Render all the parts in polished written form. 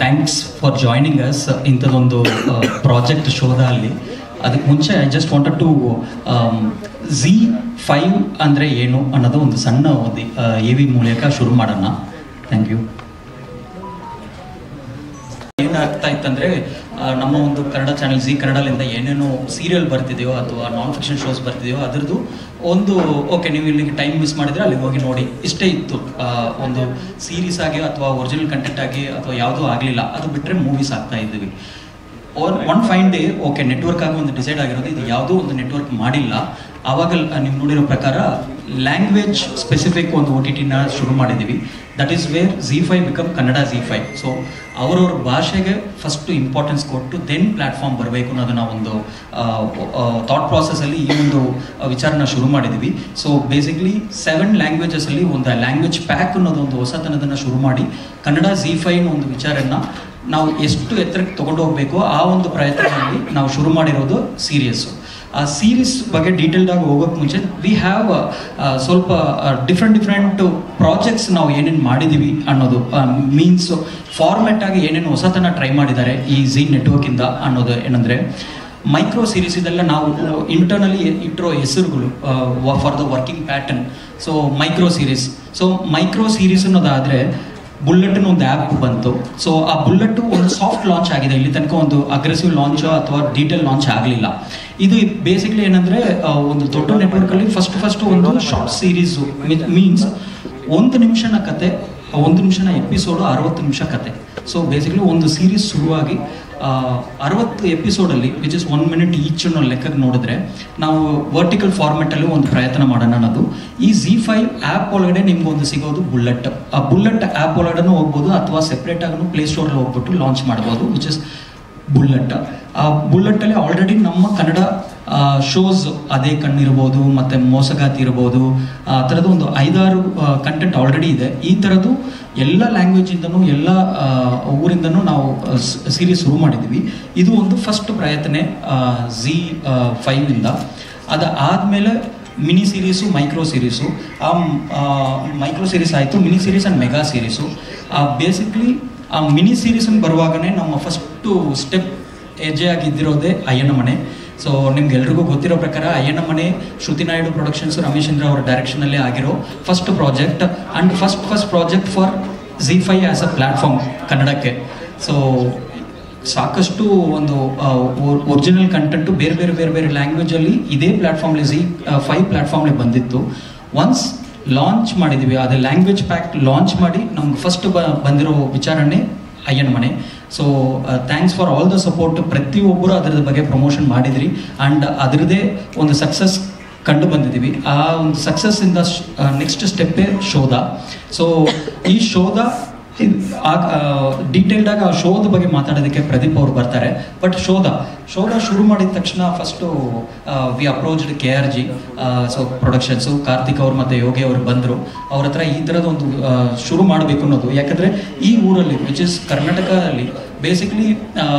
Thanks for joining us ಇಂಥದ್ದೊಂದು project ಶೋದಲ್ಲಿ. ಅದಕ್ಕೆ ಮುಂಚೆ I just wanted to Z5 ಅಂದರೆ ಏನು ಅನ್ನೋದು ಒಂದು ಸಣ್ಣ ಒಂದು AV ಮೂಲಕ ಶುರು ಮಾಡೋಣ. Thank you. ಏನಾಗ್ತಾ ಇತ್ತಂದರೆ ನಮ್ಮ ಒಂದು ಕನ್ನಡ ಚಾನೆಲ್ Z ಕನ್ನಡಲಿಂದ ಏನೇನೋ ಸೀರಿಯಲ್ ಬರ್ತಿದೆಯೋ ಅಥವಾ ನಾನ್ ಫಿಕ್ಷನ್ ಶೋಸ್ ಬರ್ತಿದೆಯೋ ಅದರದ್ದು ಒಂದು ಓಕೆ ನೀವು ಇಲ್ಲಿಗೆ ಟೈಮ್ ಮಿಸ್ ಮಾಡಿದರೆ ಅಲ್ಲಿಗೆ ಹೋಗಿ ನೋಡಿ ಇಷ್ಟೇ ಇತ್ತು. ಒಂದು ಸೀರೀಸ್ ಆಗಿ ಅಥವಾ ಒರಿಜಿನಲ್ ಕಂಟೆಂಟ್ ಆಗಿ ಅಥವಾ ಯಾವುದೂ ಆಗಲಿಲ್ಲ, ಅದು ಬಿಟ್ಟರೆ ಮೂವೀಸ್ ಆಗ್ತಾ ಇದ್ದೀವಿ. One fine day okay network ಆಗಿ ಒಂದು ಡಿಸೈಡ್ ಆಗಿರೋದು ಇದು ಯಾವುದೋ ಒಂದು ನೆಟ್ವರ್ಕ್ ಮಾಡಿಲ್ಲ. ಆವಾಗ ನೀವು ನೋಡಿರೋ ಪ್ರಕಾರ ಲ್ಯಾಂಗ್ವೇಜ್ ಸ್ಪೆಸಿಫಿಕ್ ಒಂದು OTTನ ಶುರು ಮಾಡಿದ್ದೀವಿ. That is where Z5 become Kannada Z5. So ಅವರವ್ರ ಭಾಷೆಗೆ ಫಸ್ಟು ಇಂಪಾರ್ಟೆನ್ಸ್ ಕೊಟ್ಟು ದೆನ್ ಪ್ಲ್ಯಾಟ್ಫಾರ್ಮ್ ಬರಬೇಕು ಅನ್ನೋದನ್ನ ಒಂದು ಥಾಟ್ ಪ್ರಾಸೆಸಲ್ಲಿ ಈ ಒಂದು ವಿಚಾರನ ಶುರು ಮಾಡಿದ್ದೀವಿ. ಸೊ ಬೇಸಿಕ್ಲಿ 7 ಲ್ಯಾಂಗ್ವೇಜಸಲ್ಲಿ ಒಂದು ಲ್ಯಾಂಗ್ವೇಜ್ ಪ್ಯಾಕ್ ಅನ್ನೋದೊಂದು ಹೊಸತನದನ್ನು ಶುರು ಮಾಡಿ ಕನ್ನಡ Z5 ಒಂದು ವಿಚಾರನ ನಾವು ಎಷ್ಟು ಎತ್ತರಕ್ಕೆ ತೊಗೊಂಡು ಹೋಗಬೇಕು ಆ ಒಂದು ಪ್ರಯತ್ನದಲ್ಲಿ ನಾವು ಶುರು ಮಾಡಿರೋದು ಸೀರಿಯಸ್ಸು. ಆ ಸೀರೀಸ್ ಬಗ್ಗೆ ಡೀಟೇಲ್ಡಾಗಿ ಹೋಗೋಕ್ಕೆ ಮುಂಚೆ ವಿ ಹ್ಯಾವ್ ಸ್ವಲ್ಪ ಡಿಫ್ರೆಂಟ್ ಪ್ರಾಜೆಕ್ಟ್ಸ್ ನಾವು ಏನೇನು ಮಾಡಿದ್ದೀವಿ ಅನ್ನೋದು ಮೀನ್ಸ್ ಫಾರ್ಮ್ಯಾಟಾಗಿ ಏನೇನು ಹೊಸತನ ಟ್ರೈ ಮಾಡಿದ್ದಾರೆ ಈ Z ನೆಟ್ವರ್ಕಿಂದ ಅನ್ನೋದು ಏನಂದರೆ ಮೈಕ್ರೋ ಸೀರೀಸ್ ಇದೆಲ್ಲ ನಾವು ಇಂಟರ್ನಲಿ ಇಟ್ಟಿರೋ ಹೆಸರುಗಳು for the working pattern. So micro series ಅನ್ನೋದಾದರೆ ಬುಲ್ಲೆಟ್ನ ಒಂದು ಆ್ಯಪ್ ಬಂತು. ಸೊ ಆ ಬುಲ್ಲೆಟ್ ಒಂದು ಸಾಫ್ಟ್ ಲಾಂಚ್ ಆಗಿದೆ, ಇಲ್ಲಿ ತನಕ ಒಂದು ಅಗ್ರೆಸಿವ್ ಲಾಂಚ್ ಅಥವಾ ಡೀಟೇಲ್ ಲಾಂಚ್ ಆಗಲಿಲ್ಲ. ಇದು ಬೇಸಿಕ್ಲಿ ಏನಂದರೆ ಒಂದು ದೊಡ್ಡ ನೆಟ್ವರ್ಕಲ್ಲಿ ಫಸ್ಟ್ ಒಂದು ಶಾರ್ಟ್ ಸೀರೀಸು ಮೀನ್ಸ್ 1 ನಿಮಿಷನ ಕತೆ, 1 ನಿಮಿಷನ ಎಪಿಸೋಡು, 60 ನಿಮಿಷ ಕತೆ. ಸೊ ಬೇಸಿಕ್ಲಿ ಒಂದು ಸೀರೀಸ್ ಶುರುವಾಗಿ 60 ಎಪಿಸೋಡಲ್ಲಿ ವಿಚ್ ಇಸ್ 1 ಮಿನಿಟ್ ಈಚ್ ಅನ್ನೋ ಲೆಕ್ಕಕ್ಕೆ ನೋಡಿದ್ರೆ ನಾವು ವರ್ಟಿಕಲ್ ಫಾರ್ಮೆಟಲ್ಲಿ ಒಂದು ಪ್ರಯತ್ನ ಮಾಡೋಣ ಅನ್ನೋದು. ಈ Z5 ಆ್ಯಪ್ ಒಳಗಡೆ ನಿಮ್ಗೆ ಒಂದು ಸಿಗೋದು ಬುಲ್ಲೆಟ್. ಆ ಬುಲ್ಲೆಟ್ ಆ್ಯಪ್ ಒಳಗಡೆ ಹೋಗ್ಬೋದು ಅಥವಾ ಸೆಪ್ರೇಟಾಗೂ ಪ್ಲೇಸ್ಟೋರಲ್ಲಿ ಹೋಗ್ಬಿಟ್ಟು ಲಾಂಚ್ ಮಾಡ್ಬೋದು, ವಿಚ್ ಇಸ್ ಬುಲ್ಲೆಟ್. ಆ ಬುಲ್ಲೆಟ್ಟಲ್ಲಿ ಆಲ್ರೆಡಿ ನಮ್ಮ ಕನ್ನಡ ಶೋಸ್ ಅದೇ ಕಣ್ಣಿರ್ಬೋದು ಮತ್ತು ಮೋಸಗಾತಿ ಇರ್ಬೋದು, ಆ ಥರದ್ದು ಒಂದು 5-6 ಕಂಟೆಂಟ್ ಆಲ್ರೆಡಿ ಇದೆ. ಈ ಥರದ್ದು ಎಲ್ಲ ಲ್ಯಾಂಗ್ವೇಜಿಂದನೂ ಎಲ್ಲ ಊರಿಂದನೂ ನಾವು ಸೀರೀಸ್ ಶುರು ಮಾಡಿದ್ದೀವಿ. ಇದು ಒಂದು ಫಸ್ಟ್ ಪ್ರಯತ್ನ Z5ಇಂದ. ಅದಾದಮೇಲೆ ಮಿನಿ ಸೀರೀಸು, ಮೈಕ್ರೋ ಸೀರೀಸು. ಆ ಮೈಕ್ರೋ ಸೀರೀಸ್ ಆಯಿತು, mini series and mega series. Basically ಆ ಮಿನಿ ಸೀರೀಸನ್ನು ಬರುವಾಗಲೇ ನಮ್ಮ ಫಸ್ಟು ಸ್ಟೆಪ್ ಹೆಜ್ಜೆ ಆಗಿದ್ದಿರೋದೇ ಅಯ್ಯನ ಮನೆ. ಸೊ ನಿಮ್ಗೆಲ್ರಿಗೂ ಗೊತ್ತಿರೋ ಪ್ರಕಾರ ಅಯ್ಯನ ಮನೆ ಶ್ರುತಿ ನಾಯ್ಡು ಪ್ರೊಡಕ್ಷನ್ಸ್, ರಮೇಶ್ ಚಂದ್ರ ಅವರ ಡೈರೆಕ್ಷನಲ್ಲಿ ಆಗಿರೋ first project and first project for Z5 as a platform ಕನ್ನಡಕ್ಕೆ. ಸೊ ಸಾಕಷ್ಟು ಒಂದು ಒರಿಜಿನಲ್ ಕಂಟೆಂಟು ಬೇರೆ ಲ್ಯಾಂಗ್ವೇಜಲ್ಲಿ ಇದೇ ಪ್ಲ್ಯಾಟ್ಫಾರ್ಮ್ಲಿ Z5 ಪ್ಲ್ಯಾಟ್ಫಾರ್ಮ್ಲಿ ಬಂದಿತ್ತು. ಒನ್ಸ್ ಲಾಂಚ್ ಮಾಡಿದ್ದೀವಿ, ಅದೇ ಲ್ಯಾಂಗ್ವೇಜ್ ಪ್ಯಾಕ್ ಲಾಂಚ್ ಮಾಡಿ ನಮ್ಗೆ ಫಸ್ಟ್ ಬಂದಿರೋ ವಿಚಾರನೇ ಅಯ್ಯನ ಮನೆ. So thanks for all the support. ಪ್ರತಿಯೊಬ್ಬರು ಅದರ ಬಗ್ಗೆ ಪ್ರಮೋಷನ್ ಮಾಡಿದ್ರಿ ಆ್ಯಂಡ್ ಅದರದ್ದೇ ಒಂದು ಸಕ್ಸಸ್ ಕಂಡು ಬಂದಿದ್ದೀವಿ. ಆ ಒಂದು ಸಕ್ಸಸ್ಸಿಂದ ನೆಕ್ಸ್ಟ್ ಸ್ಟೆಪ್ಪೇ ಶೋಧ. ಸೊ ಈ ಶೋಧ ಡೀಟೇಲ್ಡಾಗಿ ಆ ಶೋದ ಬಗ್ಗೆ ಮಾತಾಡೋದಕ್ಕೆ ಪ್ರದೀಪ್ ಅವರು ಬರ್ತಾರೆ. ಬಟ್ ಶೋಧ ಶುರು ಮಾಡಿದ ತಕ್ಷಣ first we approached KRG so productions, Karthik ಅವರು ಮತ್ತು ಯೋಗಿ ಅವರು ಬಂದರು. ಅವ್ರ ಹತ್ರ ಈ ಥರದೊಂದು ಶುರು ಮಾಡಬೇಕು ಅನ್ನೋದು. ಯಾಕಂದರೆ ಈ ಊರಲ್ಲಿ ವಿಚ್ ಇಸ್ ಕರ್ನಾಟಕದಲ್ಲಿ ಬೇಸಿಕ್ಲಿ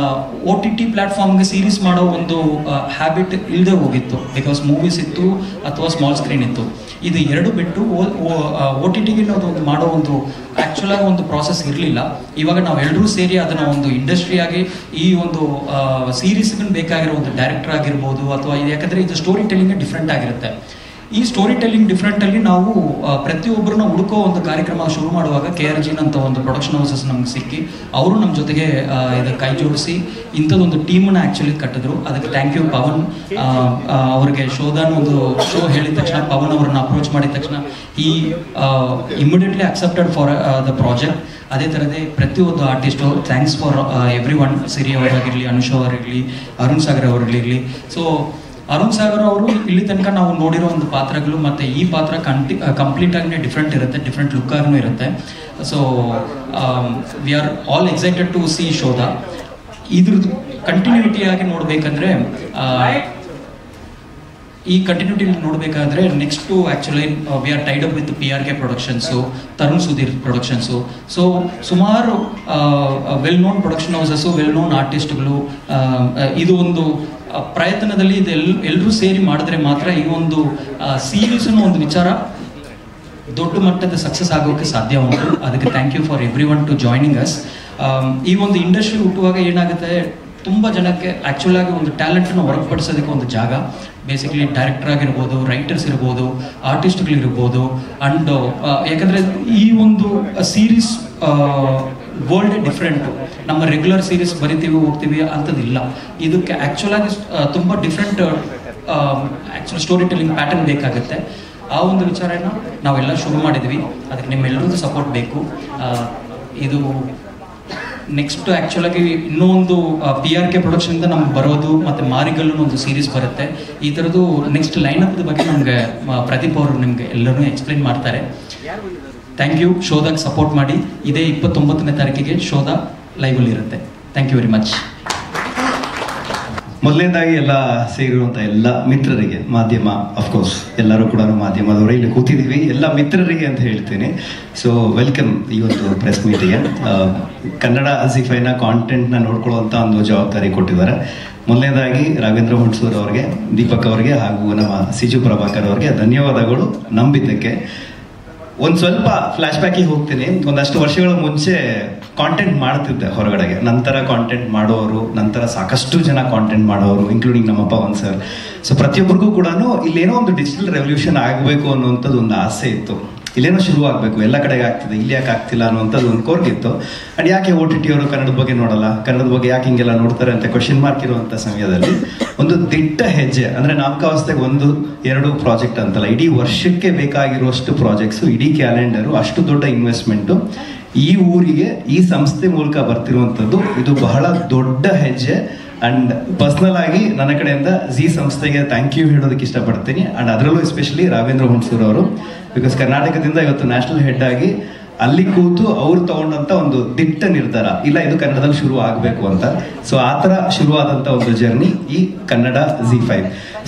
OTT ಪ್ಲ್ಯಾಟ್ಫಾರ್ಮ್ಗೆ ಸೀರೀಸ್ ಮಾಡೋ ಒಂದು ಹ್ಯಾಬಿಟ್ ಇಲ್ಲದೆ ಹೋಗಿತ್ತು. ಬಿಕಾಸ್ ಮೂವೀಸ್ ಇತ್ತು ಅಥವಾ ಸ್ಮಾಲ್ ಸ್ಕ್ರೀನ್ ಇತ್ತು. ಇದು ಎರಡು ಬಿಟ್ಟು OTTಗೆ ಒಂದು ಮಾಡೋ ಒಂದು ಆ್ಯಕ್ಚುಲಾಗಿ ಒಂದು ಪ್ರಾಸೆಸ್ ಇರಲಿಲ್ಲ. ಇವಾಗ ನಾವು ಎಲ್ಲರೂ ಸೇರಿ ಅದನ್ನು ಒಂದು ಇಂಡಸ್ಟ್ರಿಯಾಗಿ ಈ ಒಂದು ಸೀರೀಸ್ಗೆ ಬೇಕಾಗಿರೋ ಒಂದು ಡೈರೆಕ್ಟರ್ ಆಗಿರ್ಬೋದು ಅಥವಾ ಇದು, ಯಾಕಂದರೆ ಇದು ಸ್ಟೋರಿ ಟೆಲ್ಲಿಂಗ್ ಡಿಫ್ರೆಂಟ್ ಆಗಿರುತ್ತೆ. ಈ ಸ್ಟೋರಿ ಟೆಲ್ಲಿಂಗ್ ಡಿಫ್ರೆಂಟಲ್ಲಿ ನಾವು ಪ್ರತಿಯೊಬ್ಬರನ್ನ ಹುಡುಕೋ ಒಂದು ಕಾರ್ಯಕ್ರಮ ಶುರು ಮಾಡುವಾಗ KRG ಅಂತ ಒಂದು ಪ್ರೊಡಕ್ಷನ್ ಹೌಸಸ್ ನಮ್ಗೆ ಸಿಕ್ಕಿ ಅವರು ನಮ್ಮ ಜೊತೆಗೆ ಇದಕ್ಕೆ ಕೈ ಜೋಡಿಸಿ ಇಂಥದ್ದೊಂದು ಟೀಮನ್ನ ಆ್ಯಕ್ಚುಲಿ ಕಟ್ಟಿದ್ರು. ಅದಕ್ಕೆ ಥ್ಯಾಂಕ್ ಯು ಪವನ್ ಅವ್ರಿಗೆ. ಶೋಧಾನ ಒಂದು ಶೋ ಹೇಳಿದ ತಕ್ಷಣ ಪವನ್ ಅವ್ರನ್ನ ಅಪ್ರೋಚ್ ಮಾಡಿದ ತಕ್ಷಣ ಈ immediately accepted for the project. ಅದೇ ಥರದೇ ಪ್ರತಿಯೊಂದು artist thanks for everyone. Siri ಅವರಾಗಿರಲಿ, ಅನುಷ್ ಅವರಿರಲಿ, ಅರುಣ್ ಸಾಗರ್ ಅವರಿರಲಿ. ಸೊ ಅರುಣ್ ಸಾಗರ್ ಅವರು ಇಲ್ಲಿ ತನಕ ನಾವು ನೋಡಿರೋ ಒಂದು ಪಾತ್ರಗಳು ಮತ್ತು ಈ ಪಾತ್ರ ಕಂಪ್ಲೀಟಾಗಿ ಡಿಫ್ರೆಂಟ್ ಇರುತ್ತೆ, ಡಿಫ್ರೆಂಟ್ ಲುಕ್ಕಾಗೂ ಇರುತ್ತೆ. So we are all excited to see Shodha. ಇದ್ರದ್ದು ಕಂಟಿನ್ಯೂಟಿಯಾಗಿ ನೋಡಬೇಕಂದ್ರೆ ನೋಡಬೇಕಾದ್ರೆ next actually we are tied up with PRK productions, Tarun Sudhir productions. So ಸುಮಾರು well known production houses, well known ಆರ್ಟಿಸ್ಟ್ಗಳು. ಇದು ಒಂದು ಪ್ರಯತ್ನದಲ್ಲಿ ಎಲ್ಲರೂ ಸೇರಿ ಮಾಡಿದ್ರೆ ಮಾತ್ರ ಈ ಒಂದು ಸೀರೀಸ್ನ ಒಂದು ವಿಚಾರ ದೊಡ್ಡ ಮಟ್ಟದ ಸಕ್ಸಸ್ ಆಗೋಕ್ಕೆ ಸಾಧ್ಯ ಉಂಟು. ಅದಕ್ಕೆ thank you for everyone to joining us. ಈ ಒಂದು ಇಂಡಸ್ಟ್ರಿ ಹುಟ್ಟುವಾಗ ಏನಾಗುತ್ತೆ, ತುಂಬ ಜನಕ್ಕೆ ಆ್ಯಕ್ಚುಲ್ ಆಗಿ ಒಂದು ಟ್ಯಾಲೆಂಟನ್ನು ಹೊರಪಡಿಸೋದಕ್ಕೆ ಒಂದು ಜಾಗ, ಬೇಸಿಕಲಿ ಡೈರೆಕ್ಟರ್ ಆಗಿರ್ಬೋದು, ರೈಟರ್ಸ್ ಇರ್ಬೋದು, ಆರ್ಟಿಸ್ಟ್ಗಳಿರ್ಬೋದು. ಆ್ಯಂಡ್ ಯಾಕಂದರೆ ಈ ಒಂದು ಸೀರೀಸ್ ವರ್ಲ್ಡ್ ಡಿಫ್ರೆಂಟು. ನಮ್ಮ ರೆಗ್ಯುಲರ್ ಸೀರೀಸ್ ಬರಿತೀವಿ ಹೋಗ್ತೀವಿ ಅಂಥದ್ದಿಲ್ಲ. ಇದಕ್ಕೆ ಆ್ಯಕ್ಚುಲಾಗಿ ತುಂಬ different actual story telling pattern ಬೇಕಾಗುತ್ತೆ. ಆ ಒಂದು ವಿಚಾರನ ನಾವೆಲ್ಲ ಶುರು ಮಾಡಿದ್ವಿ. ಅದಕ್ಕೆ ನಿಮ್ಮೆಲ್ಲರದ್ದು ಸಪೋರ್ಟ್ ಬೇಕು. ಇದು ನೆಕ್ಸ್ಟ್ ಆ್ಯಕ್ಚುಲಾಗಿ ಇನ್ನೊಂದು PRK ಪ್ರೊಡಕ್ಷನಿಂದ ನಮ್ಗೆ ಬರೋದು, ಮತ್ತು ಮಾರಿಗಲ್ಲು ಒಂದು ಸೀರೀಸ್ ಬರುತ್ತೆ. ಈ ಥರದ್ದು ನೆಕ್ಸ್ಟ್ ಲೈನಪ್ದ ಬಗ್ಗೆ ನಮಗೆ ಪ್ರದೀಪ್ ಅವರು ನಿಮಗೆ ಎಲ್ಲರೂ ಎಕ್ಸ್ಪ್ಲೈನ್ ಮಾಡ್ತಾರೆ. Thank you. ಶೋದಾಗ ಸಪೋರ್ಟ್ ಮಾಡಿ. ಇದೇ 29ನೇ ತಾರೀಕಿಗೆ ಶೋದ ಲೈವಲ್ಲಿ ಇರುತ್ತೆ. Thank you very much. ಮೊದಲನೇದಾಗಿ ಎಲ್ಲ ಸೇರಿರುವಂಥ ಎಲ್ಲ ಮಿತ್ರರಿಗೆ, ಮಾಧ್ಯಮ ಅಫ್ಕೋರ್ಸ್ ಎಲ್ಲರೂ ಕೂಡ ಮಾಧ್ಯಮದವರೇ ಇಲ್ಲಿ ಕೂತಿದ್ದೀವಿ, ಎಲ್ಲ ಮಿತ್ರರಿಗೆ ಅಂತ ಹೇಳ್ತೀನಿ. ಸೊ ವೆಲ್ಕಮ್ ಈ ಒಂದು ಪ್ರೆಸ್ ಮೀಟಿಗೆ. ಕನ್ನಡ ZEE5ನ ಕಾಂಟೆಂಟ್ನ ನೋಡ್ಕೊಳ್ಳುವಂಥ ಒಂದು ಜವಾಬ್ದಾರಿ ಕೊಟ್ಟಿದ್ದಾರೆ. ಮೊದಲನೇದಾಗಿ ರಾಘವೇಂದ್ರ ಹುಣಸೂರ್ ಅವರಿಗೆ, ದೀಪಕ್ ಅವರಿಗೆ ಹಾಗೂ ನಮ್ಮ ಸಿಜು ಪ್ರಭಾಕರ್ ಅವರಿಗೆ ಧನ್ಯವಾದಗಳು ನಂಬಿದ್ದಕ್ಕೆ. ಒಂದು ಸ್ವಲ್ಪ ಫ್ಲ್ಯಾಶ್ ಬ್ಯಾಕಿಗೆ ಹೋಗ್ತೀನಿ. ಒಂದಷ್ಟು ವರ್ಷಗಳ ಮುಂಚೆ ಕಾಂಟೆಂಟ್ ಮಾಡ್ತಿದ್ದೆ ಹೊರಗಡೆಗೆ, ನಂತರ ಕಾಂಟೆಂಟ್ ಮಾಡೋರು, ನಂತರ ಸಾಕಷ್ಟು ಜನ ಕಾಂಟೆಂಟ್ ಮಾಡೋರು, ಇನ್ಕ್ಲೂಡಿಂಗ್ ನಮ್ಮ ಪವನ್ ಸರ್. ಸೊ ಪ್ರತಿಯೊಬ್ಬರಿಗೂ ಕೂಡ ಇಲ್ಲೇನೋ ಒಂದು ಡಿಜಿಟಲ್ ರೆವಲ್ಯೂಷನ್ ಆಗಬೇಕು ಅನ್ನುವಂಥದ್ದು ಒಂದು ಆಸೆ ಇತ್ತು. ಇಲ್ಲೇನೋ ಶುರು ಆಗಬೇಕು, ಎಲ್ಲ ಕಡೆಗೆ ಆಗ್ತಿದೆ, ಇಲ್ಲಿ ಯಾಕೆ ಆಗ್ತಿಲ್ಲ ಅನ್ನುವಂಥದ್ದು ಒಂದು ಕೋರ್ಗಿತ್ತು. ಆ್ಯಂಡ್ ಯಾಕೆ OTT ಅವರು ಕನ್ನಡದ ಬಗ್ಗೆ ನೋಡಲ್ಲ, ಕನ್ನಡದ ಬಗ್ಗೆ ಯಾಕೆ ಹಿಂಗೆಲ್ಲ ನೋಡ್ತಾರೆ ಅಂತ ಕ್ವಶನ್ ಮಾರ್ಕ್ ಇರುವಂಥ ಸಮಯದಲ್ಲಿ ಒಂದು ದಿಟ್ಟ ಹೆಜ್ಜೆ, ಅಂದರೆ ನಾಮಕಾವಸ್ಥೆಗೆ 1-2 ಪ್ರಾಜೆಕ್ಟ್ ಅಂತಲ್ಲ, ಇಡೀ ವರ್ಷಕ್ಕೆ ಬೇಕಾಗಿರುವಷ್ಟು ಪ್ರಾಜೆಕ್ಟ್ಸು, ಇಡೀ ಕ್ಯಾಲೆಂಡರು, ಅಷ್ಟು ದೊಡ್ಡ ಇನ್ವೆಸ್ಟ್ಮೆಂಟು ಈ ಊರಿಗೆ ಈ ಸಂಸ್ಥೆ ಮೂಲಕ ಬರ್ತಿರುವಂಥದ್ದು. ಇದು ಬಹಳ ದೊಡ್ಡ ಹೆಜ್ಜೆ. ಆ್ಯಂಡ್ ಪರ್ಸ್ನಲ್ ಆಗಿ ನನ್ನ ಕಡೆಯಿಂದ ZEE ಸಂಸ್ಥೆಗೆ ಥ್ಯಾಂಕ್ ಯು ಹೇಳೋದಕ್ಕೆ ಇಷ್ಟಪಡ್ತೀನಿ. ಆ್ಯಂಡ್ ಅದರಲ್ಲೂ ಎಸ್ಪೆಷಲಿ ರಾಘವೇಂದ್ರ ಹುಣಸೂರ್ ಅವರು, ಬಿಕಾಸ್ ಕರ್ನಾಟಕದಿಂದ ಇವತ್ತು ನ್ಯಾಷನಲ್ ಹೆಡ್ ಆಗಿ ಅಲ್ಲಿ ಕೂತು ಅವ್ರು ತಗೊಂಡಂಥ ಒಂದು ದಿಟ್ಟ ನಿರ್ಧಾರ, ಇಲ್ಲ ಇದು ಕನ್ನಡದಲ್ಲಿ ಶುರು ಆಗಬೇಕು ಅಂತ. ಸೊ ಆ ಥರ ಶುರುವಾದಂಥ ಒಂದು ಜರ್ನಿ ಈ ಕನ್ನಡ ZEE5.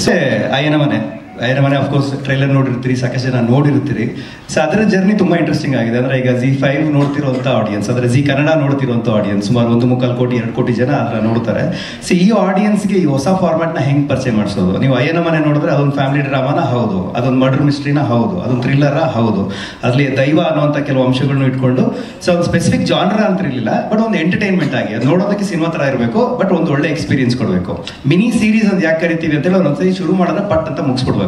ಸೊ ಅಯ್ಯನ ಮನೆ ಅಫ್ಕೋರ್ಸ್ ಟ್ರೈಲರ್ ನೋಡಿರ್ತೀರಿ, ಸಾಕಷ್ಟು ಜನ ನೋಡಿರ್ತೀರಿ. ಸೊ ಅದರ ಜರ್ನಿ ತುಂಬ ಇಂಟ್ರೆಸ್ಟಿಂಗ್ ಆಗಿದೆ. ಅಂದರೆ ಈಗ ZEE5 ನೋಡ್ತಿರುವಂಥ ಆಡಿಯನ್ಸ್, ಅಂದರೆ ZEE ಕನ್ನಡ ನೋಡ್ತಿರುವಂಥ ಆಡಿಯನ್ಸ್ ಸುಮಾರು 1.25 ಕೋಟಿ 2 ಕೋಟಿ ಜನ ಅದರ ನೋಡ್ತಾರೆ. ಸೊ ಈ ಆಡಿಯನ್ಸ್ಗೆ ಈ ಹೊಸ ಫಾರ್ಮ್ಯಾಟ್ನ ಹೆಂಗೆ ಪರಿಚಯ ಮಾಡಿಸೋದು? ನೀವು ಅಯ್ಯನ ಮನೆ ನೋಡಿದ್ರೆ ಅದೊಂದು ಫ್ಯಾಮಿಲಿ ಡ್ರಾಮಾನ ಹೌದು, ಅದೊಂದು ಮರ್ಡರ್ ಮಿಸ್ಟ್ರಿನ ಹೌದು, ಅದೊಂದು ಥ್ರಿಲ್ಲರ ಹೌದು, ಅಲ್ಲಿ ದೈವ ಅನ್ನುವಂಥ ಕೆಲವು ಅಂಶಗಳನ್ನ ಇಟ್ಕೊಂಡು, ಸೊ ಒಂದು ಸ್ಪೆಸಿಫಿಕ್ ಜಾನ್ರ ಅಂತ ಇರಲಿಲ್ಲ, ಬಟ್ ಒಂದು ಎಂಟರ್ಟೈನ್ಮೆಂಟ್ ಆಗಿ ಅದು ನೋಡೋದಕ್ಕೆ ಸಿನಿಮಾ ಥರ ಇರಬೇಕು, ಬಟ್ ಒಂದು ಒಳ್ಳೆ ಎಕ್ಸ್ಪೀರಿಯನ್ಸ್ ಕೊಡಬೇಕು. ಮಿನಿ ಸೀರೀಸ್ ಅಂತ ಯಾಕೆ ಕರಿತೀವಿ ಅಂತೇಳಿ ಒಂದೊಂದ್ಸರಿ ಶುರು ಮಾಡಿದ್ರೆ ಪಟ್ ಅಂತ ಮುಗಿಸ್ಬಿಡ್ಬೇಕು.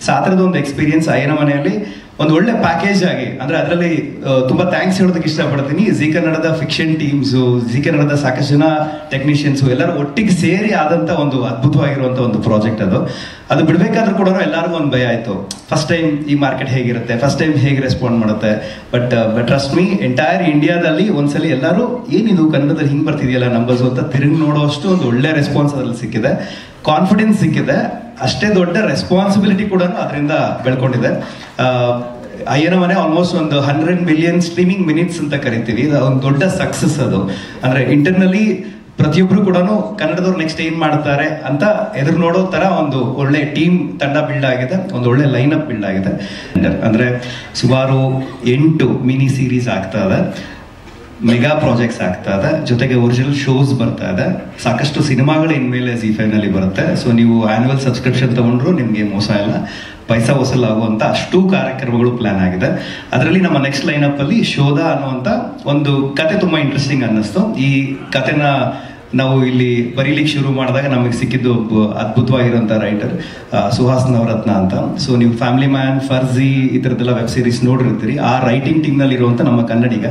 ಸೊ ಆ ಥರದ ಒಂದು ಎಕ್ಸ್ಪೀರಿಯನ್ಸ್ ಅಯ್ಯನ ಮನೆಯಲ್ಲಿ ಒಂದು ಒಳ್ಳೆ ಪ್ಯಾಕೇಜ್ ಆಗಿ, ಅಂದರೆ ಅದರಲ್ಲಿ ತುಂಬ ಥ್ಯಾಂಕ್ಸ್ ಹೇಳೋದಕ್ಕೆ ಇಷ್ಟಪಡ್ತೀನಿ. ZEE ಕನ್ನಡದ ಫಿಕ್ಷನ್ ಟೀಮ್ಸು, ZEE ಕನ್ನಡದ ಸಾಕಷ್ಟು ಜನ ಟೆಕ್ನಿಷಿಯನ್ಸು ಎಲ್ಲರೂ ಒಟ್ಟಿಗೆ ಸೇರಿ ಆದಂಥ ಒಂದು ಅದ್ಭುತವಾಗಿರುವಂಥ ಒಂದು ಪ್ರಾಜೆಕ್ಟ್ ಅದು ಬಿಡಬೇಕಾದ್ರೂ ಕೂಡ ಎಲ್ಲರಿಗೂ ಒಂದು ಭಯ ಆಯಿತು. ಫಸ್ಟ್ ಟೈಮ್ ಈ ಮಾರ್ಕೆಟ್ ಹೇಗಿರುತ್ತೆ, ಫಸ್ಟ್ ಟೈಮ್ ಹೇಗೆ ರೆಸ್ಪಾಂಡ್ ಮಾಡುತ್ತೆ. ಬಟ್ ಟ್ರಸ್ಟ್ ಮೀ, ಎಂಟೈರ್ ಇಂಡಿಯಾದಲ್ಲಿ ಒಂದ್ಸಲಿ ಎಲ್ಲರೂ ಏನಿದು ಕನ್ನಡದಲ್ಲಿ ಹಿಂಗೆ ಬರ್ತಿದೆಯಲ್ಲ ನಂಬರ್ಸು ಅಂತ ತಿರುಗಿ ನೋಡೋಷ್ಟು ಒಂದು ಒಳ್ಳೆ ರೆಸ್ಪಾನ್ಸ್ ಅದರಲ್ಲಿ ಸಿಕ್ಕಿದೆ, ಕಾನ್ಫಿಡೆನ್ಸ್ ಸಿಕ್ಕಿದೆ. ಅಷ್ಟೇ ದೊಡ್ಡ ರೆಸ್ಪಾನ್ಸಿಬಿಲಿಟಿ ಕೂಡ ಅದರಿಂದ ಬೆಳ್ಕೊಂಡಿದೆ. ಅಯ್ಯನ ಮನೆ ಆಲ್ಮೋಸ್ಟ್ ಒಂದು 100 ಮಿಲಿಯನ್ ಸ್ಟ್ರೀಮಿಂಗ್ ಮಿನಿಟ್ಸ್ ಅಂತ ಕರಿತೀವಿ. ಒಂದು ದೊಡ್ಡ ಸಕ್ಸಸ್ ಅದು. ಅಂದರೆ ಇಂಟರ್ನಲಿ ಪ್ರತಿಯೊಬ್ಬರು ಕೂಡ ಕನ್ನಡದವ್ರು ನೆಕ್ಸ್ಟ್ ಏನ್ ಮಾಡ್ತಾರೆ ಅಂತ ಎದುರು ನೋಡೋ ತರ ಒಂದು ಒಳ್ಳೆ ಟೀಮ್ ತಂಡ ಬಿಲ್ಡ್ ಆಗಿದೆ, ಒಂದು ಒಳ್ಳೆ ಲೈನ್ ಅಪ್ ಬಿಲ್ಡ್ ಆಗಿದೆ. ಅಂದ್ರೆ ಸುಮಾರು 8 ಮಿನಿ ಸೀರೀಸ್ ಆಗ್ತಾ ಇದೆ, ಮೆಗಾ ಪ್ರಾಜೆಕ್ಟ್ಸ್ ಆಗ್ತಾ ಇದೆ, ಜೊತೆಗೆ ಒರಿಜಿನಲ್ ಶೋಸ್ ಬರ್ತಾ ಇದೆ, ಸಾಕಷ್ಟು ಸಿನಿಮಾಗಳು ಇನ್ಮೇಲೆ ZEE5 ನಲ್ಲಿ ಬರುತ್ತೆ. ಸೊ ನೀವು ಆನ್ಯುವಲ್ ಸಬ್ಸ್ಕ್ರಿಪ್ಷನ್ ತಗೊಂಡ್ರು ನಿಮ್ಗೆ ಮೋಸ ಇಲ್ಲ, ಪೈಸಾ ವಸೂಲಾಗುವಂತ ಅಷ್ಟು ಕಾರ್ಯಕ್ರಮಗಳು ಪ್ಲಾನ್ ಆಗಿದೆ. ಅದರಲ್ಲಿ ನಮ್ಮ ನೆಕ್ಸ್ಟ್ ಲೈನಪ್ ಅಲ್ಲಿ ಶೋಧ ಅನ್ನುವಂತ ಒಂದು ಕತೆ ತುಂಬಾ ಇಂಟ್ರೆಸ್ಟಿಂಗ್ ಅನ್ನಿಸ್ತು. ಈ ಕತೆನ ನಾವು ಇಲ್ಲಿ ಬರೀಲಿಕ್ಕೆ ಶುರು ಮಾಡಿದಾಗ ನಮಗೆ ಸಿಕ್ಕಿದ್ದು ಒಬ್ಬ ಅದ್ಭುತವಾಗಿರುವಂಥ ರೈಟರ್ ಸುಹಾಸ್ ನವರತ್ನ ಅಂತ. ಸೊ ನೀವು ಫ್ಯಾಮಿಲಿ ಮ್ಯಾನ್, ಫರ್ಜಿ ಈ ಥರದ್ದೆಲ್ಲ ವೆಬ್ ಸೀರೀಸ್ ನೋಡಿರ್ತೀರಿ, ಆ ರೈಟಿಂಗ್ ಟೀಮ್ನಲ್ಲಿ ಇರುವಂಥ ನಮ್ಮ ಕನ್ನಡಿಗ.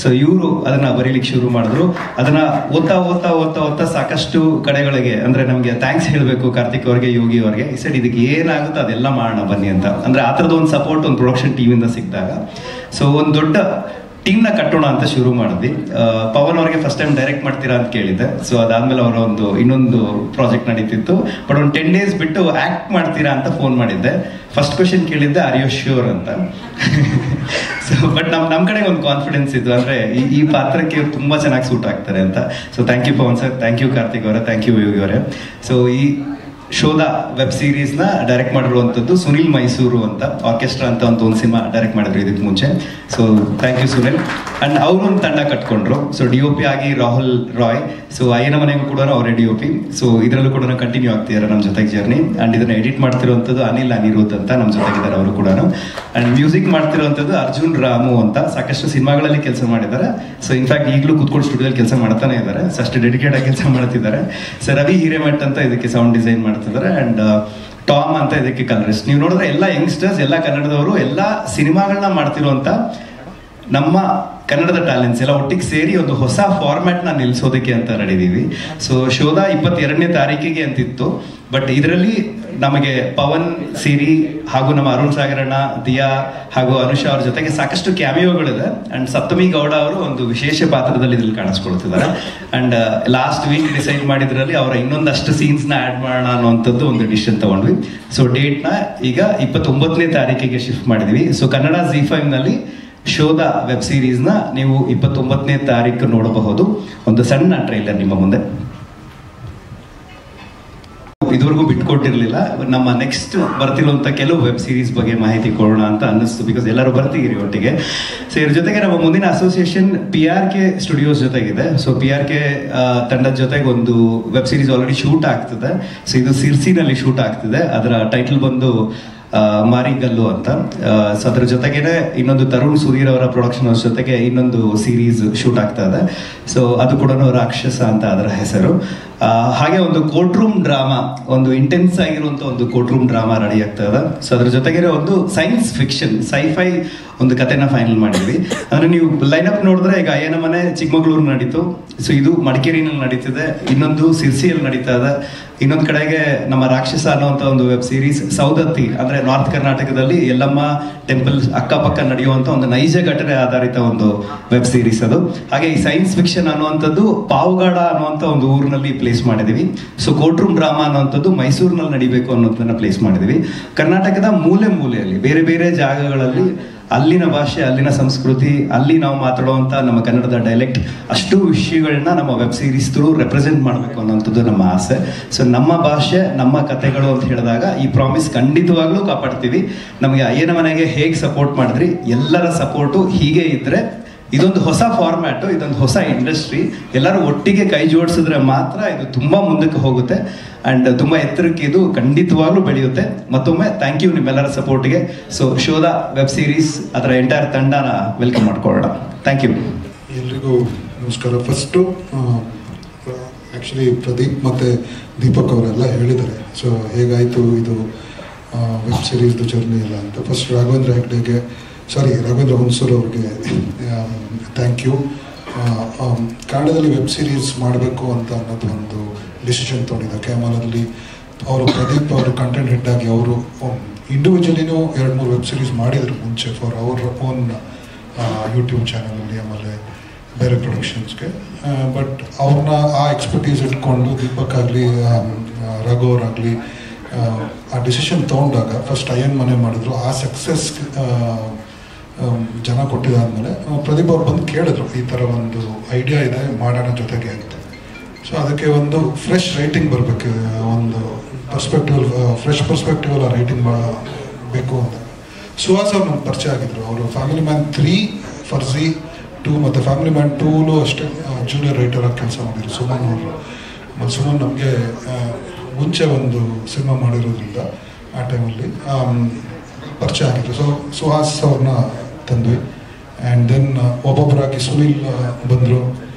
ಸೊ ಇವರು ಅದನ್ನ ಬರೀಲಿಕ್ಕೆ ಶುರು ಮಾಡಿದ್ರು. ಅದನ್ನ ಓದ್ತಾ ಓದ್ತಾ ಓದ್ತಾ ಓದ್ತಾ ಸಾಕಷ್ಟು ಕಡೆಗಳಿಗೆ, ಅಂದ್ರೆ ನಮಗೆ ಥ್ಯಾಂಕ್ಸ್ ಹೇಳಬೇಕು ಕಾರ್ತಿಕ್ ಅವ್ರಿಗೆ, ಯೋಗಿ ಅವ್ರಿಗೆ. ಈ ಸೈಡ್ ಇದಕ್ಕೆ ಏನಾಗುತ್ತೋ ಅದೆಲ್ಲ ಮಾಡೋಣ ಬನ್ನಿ ಅಂತ, ಅಂದ್ರೆ ಆ ಥರದ ಒಂದು ಸಪೋರ್ಟ್ ಒಂದು ಪ್ರೊಡಕ್ಷನ್ ಟೀಮಿಂದ ಸಿಕ್ಕಿದಾಗ ಸೊ ಒಂದು ದೊಡ್ಡ ಟೀಮ್ನ ಕಟ್ಟೋಣ ಅಂತ ಶುರು ಮಾಡಿದ್ವಿ. ಪವನ್ ಅವ್ರಿಗೆ ಫಸ್ಟ್ ಟೈಮ್ ಡೈರೆಕ್ಟ್ ಮಾಡ್ತೀರಾ ಅಂತ ಕೇಳಿದ್ದೆ. ಸೊ ಅದಾದ್ಮೇಲೆ ಅವರ ಇನ್ನೊಂದು ಪ್ರಾಜೆಕ್ಟ್ ನಡೀತಿತ್ತು, ಬಟ್ ಒಂದು 10 days ಬಿಟ್ಟು ಆಕ್ಟ್ ಮಾಡ್ತೀರಾ ಅಂತ ಫೋನ್ ಮಾಡಿದ್ದೆ. ಫಸ್ಟ್ ಕ್ವೆಶನ್ ಕೇಳಿದ್ದೆ, ಆರ್ ಯು ಶ್ಯೂರ್ ಅಂತ. ಸೊ ಬಟ್ ನಮ್ಮ ಕಡೆ ಒಂದು ಕಾನ್ಫಿಡೆನ್ಸ್ ಇತ್ತು, ಅಂದ್ರೆ ಈ ಪಾತ್ರಕ್ಕೆ ತುಂಬಾ ಚೆನ್ನಾಗಿ ಸೂಟ್ ಆಗ್ತಾರೆ ಅಂತ. So thank you Pavan sir, thank you Karthik ಅವರೇ, ಥ್ಯಾಂಕ್ ಯು ಯೋಗಿ ಅವರೇ. ಸೊ ಶೋಧ ವೆಬ್ ಸೀರೀಸ್ನ ಡೈರೆಕ್ಟ್ ಮಾಡಿರುವಂಥದ್ದು ಸುನಿಲ್ ಮೈಸೂರು ಅಂತ, ಆರ್ಕೆಸ್ಟ್ರಾ ಅಂತ ಒಂದು ಸಿನಿಮಾ ಡೈರೆಕ್ಟ್ ಮಾಡಿದ್ರು ಇದಕ್ಕೆ ಮುಂಚೆ. So thank you Sunil. And ಅವರೊಂದು ತಂಡ ಕಟ್ಕೊಂಡ್ರು. ಸೊ DOP ಆಗಿ ರಾಹುಲ್ ರಾಯ್. ಸೊ ಅಯ್ಯನ ಮನೆಗೂ ಕೂಡ ಅವರೇ DOP. ಸೊ ಇದರಲ್ಲೂ ಕೂಡ ಕಂಟಿನ್ಯೂ ಆಗ್ತಿದ್ದಾರೆ ನಮ್ಮ ಜೊತೆಗೆ ಜರ್ನಿ. ಆ್ಯಂಡ್ ಇದನ್ನು ಎಡಿಟ್ ಮಾಡ್ತಿರುವಂಥದ್ದು ಅನಿಲ್ ಅನಿರುದ್ಧ್ ಅಂತ ನಮ್ಮ ಜೊತೆಗಿದ್ದಾರೆ ಅವರು ಕೂಡ. ಆ್ಯಂಡ್ ಮ್ಯೂಸಿಕ್ ಮಾಡ್ತಿರುವಂಥದ್ದು ಅರ್ಜುನ್ ರಾಮು ಅಂತ, ಸಾಕಷ್ಟು ಸಿನಿಮಾಗಳಲ್ಲಿ ಕೆಲಸ ಮಾಡಿದ್ದಾರೆ. ಸೊ ಇನ್ಫ್ಯಾಕ್ಟ್ ಈಗಲೂ ಕೂತ್ಕೊಂಡು ಸ್ಟುಡಿಯೋದಲ್ಲಿ ಕೆಲಸ ಮಾಡ್ತಾನೆ ಇದ್ದಾರೆ. ಸೊ ಅಷ್ಟು ಡೆಡಿಕೇಟ್ ಆಗಿ ಕೆಲಸ ಮಾಡ್ತಿದ್ದಾರೆ. ಸೊ ರವಿ ಹಿರೇಮಠ್ ಅಂತ ಇದಕ್ಕೆ ಸೌಂಡ್ ಡಿಸೈನ್ ಮಾಡ್ತಿದ್ದಾರೆ. ಆ್ಯಂಡ್ ಟಾಮ್ ಅಂತ ಇದಕ್ಕೆ ಕಲರಿಸ್ಟ್. ನೀವು ನೋಡಿದ್ರೆ ಎಲ್ಲ ಯಂಗ್ಸ್ಟರ್ಸ್, ಎಲ್ಲ ಕನ್ನಡದವರು, ಎಲ್ಲ ಸಿನಿಮಾಗಳನ್ನ ಮಾಡ್ತಿರುವಂಥ ನಮ್ಮ ಕನ್ನಡದ ಟ್ಯಾಲೆಂಟ್ಸ್ ಎಲ್ಲ ಒಟ್ಟಿಗೆ ಸೇರಿ ಒಂದು ಹೊಸ ಫಾರ್ಮ್ಯಾಟ್ನ ನಿಲ್ಲಿಸೋದಕ್ಕೆ ಅಂತ ನಡೆದೀವಿ. ಸೊ ಶೋಧ 22ನೇ ತಾರೀಕಿಗೆ ಅಂತಿತ್ತು. ಬಟ್ ಇದರಲ್ಲಿ ನಮಗೆ ಪವನ್ ಸಿರಿ ಹಾಗೂ ನಮ್ಮ ಅರುಣ್ ಸಾಗರಣ್ಣ, ದಿಯಾ ಹಾಗೂ ಅನುಷಾ ಅವ್ರ ಜೊತೆಗೆ ಸಾಕಷ್ಟು ಕ್ಯಾಮಿಯೋಗಳಿದೆ. ಅಂಡ್ ಸಪ್ತಮಿ ಗೌಡ ಅವರು ಒಂದು ವಿಶೇಷ ಪಾತ್ರದಲ್ಲಿ ಇದ್ರಲ್ಲಿ ಕಾಣಿಸ್ಕೊಳ್ತಿದ್ದಾರೆ. ಅಂಡ್ ಲಾಸ್ಟ್ ವೀಕ್ ಡಿಸೈಡ್ ಮಾಡಿದ್ರಲ್ಲಿ ಅವರ ಇನ್ನೊಂದಷ್ಟು ಸೀನ್ಸ್ನ ಆ್ಯಡ್ ಮಾಡೋಣ ಅನ್ನುವಂಥದ್ದು ಒಂದು ಡಿಸಿಷನ್ ತಗೊಂಡ್ವಿ. ಸೊ ಡೇಟ್ನ ಈಗ 29ನೇ ತಾರೀಕಿಗೆ ಶಿಫ್ಟ್ ಮಾಡಿದ್ವಿ. ಸೊ ಕನ್ನಡ ZEE5 ನಲ್ಲಿ ಶೋಧ ವೆಬ್ ಸೀರೀಸ್ನ ನೀವು 29ನೇ ತಾರೀಕು ನೋಡಬಹುದು. ಒಂದು ಸಣ್ಣ ಟ್ರೈಲರ್ ನಿಮ್ಮ ಮುಂದೆ. ಇದುವರೆಗೂ ಬಿಟ್ಕೊಟ್ಟಿರ್ಲಿಲ್ಲ. ನಮ್ಮ ನೆಕ್ಸ್ಟ್ ಬರ್ತಿರುವಂಥ ಕೆಲವು ವೆಬ್ ಸೀರೀಸ್ ಬಗ್ಗೆ ಮಾಹಿತಿ ಕೊಡೋಣ ಅಂತ ಅನ್ನಿಸ್ತು, ಬಿಕಾಸ್ ಎಲ್ಲರೂ ಬರ್ತೀರಿ ಒಟ್ಟಿಗೆ. ಸೊ ಇದ್ರ ಜೊತೆಗೆ ನಮ್ಮ ಮುಂದಿನ ಅಸೋಸಿಯೇಷನ್ PRK ಸ್ಟುಡಿಯೋಸ್ ಜೊತೆಗಿದೆ. ಸೊ PRK ತಂಡದ ಜೊತೆಗೆ ಒಂದು ವೆಬ್ ಸೀರೀಸ್ ಆಲ್ರೆಡಿ ಶೂಟ್ ಆಗ್ತಿದೆ. ಸೊ ಇದು ಸಿರ್ಸಿನಲ್ಲಿ ಶೂಟ್ ಆಗ್ತಿದೆ. ಅದರ ಟೈಟಲ್ ಬಂದು ಮಾರಿಗಲ್ಲು ಅಂತ. ಸೊ ಅದ್ರ ಜೊತೆಗೇನೆ ಇನ್ನೊಂದು ತರುಣ್ ಸುಧೀರ್ ಅವರ ಪ್ರೊಡಕ್ಷನ್ ಹೌಸ್ ಜೊತೆಗೆ ಇನ್ನೊಂದು ಸೀರೀಸ್ ಶೂಟ್ ಆಗ್ತಾ ಇದೆ. ಸೊ ಅದು ಕೂಡ ರಾಕ್ಷಸ ಅಂತ ಅದರ ಹೆಸರು. ಹಾಗೆ ಒಂದು ಕೋರ್ಟ್ ರೂಮ್ ಡ್ರಾಮಾ, ಒಂದು ಇಂಟೆನ್ಸ್ ಆಗಿರುವಂಥ ಒಂದು ಕೋರ್ಟ್ ರೂಮ್ ಡ್ರಾಮಾ ರೆಡಿ ಆಗ್ತಾ ಇದೆ. ಸೊ ಅದ್ರ ಜೊತೆಗೆ ಒಂದು ಸೈನ್ಸ್ ಫಿಕ್ಷನ್ ಸೈಫೈ ಒಂದು ಕಥೆನ ಫೈನಲ್ ಮಾಡಿದ್ವಿ. ಅಂದ್ರೆ ನೀವು ಲೈನಪ್ ನೋಡಿದ್ರೆ ಈಗ ಅಯ್ಯನ ಮನೆ ಚಿಕ್ಕಮಗಳೂರು ನಡೀತು. ಸೊ ಇದು ಮಡಿಕೇರಿನಲ್ಲಿ ನಡೀತಿದೆ. ಇನ್ನೊಂದು ಸಿರ್ಸಿಯಲ್ಲಿ ನಡೀತಾ ಇದೆ. ಇನ್ನೊಂದು ಕಡೆಗೆ ನಮ್ಮ ರಾಕ್ಷಸ ಅನ್ನುವಂಥ ಒಂದು ವೆಬ್ ಸೀರೀಸ್ ಸೌದತ್ತಿ, ಅಂದ್ರೆ ನಾರ್ತ್ ಕರ್ನಾಟಕದಲ್ಲಿ ಯಲ್ಲಮ್ಮ ಟೆಂಪಲ್ ಅಕ್ಕಪಕ್ಕ ನಡೆಯುವಂಥ ಒಂದು ನೈಜ ಘಟನೆ ಆಧಾರಿತ ಒಂದು ವೆಬ್ ಸೀರೀಸ್ ಅದು. ಹಾಗೆ ಈ ಸೈನ್ಸ್ ಫಿಕ್ಷನ್ ಅನ್ನುವಂಥದ್ದು ಪಾವಗಾಡ ಅನ್ನುವಂಥ ಒಂದು ಊರಿನಲ್ಲಿ ಪ್ಲೇಸ್ ಮಾಡಿದೀವಿ. ಸೊ ಕೋರ್ಟ್ ರೂಮ್ ಡ್ರಾಮಾ ಅನ್ನುವಂಥದ್ದು ಮೈಸೂರಿನಲ್ಲಿ ನಡಿಬೇಕು ಅನ್ನೋದನ್ನ ಪ್ಲೇಸ್ ಮಾಡಿದೀವಿ. ಕರ್ನಾಟಕದ ಮೂಲೆ ಮೂಲೆಯಲ್ಲಿ ಬೇರೆ ಬೇರೆ ಜಾಗಗಳಲ್ಲಿ ಅಲ್ಲಿನ ಭಾಷೆ, ಅಲ್ಲಿನ ಸಂಸ್ಕೃತಿ, ಅಲ್ಲಿ ನಾವು ಮಾತಾಡುವಂಥ ನಮ್ಮ ಕನ್ನಡದ ಡೈಲೆಕ್ಟ್, ಅಷ್ಟು ವಿಷಯಗಳನ್ನ ನಮ್ಮ ವೆಬ್ ಸೀರೀಸ್ ಥ್ರೂ ರೆಪ್ರೆಸೆಂಟ್ ಮಾಡಬೇಕು ಅನ್ನೋಂಥದ್ದು ನಮ್ಮ ಆಸೆ. ಸೊ ನಮ್ಮ ಭಾಷೆ, ನಮ್ಮ ಕಥೆಗಳು ಅಂತ ಹೇಳಿದಾಗ ಈ ಪ್ರಾಮಿಸ್ ಖಂಡಿತವಾಗ್ಲೂ ಕಾಪಾಡ್ತೀವಿ. ನಮಗೆ ಅಯ್ಯನ ಮನೆಗೆ ಹೇಗೆ ಸಪೋರ್ಟ್ ಮಾಡಿದ್ರಿ, ಎಲ್ಲರ ಸಪೋರ್ಟು ಹೀಗೆ ಇದ್ರೆ ಇದೊಂದು ಹೊಸ ಫಾರ್ಮ್ಯಾಟು, ಇದೊಂದು ಹೊಸ ಇಂಡಸ್ಟ್ರಿ. ಎಲ್ಲರೂ ಒಟ್ಟಿಗೆ ಕೈ ಜೋಡಿಸಿದ್ರೆ ಮಾತ್ರ ಇದು ತುಂಬ ಮುಂದಕ್ಕೆ ಹೋಗುತ್ತೆ. ಆ್ಯಂಡ್ ತುಂಬ ಎತ್ತರಕ್ಕೆ ಇದು ಖಂಡಿತವಾಗ್ಲೂ ಬೆಳೆಯುತ್ತೆ. ಮತ್ತೊಮ್ಮೆ ಥ್ಯಾಂಕ್ ಯು ನಿಮ್ಮೆಲ್ಲರ ಸಪೋರ್ಟಿಗೆ. ಸೊ ಶೋಧ ವೆಬ್ ಸೀರೀಸ್ ಅದರ ಎಂಟೈರ್ ತಂಡನ ವೆಲ್ಕಮ್ ಮಾಡ್ಕೊಳ್ಳೋಣ. Thank you. ಎಲ್ರಿಗೂ ನಮಸ್ಕಾರ. ಫಸ್ಟು ಆ್ಯಕ್ಚುಲಿ ಪ್ರದೀಪ್ ಮತ್ತು ದೀಪಕ್ ಅವರೆಲ್ಲ ಹೇಳಿದ್ದಾರೆ ಸೊ ಹೇಗಾಯಿತು ಇದು ವೆಬ್ ಸೀರೀಸ್ದು ಜರ್ನಿ ಎಲ್ಲ ಅಂತ. ಫಸ್ಟ್ ರಾಘವೇಂದ್ರ ಹುಣಸೂರು ಅವ್ರಿಗೆ ಥ್ಯಾಂಕ್ ಯು. ಕನ್ನಡದಲ್ಲಿ ವೆಬ್ ಸೀರೀಸ್ ಮಾಡಬೇಕು ಅಂತ ಅನ್ನೋದು ಒಂದು ಡಿಸಿಷನ್ ತೊಗೊಂಡಿದ್ದೆ. ಕ್ಯಾಮರಲ್ಲಿ ಅವರು ಪ್ರದೀಪ್ ಅವರು ಕಂಟೆಂಟ್ ಹೆಡ್ ಆಗಿ ಅವರು ಇಂಡಿವಿಜುವಲಿನೂ 2-3 ವೆಬ್ ಸೀರೀಸ್ ಮಾಡಿದರು ಮುಂಚೆ ಫಾರ್ ಅವರ್ ಓನ್ ಯೂಟ್ಯೂಬ್ ಚಾನಲಲ್ಲಿ, ಆಮೇಲೆ ಬೇರೆ ಪ್ರೊಡಕ್ಷನ್ಸ್ಗೆ. ಬಟ್ ಅವ್ರನ್ನ ಆ ಎಕ್ಸ್ಪರ್ಟೀಸ್ ಇಟ್ಕೊಂಡು ದೀಪಕ್ ಆಗಲಿ ರಘು ಅವರಾಗಲಿ ಆ ಡಿಸಿಷನ್ ತೊಗೊಂಡಾಗ ಫಸ್ಟ್ ಅಯ್ಯನ್ ಮನೆ ಮಾಡಿದ್ರು. ಆ ಸಕ್ಸಸ್ ಜನ ಕೊಟ್ಟಿದ್ದಾದ್ಮೇಲೆ ಪ್ರದೀಪ್ ಅವ್ರು ಬಂದು ಕೇಳಿದ್ರು, ಈ ಥರ ಒಂದು ಐಡಿಯಾ ಇದೆ ಮಾಡೋಣ ಜೊತೆಗೆ ಅಂತ. ಸೊ ಅದಕ್ಕೆ ಒಂದು ಫ್ರೆಶ್ ರೈಟಿಂಗ್ ಬರಬೇಕು, ಒಂದು ಫ್ರೆಶ್ ಪರ್ಸ್ಪೆಕ್ಟಿವಲ್ಲಿ ರೈಟಿಂಗ್ ಬೇಕು ಅಂತ. ಸುಹಾಸ್ ಅವ್ರು ನಮ್ಗೆ ಪರಿಚಯ ಆಗಿದ್ರು. ಅವರು ಫ್ಯಾಮಿಲಿ ಮ್ಯಾನ್ 3, ಫರ್ಜಿ 2 ಮತ್ತು ಫ್ಯಾಮಿಲಿ ಮ್ಯಾನ್ 2ಲೂ ಅಷ್ಟೇ ಜೂನಿಯರ್ ರೈಟರ್ ಆಗಿ ಕೆಲಸ ಮಾಡಿದ್ರು ಸುಮನ್ ಅವರು. ಮತ್ತು ಸುಮನ್ ನಮಗೆ ಮುಂಚೆ ಒಂದು ಸಿನಿಮಾ ಮಾಡಿರೋದ್ರಿಂದ ಆ ಟೈಮಲ್ಲಿ ಪರಿಚಯ ಆಗಿದ್ರು. ಸೊ ಸುಹಾಸ್ ಅವ್ರನ್ನ ತಂದ್ವಿ. ಆ್ಯಂಡ್ ದೆನ್ ಒಬ್ಬೊಬ್ಬರಾಗಿ ಸುನಿಲ್ ಬಂದರು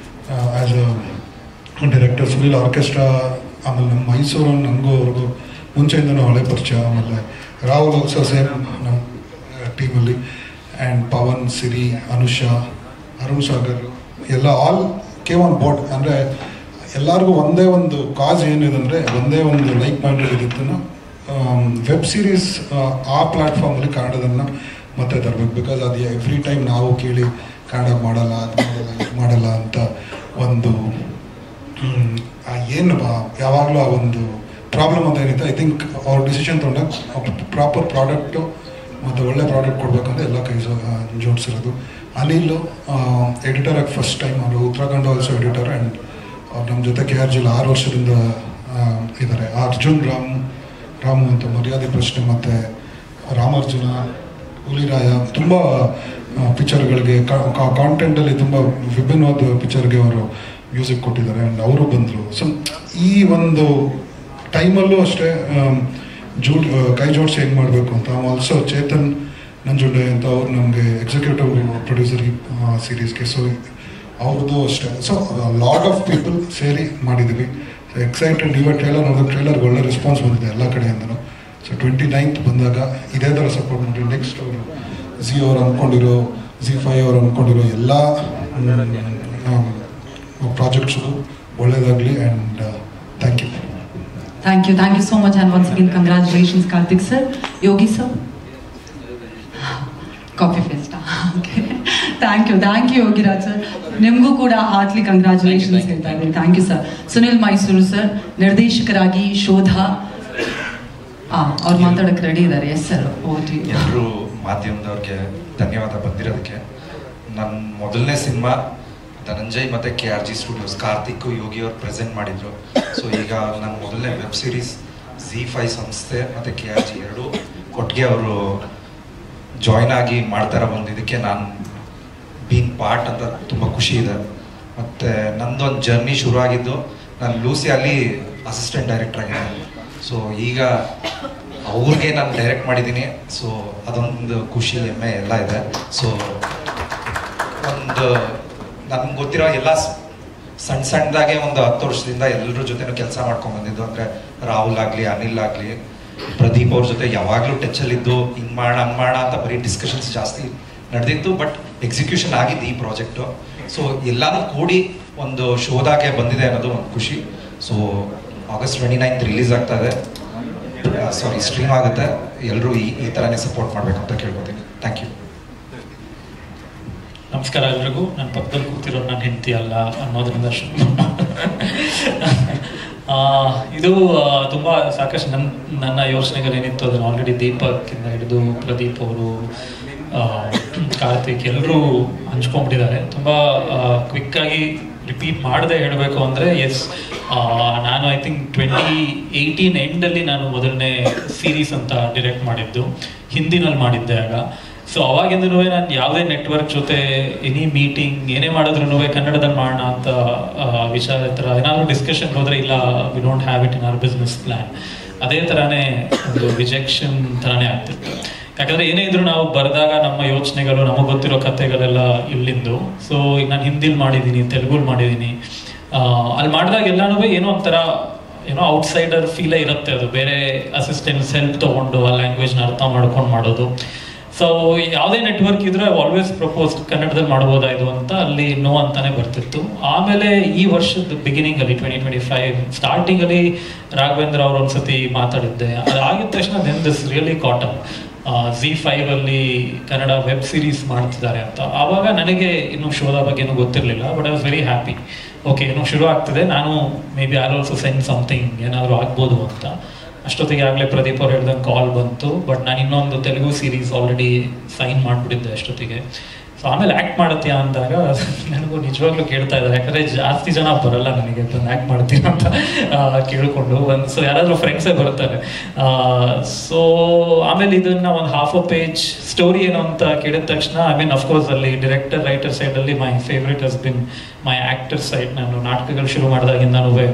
as a director. Sunil orchestra, ಆಮೇಲೆ ನಮ್ಮ ಮೈಸೂರು ನನಗೂ ಅವ್ರಿಗೂ ಮುಂಚೆಯಿಂದನೂ ಹಳೆ ಪರಿಚಯ. ಆಮೇಲೆ ರಾಹುಲ್ ಆಲ್ಸೋ ಸೇಮ್ ನಮ್ಮ ಟೀಮಲ್ಲಿ. ಆ್ಯಂಡ್ ಪವನ್, ಸಿರಿ, ಅನುಷಾ, ಅರುಣ್ ಸಾಗರ್ ಎಲ್ಲ ಆಲ್ ಕೇಮ್ ಆನ್ ಬೋರ್ಡ್. ಅಂದರೆ ಎಲ್ಲರಿಗೂ ಒಂದೇ ಒಂದು ಕಾಸ್ ಏನಿದೆ ಅಂದರೆ ಒಂದೇ ಒಂದು ಲೈಕ್ ಮೈಂಡೆಡ್ ಇದ್ದಿದ್ದನ್ನು ವೆಬ್ ಸೀರೀಸ್ ಆ ಪ್ಲ್ಯಾಟ್ಫಾರ್ಮಲ್ಲಿ ಕನ್ನಡದನ್ನು ಮತ್ತೆ ತರಬೇಕು. ಬಿಕಾಸ್ ಅದು ಎವ್ರಿ ಟೈಮ್ ನಾವು ಕೇಳಿ ಕನ್ನಡ ಮಾಡಲ್ಲ, ಅದು ಮಾಡಲ್ಲ, ಇದು ಮಾಡಲ್ಲ ಅಂತ ಒಂದು ಏನು ಯಾವಾಗಲೂ ಆ ಒಂದು ಪ್ರಾಬ್ಲಮ್ ಅಂತ ಏನಿತ್ತು. ಐ ಥಿಂಕ್ ಅವ್ರ ಡಿಸಿಷನ್ ತೊಗೊಂಡಾಗ ಪ್ರಾಪರ್ ಪ್ರಾಡಕ್ಟು ಮತ್ತು ಒಳ್ಳೆ ಪ್ರಾಡಕ್ಟ್ ಕೊಡಬೇಕಂತ ಎಲ್ಲ ಕೈ ಜೋಡಿಸಿರೋದು. ಅನಿಲ್ ಎಡಿಟರ್ ಆಗಿ ಫಸ್ಟ್ ಟೈಮ್ ಅವರು ಉತ್ತರಾಖಂಡ ಆಲ್ಸೋ ಎಡಿಟರ್. ಆ್ಯಂಡ್ ಅವ್ರು ನಮ್ಮ ಜೊತೆ KRG 6 ವರ್ಷದಿಂದ ಇದ್ದಾರೆ. ಅರ್ಜುನ್ ರಾಮು ಅಂತ ಮರ್ಯಾದೆ ಪ್ರಶ್ನೆ ಮತ್ತು ರಾಮಾರ್ಜುನ, ಹುಲಿರಾಯ, ತುಂಬ ಪಿಕ್ಚರ್ಗಳಿಗೆ ಕಾಂಟೆಂಟಲ್ಲಿ ತುಂಬ ವಿಭಿನ್ನವಾದ ಪಿಕ್ಚರ್ಗೆ ಅವರು ಮ್ಯೂಸಿಕ್ ಕೊಟ್ಟಿದ್ದಾರೆ. ಆ್ಯಂಡ್ ಅವರು ಬಂದರು. ಸೊ ಈ ಒಂದು ಟೈಮಲ್ಲೂ ಅಷ್ಟೇ ಕೈ ಜೋಡಿಸಿ ಹೆಂಗೆ ಮಾಡಬೇಕು ಅಂತ. ಆಲ್ಸೋ ಚೇತನ್ ನಂಜುಂಡೆ ಅಂತ ಅವ್ರು ನಮಗೆ ಎಕ್ಸಿಕ್ಯೂಟಿವ್ ಪ್ರೊಡ್ಯೂಸರ್ ಈ ಸೀರೀಸ್ಗೆ. ಸೊ ಅವ್ರದ್ದು ಅಷ್ಟೇ. ಸೊ ಲಾಟ್ ಆಫ್ ಪೀಪಲ್ ಸೇರಿ ಮಾಡಿದ್ದೀವಿ. So excited. ಇವತ್ತು ಟ್ರೇಲರ್ಗೆ ಒಳ್ಳೆ ರೆಸ್ಪಾನ್ಸ್ ಬಂದಿದೆ ಎಲ್ಲ ಕಡೆಯಿಂದನೂ. ಸೊ 29th ಬಂದಾಗ ಇದೇ ಥರ ಸಪೋರ್ಟ್ ಮಾಡಿ. ನೆಕ್ಸ್ಟ್ ಅವರು ZEE ಅವ್ರು ಅಂದ್ಕೊಂಡಿರೋ, ZEE5 ಅವ್ರು ಅಂದ್ಕೊಂಡಿರೋ ಎಲ್ಲ ಪ್ರಾಜೆಕ್ಟ್ಸ್ಗೂ ಒಳ್ಳೆಯದಾಗಲಿ. And thank you. Thank you so much, and once again congratulations Karthik sir. Yogi sir, copy paste. Okay, thank you Yogi Raj sir. Nimgu kuda heartily congratulations ಹೇಳ್ತಾ ಇದ್ದೀನಿ. Thank you sir. Sunil Mysuru sir ನಿರ್ದೇಶಕರಾಗಿ ಶೋಧ ಅವ್ರು ಮಾತಾಡಕ್ಕೆ ready ಇದ್ದಾರೆ. Yes sir, ಎಲ್ಲರೂ ಮಾಧ್ಯಮದವ್ರಿಗೆ ಧನ್ಯವಾದ ಬಂದಿರೋದಕ್ಕೆ. ನನ್ನ ಮೊದಲನೇ ಸಿನಿಮಾ ಧನಂಜಯ್ ಮತ್ತು KRG ಸ್ಟುಡಿಯೋಸ್, ಕಾರ್ತಿಕ್ ಯೋಗಿ ಅವ್ರು ಪ್ರೆಸೆಂಟ್ ಮಾಡಿದರು. ಸೊ ಈಗ ನನ್ನ ಮೊದಲನೇ ವೆಬ್ ಸೀರೀಸ್ ZEE5 ಸಂಸ್ಥೆ ಮತ್ತು KRG ಎರಡೂ ಒಟ್ಟಿಗೆ ಅವರು ಜಾಯ್ನ್ ಆಗಿ ಮಾಡ್ತಾರ ಬಂದಿದ್ದಕ್ಕೆ ನಾನು ಬೀನ್ ಪಾರ್ಟ್ ಅಂತ ತುಂಬ ಖುಷಿ ಇದೆ. ಮತ್ತು ನಂದೊಂದು ಜರ್ನಿ ಶುರು ಆಗಿದ್ದು ನಾನು ಲೂಸಿಯಲ್ಲಿ ಅಸಿಸ್ಟೆಂಟ್ ಡೈರೆಕ್ಟರ್ ಆಗಿದ್ದೀನಿ. ಸೊ ಈಗ ಅವ್ರಿಗೆ ನಾನು ಡೈರೆಕ್ಟ್ ಮಾಡಿದ್ದೀನಿ. ಸೊ ಅದೊಂದು ಖುಷಿ, ಹೆಮ್ಮೆ ಎಲ್ಲ ಇದೆ. ಸೊ ನಮ್ಗೆ ಗೊತ್ತಿರೋ ಎಲ್ಲ ಸಣ್ಣದಾಗೆ ಒಂದು 10 ವರ್ಷದಿಂದ ಎಲ್ಲರ ಜೊತೆನೂ ಕೆಲಸ ಮಾಡ್ಕೊಂಡು ಬಂದಿದ್ದು. ಅಂದರೆ ರಾಹುಲ್ ಆಗಲಿ, ಅನಿಲ್ ಆಗಲಿ, ಪ್ರದೀಪ್ ಅವ್ರ ಜೊತೆ ಯಾವಾಗಲೂ ಟಚ್ಚಲ್ಲಿದ್ದು ಹಿಂಗೆ ಮಾಡೋಣ ಹಂಗೆ ಮಾಡೋಣ ಅಂತ ಬರೀ ಡಿಸ್ಕಷನ್ಸ್ ಜಾಸ್ತಿ ನಡೆದಿತ್ತು. ಬಟ್ ಎಕ್ಸಿಕ್ಯೂಷನ್ ಆಗಿದ್ದು ಈ ಪ್ರಾಜೆಕ್ಟು. ಸೊ ಎಲ್ಲನೂ ಕೂಡಿ ಒಂದು ಶೋದಾಗೆ ಬಂದಿದೆ ಅನ್ನೋದು ಒಂದು ಖುಷಿ. ಸೊ August 29th ರಿಲೀಸ್ ಆಗ್ತಾ ಇದೆ. ಸ್ಟ್ರೀಮ್ ಆಗುತ್ತೆ. ಎಲ್ಲರೂ ಈ ಥರನೇ ಸಪೋರ್ಟ್ ಮಾಡಬೇಕು ಅಂತ ಕೇಳ್ಕೊತೀನಿ. Thank you. ನಮಸ್ಕಾರ ಎಲ್ರಿಗೂ. ನನ್ನ ಪಕ್ಕದಲ್ಲಿ ಕೂತಿರೋದು ನನ್ನ ಹೆಂಡತಿ ಅಲ್ಲ ಅನ್ನೋದ್ರಿಂದ ಇದು ತುಂಬ ಸಾಕಷ್ಟು ನನ್ನ ಯೋಚನೆಗಳೇನಿತ್ತು ಅದನ್ನು ಆಲ್ರೆಡಿ ದೀಪಕ್ಕಿಂದ ಹಿಡಿದು ಪ್ರದೀಪ್ ಅವರು, ಕಾರ್ತಿಕ್ ಎಲ್ಲರೂ ಹಂಚ್ಕೊಂಡ್ಬಿಟ್ಟಿದ್ದಾರೆ. ತುಂಬ ಕ್ವಿಕ್ಕಾಗಿ ರಿಪೀಟ್ ಮಾಡದೆ ಹೇಳಬೇಕು ಅಂದರೆ, ಎಸ್, ನಾನು ಐ ಥಿಂಕ್ 2018 ಎಂಡಲ್ಲಿ ನಾನು ಮೊದಲನೇ ಸೀರೀಸ್ ಅಂತ ಡಿರೆಕ್ಟ್ ಮಾಡಿದ್ದು, ಹಿಂದಿನಲ್ಲಿ ಮಾಡಿದ್ದೆ ಆಗ. ಸೊ ಅವಾಗಿಂದನೂ ನಾನು ಯಾವುದೇ ನೆಟ್ವರ್ಕ್ ಜೊತೆ ಎನಿ ಮೀಟಿಂಗ್ ಏನೇ ಮಾಡಿದ್ರು ಕನ್ನಡದಲ್ಲಿ ಮಾಡೋಣ ಅಂತ ವಿಚಾರ ಥರ ಏನಾದರೂ ಡಿಸ್ಕಷನ್ ಹೋದರೆ, ಇಲ್ಲ we don't have it in our business plan, ಅದೇ ಥರನೇ ಒಂದು ರಿಜೆಕ್ಷನ್ ಥರನೇ ಆಗ್ತಿತ್ತು. ಯಾಕಂದರೆ ಏನೇ ಇದ್ರು ನಾವು ಬರೆದಾಗ ನಮ್ಮ ಯೋಚನೆಗಳು, ನಮಗೆ ಗೊತ್ತಿರೋ ಕಥೆಗಳೆಲ್ಲ ಇಲ್ಲಿಂದು. ಸೊ ಈಗ ನಾನು ಹಿಂದಿಲಿ ಮಾಡಿದ್ದೀನಿ, ತೆಲುಗುಲಿ ಮಾಡಿದ್ದೀನಿ. ಅಲ್ಲಿ ಮಾಡಿದಾಗ ಎಲ್ಲನೂ ಏನೋ ಒಂಥರ ಔಟ್ಸೈಡರ್ ಫೀಲೇ ಇರುತ್ತೆ. ಅದು ಬೇರೆ ಅಸಿಸ್ಟೆಂಟ್ಸ್ ಹೆಲ್ಪ್ ತೊಗೊಂಡು ಆ ಲ್ಯಾಂಗ್ವೇಜ್ನ ಅರ್ಥ ಮಾಡ್ಕೊಂಡು ಮಾಡೋದು. ಸೊ ಯಾವುದೇ ನೆಟ್ವರ್ಕ್ ಇದ್ರೂ ಆಲ್ವೇಸ್ ಪ್ರಪೋಸ್ ಕನ್ನಡದಲ್ಲಿ ಮಾಡ್ಬೋದಾಯಿತು ಅಂತ, ಅಲ್ಲಿ ನೋ ಅಂತಾನೆ ಬರ್ತಿತ್ತು. ಆಮೇಲೆ ಈ ವರ್ಷದ ಬಿಗಿನಿಂಗಲ್ಲಿ 2025 ಸ್ಟಾರ್ಟಿಂಗಲ್ಲಿ ರಾಘವೇಂದ್ರ ಅವರು ಒಂದ್ಸತಿ ಮಾತಾಡಿದ್ದೆ. ಅದಾಗಿದ ತಕ್ಷಣ then this really caught up. ZEE5 Kannada web series ಮಾಡ್ತಿದ್ದಾರೆ ಅಂತ. ಆವಾಗ ನನಗೆ ಇನ್ನೂ ಶೋದ ಬಗ್ಗೆ ಏನೂ ಗೊತ್ತಿರಲಿಲ್ಲ. But I was very happy. Okay, ಏನೋ ಶುರು ಆಗ್ತಿದೆ, ನಾನು maybe I also send something, ಏನಾದರೂ ಆಗ್ಬೋದು ಅಂತ. ಅಷ್ಟೊತ್ತಿಗೆ ಆಗಲೇ ಪ್ರದೀಪ್ ಅವ್ರು ಹೇಳ್ದಂಗೆ ಕಾಲ್ ಬಂತು. ಬಟ್ ನಾನು ಇನ್ನೊಂದು ತೆಲುಗು ಸೀರೀಸ್ ಆಲ್ರೆಡಿ ಸೈನ್ ಮಾಡಿಬಿಟ್ಟಿದ್ದೆ ಅಷ್ಟೊತ್ತಿಗೆ. ಸೊ ಆಮೇಲೆ ಆ್ಯಕ್ಟ್ ಮಾಡುತ್ತೀಯಾ ಅಂದಾಗ ನನಗೂ ನಿಜವಾಗ್ಲೂ ಕೇಳ್ತಾ ಇದ್ದಾರೆ. ಯಾಕಂದರೆ ಜಾಸ್ತಿ ಜನ ಬರಲ್ಲ ನನಗೆ ಬಂದು ಆ್ಯಕ್ಟ್ ಮಾಡ್ತೀರಾ ಅಂತ ಕೇಳಿಕೊಂಡು ಸೊ ಯಾರಾದರೂ ಫ್ರೆಂಡ್ಸೇ ಬರ್ತಾರೆ. ಸೊ ಆಮೇಲೆ ಇದನ್ನು ಒಂದು half a page ಸ್ಟೋರಿ ಏನು ಅಂತ ಕೇಳಿದ ತಕ್ಷಣ, ಐ ಮೀನ್ ಅಫ್ಕೋರ್ಸ್ ಅಲ್ಲಿ ಡೈರೆಕ್ಟರ್ ರೈಟರ್ ಸೈಡಲ್ಲಿ my favourite has been my actor side. ನಾನು ನಾಟಕಗಳು ಶುರು ಮಾಡಿದಾಗಿಂದನೂ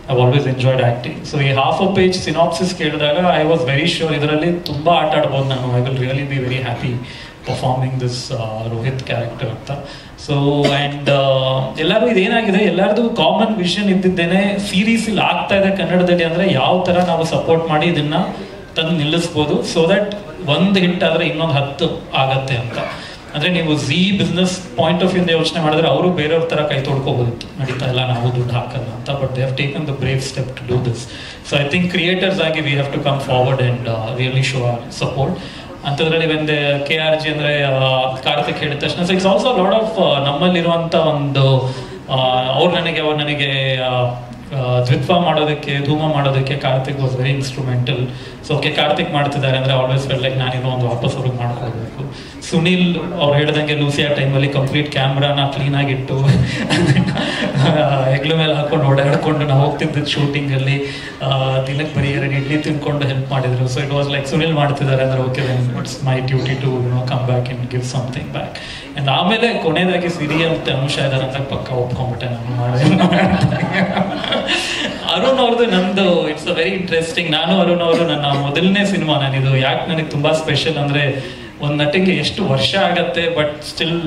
I've always enjoyed acting. So ಈ half a page synopsis ಕೇಳಿದಾಗ ಐ ವಾಸ್ ವೆರಿ ಶ್ಯೂರ್ ಇದರಲ್ಲಿ ತುಂಬ ಆಟ ಆಡ್ಬೋದು ನಾನು. I will really be very happy performing this Rohit character ಅಂತ. ಸೊ ಆ್ಯಂಡ್ ಎಲ್ಲರೂ ಇದೇನಾಗಿದೆ, ಎಲ್ಲರದು ಕಾಮನ್ ವಿಷನ್ ಇದ್ದಿದ್ದೇನೆ, ಸೀರೀಸ್ ಇಲ್ಲಿ ಆಗ್ತಾ ಇದೆ ಕನ್ನಡದಲ್ಲಿ ಅಂದರೆ ಯಾವ ಥರ ನಾವು ಸಪೋರ್ಟ್ ಮಾಡಿ ಇದನ್ನು ತಂದು ನಿಲ್ಲಿಸ್ಬೋದು, ಸೊ ದಟ್ ಒಂದು ಹಿಟ್ ಆದರೆ ಇನ್ನೊಂದು 10 ಆಗತ್ತೆ ಅಂತ. ಅಂದರೆ ನೀವು ZEE ಬಿಸ್ನೆಸ್ ಪಾಯಿಂಟ್ ಆಫ್ ವ್ಯೂಯಿಂದ ಯೋಚನೆ ಮಾಡಿದ್ರೆ ಅವರು ಬೇರೆಯವ್ರ ಥರ ಕೈ ತೊಳ್ಕೊಬೋದಿತ್ತು, ನಡೀತಾ ಇಲ್ಲ ನಾವು ದುಡ್ಡು ಹಾಕಲ್ಲ ಅಂತ. But they have taken the brave step to do this. So I think creators ಆಗಿ we have to come forward and really show our support. ಅಂಥದ್ರಲ್ಲಿ ಒಂದು KRG ಅಂದರೆ ಕಾರ್ತಿಕ್ ಹೇಳಿದ ತಕ್ಷಣ, so it's also lot of ನಮ್ಮಲ್ಲಿರುವಂಥ ಒಂದು ಅವ್ರು ನನಗೆ ದ್ವಿತ್ವ ಮಾಡೋದಕ್ಕೆ, ಧೂಮ ಮಾಡೋದಕ್ಕೆ Karthik was very instrumental. So okay, Karthik ಮಾಡ್ತಿದ್ದಾರೆ ಅಂದರೆ ಆಲ್ವೇಸ್ ಫೆಲ್ ಲೈಕ್ ನಾನಿನ್ನೂ ಒಂದು ವಾಪಸ್ ಅವ್ರಿಗೆ ಮಾಡ್ಕೊಳ್ಬೇಕು. ಸುನಿಲ್ ಅವ್ರು ಹೇಳ್ದಂಗೆ ಲೂಸಿಯಾ ಟೈಮಲ್ಲಿ ಕಂಪ್ಲೀಟ್ ಕ್ಯಾಮ್ರಾನ ಕ್ಲೀನಾಗಿಟ್ಟು ಹೆಗ್ಲ ಮೇಲೆ ಹಾಕೊಂಡು ಓಡಾಡ್ಕೊಂಡು ನಾವು ಹೋಗ್ತಿದ್ದ ಶೂಟಿಂಗಲ್ಲಿ ದಿನಕ್ಕೆ ಬರೀ 2 ಇಡ್ಲಿ ತಿನ್ಕೊಂಡು ಹೆಲ್ಪ್ ಮಾಡಿದ್ರು. So it was like Sunil ಮಾಡ್ತಿದ್ದಾರೆ ಅಂದರೆ okay, it's my duty to come back and give something back. And ಆಮೇಲೆ ಕೊನೆಯದಾಗಿ ಸಿರಿ ಅಂತ ಅಂಶ ಇದ್ದಾರೆ ಅಂತ ಪಕ್ಕ ಒಪ್ಕೊಂಡ್ಬಿಟ್ಟೆ ನಾನು ಅರುಣ್ ಅವ್ರದ್ದು ನಂದು ಇಟ್ಸ್ ಅ ವೆರಿ ಇಂಟ್ರೆಸ್ಟಿಂಗ್. ನಾನು ಅರುಣ್ ಅವರು ನನ್ನ ಮೊದಲನೇ ಸಿನಿಮಾ ನಾನಿದು. ಯಾಕೆ ನನಗೆ ತುಂಬ ಸ್ಪೆಷಲ್ ಅಂದರೆ ಒಂದು ನಟಿಗೆ ಎಷ್ಟು ವರ್ಷ ಆಗತ್ತೆ but still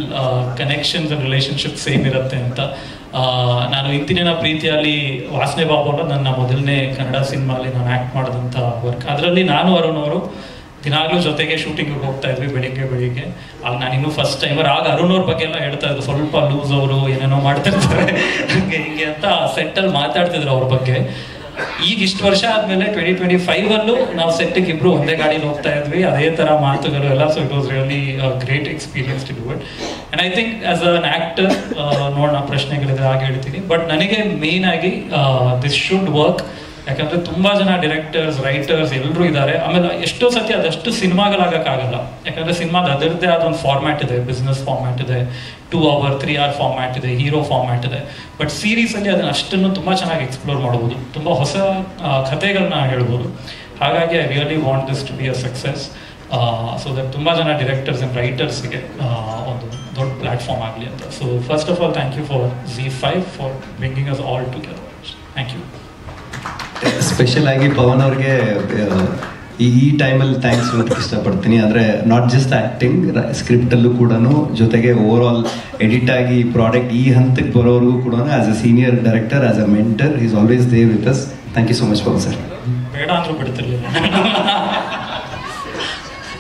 connections and relationship same ಇರುತ್ತೆ ಅಂತ. ನಾನು ಇಂತಿನ ಪ್ರೀತಿಯಲ್ಲಿ ವಾಸನೆ ಬಾಬು ಅನ್ನೋದು ನನ್ನ ಮೊದಲನೇ ಕನ್ನಡ ಸಿನಿಮಾಲಿ ನಾನು ಆ್ಯಕ್ಟ್ ಮಾಡಿದಂಥ ವರ್ಕ್. ಅದರಲ್ಲಿ ನಾನು ಅರುಣ್ ಅವರು ದಿನಾಗ್ಲೂ ಜೊತೆಗೆ ಶೂಟಿಂಗಿಗೆ ಹೋಗ್ತಾ ಇದ್ವಿ ಬೆಳಿಗ್ಗೆ. ಆಗ ನಾನು ಇನ್ನೂ ಫಸ್ಟ್ ಟೈಮರ್. ಆಗ ಅರುಣ್ ಅವ್ರ ಬಗ್ಗೆ ಎಲ್ಲ ಹೇಳ್ತಾ ಇದ್ರು, ಸ್ವಲ್ಪ ಲೂಸ್ ಅವರು ಏನೇನೋ ಮಾಡ್ತಿರ್ತಾರೆ ಹಂಗೆ ಹಿಂಗೆ ಅಂತ ಸೆಟ್ಟಲ್ಲಿ ಮಾತಾಡ್ತಿದ್ರು ಅವ್ರ ಬಗ್ಗೆ. ಈಗ ಇಷ್ಟು ವರ್ಷ ಆದಮೇಲೆ 2025 ನಾವು ಸೆಟ್ಟಿಗೆ ಇಬ್ರು ಒಂದೇ ಗಾಡೀಲಿ ಹೋಗ್ತಾ ಇದ್ವಿ, ಅದೇ ಥರ ಮಾತುಗಳು ಎಲ್ಲ. So it was really great experience to do it. And I think as an actor ನೋಡೋಣ ಪ್ರಶ್ನೆಗಳಿದ್ರೆ ಆಗ ಹೇಳ್ತೀನಿ. ಬಟ್ ನನಗೆ ಮೇಯ್ನ್ ಆಗಿ ದಿಸ್ ಶುಡ್ ವರ್ಕ್. ಯಾಕಂದರೆ ತುಂಬ ಜನ ಡೈರೆಕ್ಟರ್ಸ್, ರೈಟರ್ಸ್ ಎಲ್ಲರೂ ಇದ್ದಾರೆ. ಆಮೇಲೆ ಎಷ್ಟೋ ಸತಿ ಅದಷ್ಟು ಸಿನಿಮಾಗಳಾಗಕ್ಕಾಗಲ್ಲ. ಯಾಕಂದರೆ ಸಿನಿಮಾದ ಅದರದ್ದೇ ಆದ ಒಂದು ಫಾರ್ಮ್ಯಾಟ್ ಇದೆ, ಬಿಸ್ನೆಸ್ ಫಾರ್ಮ್ಯಾಟ್ ಇದೆ, 2 hour 3 hour ಫಾರ್ಮ್ಯಾಟ್ ಇದೆ, ಹೀರೋ ಫಾರ್ಮ್ಯಾಟ್ ಇದೆ. ಬಟ್ ಸೀರೀಸಲ್ಲಿ ಅದನ್ನು ಅಷ್ಟನ್ನು ತುಂಬ ಚೆನ್ನಾಗಿ ಎಕ್ಸ್ಪ್ಲೋರ್ ಮಾಡ್ಬೋದು, ತುಂಬ ಹೊಸ ಕಥೆಗಳನ್ನ ಹೇಳ್ಬೋದು. ಹಾಗಾಗಿ I really want this to be a success. So that ತುಂಬ ಜನ ಡೈರೆಕ್ಟರ್ಸ್ ಆ್ಯಂಡ್ ರೈಟರ್ಸ್ಗೆ ಒಂದು ದೊಡ್ಡ ಪ್ಲ್ಯಾಟ್ಫಾರ್ಮ್ ಆಗಲಿ ಅಂತ. So first of all thank you for ZEE5 for bringing us all together. Thank you. Special ಆಗಿ ಪವನ್ ಅವ್ರಿಗೆ ಈ ಟೈಮಲ್ಲಿ ಥ್ಯಾಂಕ್ಸ್ ಹೇಳೋದಕ್ಕೆ ಇಷ್ಟಪಡ್ತೀನಿ. ಅಂದರೆ ನಾಟ್ ಜಸ್ಟ್ ಆ್ಯಕ್ಟಿಂಗ್, ಸ್ಕ್ರಿಪ್ಟಲ್ಲೂ ಕೂಡ ಜೊತೆಗೆ ಓವರ್ ಆಲ್ ಎಡಿಟ್ ಆಗಿ ಪ್ರಾಡಕ್ಟ್ ಈ ಹಂತಕ್ಕೆ ಬರೋವರೆಗೂ ಕೂಡ as a senior director, as a mentor, is always there with us. Thank you so much Pavan sir. ಬೇಡ ಅಂದ್ರೂ ಬಿಡ್ತಿರ್ಲಿಲ್ಲ.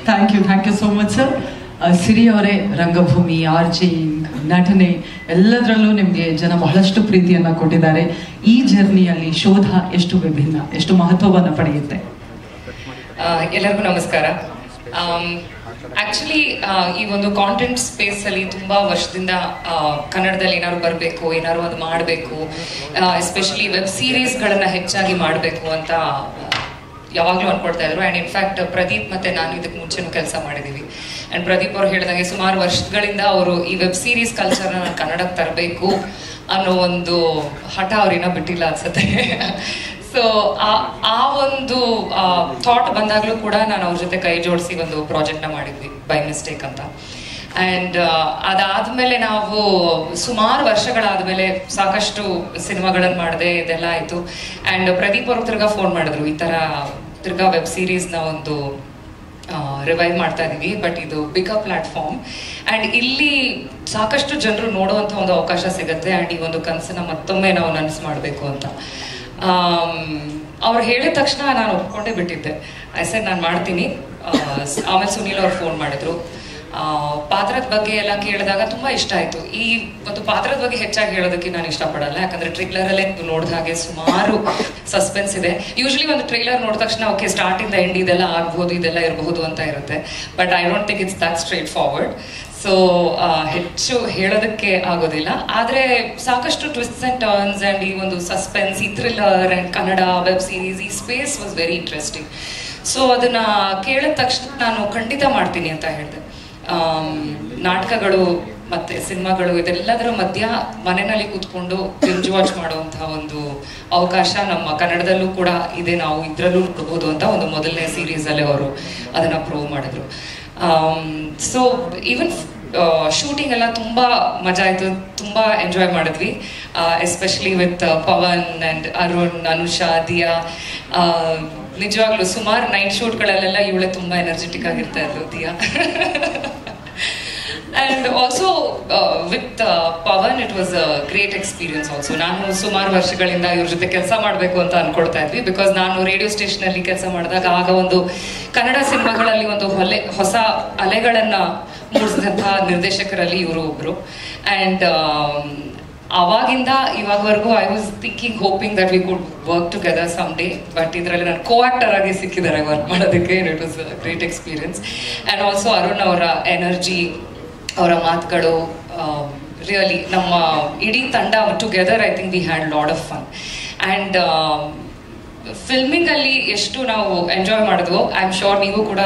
Thank you so much sir. Siri ಅವರೇ, ರಂಗಭೂಮಿ, ಆರ್ಜಿಂಗ್, ನಟನೆ ಎಲ್ಲದರಲ್ಲೂ ನಿಮಗೆ ಜನ ಬಹಳಷ್ಟು ಪ್ರೀತಿಯನ್ನು ಕೊಟ್ಟಿದ್ದಾರೆ. ಈ ಜರ್ನಿಯಲ್ಲಿ ಶೋಧ ಎಷ್ಟು ವಿಭಿನ್ನ, ಎಷ್ಟು ಮಹತ್ವವನ್ನು ಪಡೆಯುತ್ತೆ? ಎಲ್ಲರಿಗೂ ನಮಸ್ಕಾರ. ಆಕ್ಚುಲಿ ಈ ಒಂದು ಕಾಂಟೆಂಟ್ ಸ್ಪೇಸಲ್ಲಿ ತುಂಬ ವರ್ಷದಿಂದ ಕನ್ನಡದಲ್ಲಿ ಏನಾದ್ರು ಬರಬೇಕು, ಏನಾದ್ರು ಒಂದು ಮಾಡಬೇಕು, ಎಸ್ಪೆಷಲಿ ವೆಬ್ ಸೀರೀಸ್ಗಳನ್ನು ಹೆಚ್ಚಾಗಿ ಮಾಡಬೇಕು ಅಂತ ಯಾವಾಗಲೂ ಅನ್ಕೊಳ್ತಾ ಇದ್ರು. ಆ್ಯಂಡ್ ಇನ್ಫ್ಯಾಕ್ಟ್ ಪ್ರದೀಪ್ ಮತ್ತು ನಾನು ಇದಕ್ಕೆ ಮುಂಚೆನೂ ಕೆಲಸ ಮಾಡಿದ್ದೀವಿ. ಆ್ಯಂಡ್ ಪ್ರದೀಪ್ ಅವ್ರು ಹೇಳಿದಂಗೆ ಸುಮಾರು ವರ್ಷಗಳಿಂದ ಅವರು ಈ ವೆಬ್ ಸೀರೀಸ್ ಕಲ್ಚರ್ನ ನಾನು ಕನ್ನಡಕ್ಕೆ ತರಬೇಕು ಅನ್ನೋ ಒಂದು ಹಠ ಅವ್ರಿನ್ನ ಬಿಟ್ಟಿಲ್ಲ ಅನ್ಸುತ್ತೆ. ಸೊ ಆ ಒಂದು ಥಾಟ್ ಬಂದಾಗಲೂ ಕೂಡ ನಾನು ಅವ್ರ ಜೊತೆ ಕೈ ಜೋಡಿಸಿ ಒಂದು ಪ್ರಾಜೆಕ್ಟ್ನ ಮಾಡಿದ್ವಿ, ಬೈ ಮಿಸ್ಟೇಕ್ ಅಂತ. ಆ್ಯಂಡ್ ಅದಾದಮೇಲೆ ನಾವು ಸುಮಾರು ವರ್ಷಗಳಾದಮೇಲೆ ಸಾಕಷ್ಟು ಸಿನಿಮಾಗಳನ್ನು ಮಾಡಿದೆ, ಇದೆಲ್ಲ ಆಯಿತು. ಆ್ಯಂಡ್ ಪ್ರದೀಪ್ ಅವ್ರಿಗೆ ತಿರ್ಗಾ ಫೋನ್ ಮಾಡಿದ್ರು, ಈ ಥರ ತಿರ್ಗಾ ವೆಬ್ ಸೀರೀಸ್ನ ಒಂದು ರಿವೈವ್ ಮಾಡ್ತಾ ಇದ್ದೀವಿ, ಬಟ್ ಇದು ಬಿಗ್ ಅ ಪ್ಲಾಟ್ಫಾರ್ಮ್ ಆ್ಯಂಡ್ ಇಲ್ಲಿ ಸಾಕಷ್ಟು ಜನರು ನೋಡುವಂಥ ಒಂದು ಅವಕಾಶ ಸಿಗುತ್ತೆ. ಆ್ಯಂಡ್ ಈ ಒಂದು ಕನಸನ್ನ ಮತ್ತೊಮ್ಮೆ ನಾವು ನನಸು ಮಾಡಬೇಕು ಅಂತ ಅವ್ರು ಹೇಳಿದ ತಕ್ಷಣ ನಾನು ಒಪ್ಕೊಂಡೇ ಬಿಟ್ಟಿದ್ದೆ. ಸರ್ ನಾನು ಮಾಡ್ತೀನಿ. ಆಮೇಲೆ ಸುನೀಲ್ ಅವ್ರು ಫೋನ್ ಮಾಡಿದ್ರು. ಪಾತ್ರದ ಬಗ್ಗೆ ಎಲ್ಲ ಕೇಳಿದಾಗ ತುಂಬ ಇಷ್ಟ ಆಯಿತು. ಈ ಒಂದು ಪಾತ್ರದ ಬಗ್ಗೆ ಹೆಚ್ಚಾಗಿ ಹೇಳೋದಕ್ಕೆ ನಾನು ಇಷ್ಟಪಡಲ್ಲ, ಯಾಕಂದರೆ ಟ್ರೈಲರಲ್ಲೇ ನೋಡಿದ ಹಾಗೆ ಸುಮಾರು ಸಸ್ಪೆನ್ಸ್ ಇದೆ. ಯೂಶ್ವಲಿ ಒಂದು ಟ್ರೈಲರ್ ನೋಡಿದ ತಕ್ಷಣ ಓಕೆ ಸ್ಟಾರ್ಟಿಂದ ಎಂಡ್ ಇದೆಲ್ಲ ಆಗ್ಬೋದು, ಇದೆಲ್ಲ ಇರಬಹುದು ಅಂತ ಇರುತ್ತೆ. But I don't think it's that straight forward. So ಹೆಚ್ಚು ಹೇಳೋದಕ್ಕೆ ಆಗೋದಿಲ್ಲ. ಆದರೆ ಸಾಕಷ್ಟು ಟ್ವಿಸ್ಟ್ಸ್ ಆ್ಯಂಡ್ ಟರ್ನ್ಸ್ ಆ್ಯಂಡ್ ಈ ಒಂದು ಸಸ್ಪೆನ್ಸ್, ಈ thriller and Kannada web series, ಈ space was very interesting. So ಅದನ್ನು ಕೇಳಿದ ತಕ್ಷಣ ನಾನು ಖಂಡಿತ ಮಾಡ್ತೀನಿ ಅಂತ ಹೇಳಿದೆ. ನಾಟಕಗಳು ಮತ್ತು ಸಿನಿಮಾಗಳು ಇದೆಲ್ಲದರ ಮಧ್ಯ ಮನೆಯಲ್ಲಿ ಕೂತ್ಕೊಂಡು ಬಿಂಜ್ ವಾಚ್ ಮಾಡುವಂತಹ ಒಂದು ಅವಕಾಶ ನಮ್ಮ ಕನ್ನಡದಲ್ಲೂ ಕೂಡ ಇದೆ, ನಾವು ಇದರಲ್ಲೂ ನೋಡ್ಬೋದು ಅಂತ ಒಂದು ಮೊದಲನೇ ಸೀರೀಸಲ್ಲೇ ಅವರು ಅದನ್ನು ಪ್ರೂವ್ ಮಾಡಿದ್ರು. ಸೊ ಈವನ್ ಶೂಟಿಂಗ್ ಎಲ್ಲ ತುಂಬ ಮಜಾ ಆಯಿತು, ತುಂಬ ಎಂಜಾಯ್ ಮಾಡಿದ್ವಿ. Especially with Pavan and Arun, Anusha, Diya. ನಿಜವಾಗ್ಲೂ ಸುಮಾರು ನೈಟ್ ಶೂಟ್ಗಳಲ್ಲೆಲ್ಲ ಇವಳೆ ತುಂಬ ಎನರ್ಜೆಟಿಕ್ ಆಗಿರ್ತಾ ಇದ್ರು, Diya. And also with Pavan it was a great experience also. ನಾನು ಸುಮಾರು ವರ್ಷಗಳಿಂದ ಇವ್ರ ಜೊತೆ ಕೆಲಸ ಮಾಡಬೇಕು ಅಂತ ಅನ್ಕೊಳ್ತಾ ಇದ್ವಿ. ಬಿಕಾಸ್ ನಾನು ರೇಡಿಯೋ ಸ್ಟೇಷನಲ್ಲಿ ಕೆಲಸ ಮಾಡಿದಾಗ ಆಗ ಒಂದು ಕನ್ನಡ ಸಿನಿಮಾಗಳಲ್ಲಿ ಒಂದು ಹೊಸ ಅಲೆಗಳನ್ನು ಮೂಡಿಸಿದಂಥ ನಿರ್ದೇಶಕರಲ್ಲಿ ಇವರು ಒಬ್ಬರು. ಆ್ಯಂಡ್ ಅವಾಗಿಂದ ಇವಾಗವರೆಗೂ I was thinking, hoping that we could work together some day. But ಇದರಲ್ಲಿ ನಾನು ಕೋ ಆಕ್ಟರ್ ಆಗಿ ಸಿಕ್ಕಿದ್ದಾರೆ ವರ್ಕ್ ಮಾಡೋದಕ್ಕೆ. It was a great experience. And also Arun ಅವರ ಎನರ್ಜಿ, ಅವರ ಮಾತುಗಳು, ರಿಯಲಿ ನಮ್ಮ ಇಡೀ ತಂಡ together I think we had lot of fun. And ಫಿಲ್ಮಿಂಗಲ್ಲಿ ಎಷ್ಟು ನಾವು ಎಂಜಾಯ್ ಮಾಡಿದ್ವೋ ಐ ಆಮ್ ಶೋರ್ ನೀವು ಕೂಡ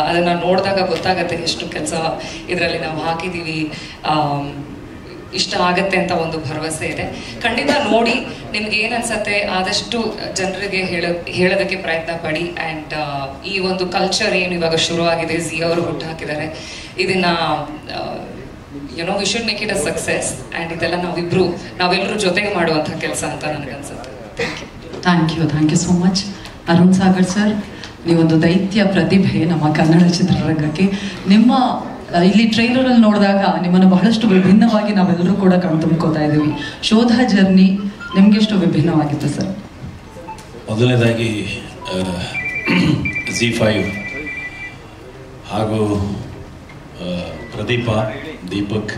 ಅದನ್ನು ನೋಡಿದಾಗ ಗೊತ್ತಾಗುತ್ತೆ ಎಷ್ಟು ಕೆಲಸ ಇದರಲ್ಲಿ ನಾವು ಹಾಕಿದ್ದೀವಿ, ಇಷ್ಟ ಆಗತ್ತೆ ಅಂತ ಒಂದು ಭರವಸೆ ಇದೆ. ಖಂಡಿತ ನೋಡಿ, ನಿಮ್ಗೆ ಏನು ಅನ್ಸತ್ತೆ ಆದಷ್ಟು ಜನರಿಗೆ ಹೇಳೋದಕ್ಕೆ ಪ್ರಯತ್ನ ಪಡಿ. ಆ್ಯಂಡ್ ಈ ಒಂದು ಕಲ್ಚರ್ ಏನು ಇವಾಗ ಶುರು ಆಗಿದೆ, ಝೀ ಅವರು ಹುಟ್ಟು ಹಾಕಿದ್ದಾರೆ, ಇದನ್ನ we should make it a success. And ಇದೆಲ್ಲ ನಾವೆಲ್ಲರೂ ಜೊತೆಗೆ ಮಾಡುವಂಥ ಕೆಲಸ ಅಂತ ನನಗನ್ಸುತ್ತೆ. Thank you. Thank you so much. Arun Sagar sir, ನೀವೊಂದು ದೈತ್ಯ ಪ್ರತಿಭೆ ನಮ್ಮ ಕನ್ನಡ ಚಿತ್ರರಂಗಕ್ಕೆ. ನಿಮ್ಮ ಇಲ್ಲಿ ಟ್ರೈಲರಲ್ಲಿ ನೋಡಿದಾಗ ನಿಮ್ಮನ್ನು ಬಹಳಷ್ಟು ವಿಭಿನ್ನವಾಗಿ ನಾವೆಲ್ಲರೂ ಕೂಡ ಕಣ್ತುಂಬ್ಕೋತಾ ಇದ್ದೀವಿ. ಶೋಧ ಜರ್ನಿ ನಿಮ್ಗೆಷ್ಟು ವಿಭಿನ್ನವಾಗಿತ್ತು ಸರ್? ಮೊದಲನೇದಾಗಿ ZEE5 ಹಾಗೂ ದೀಪಕ್,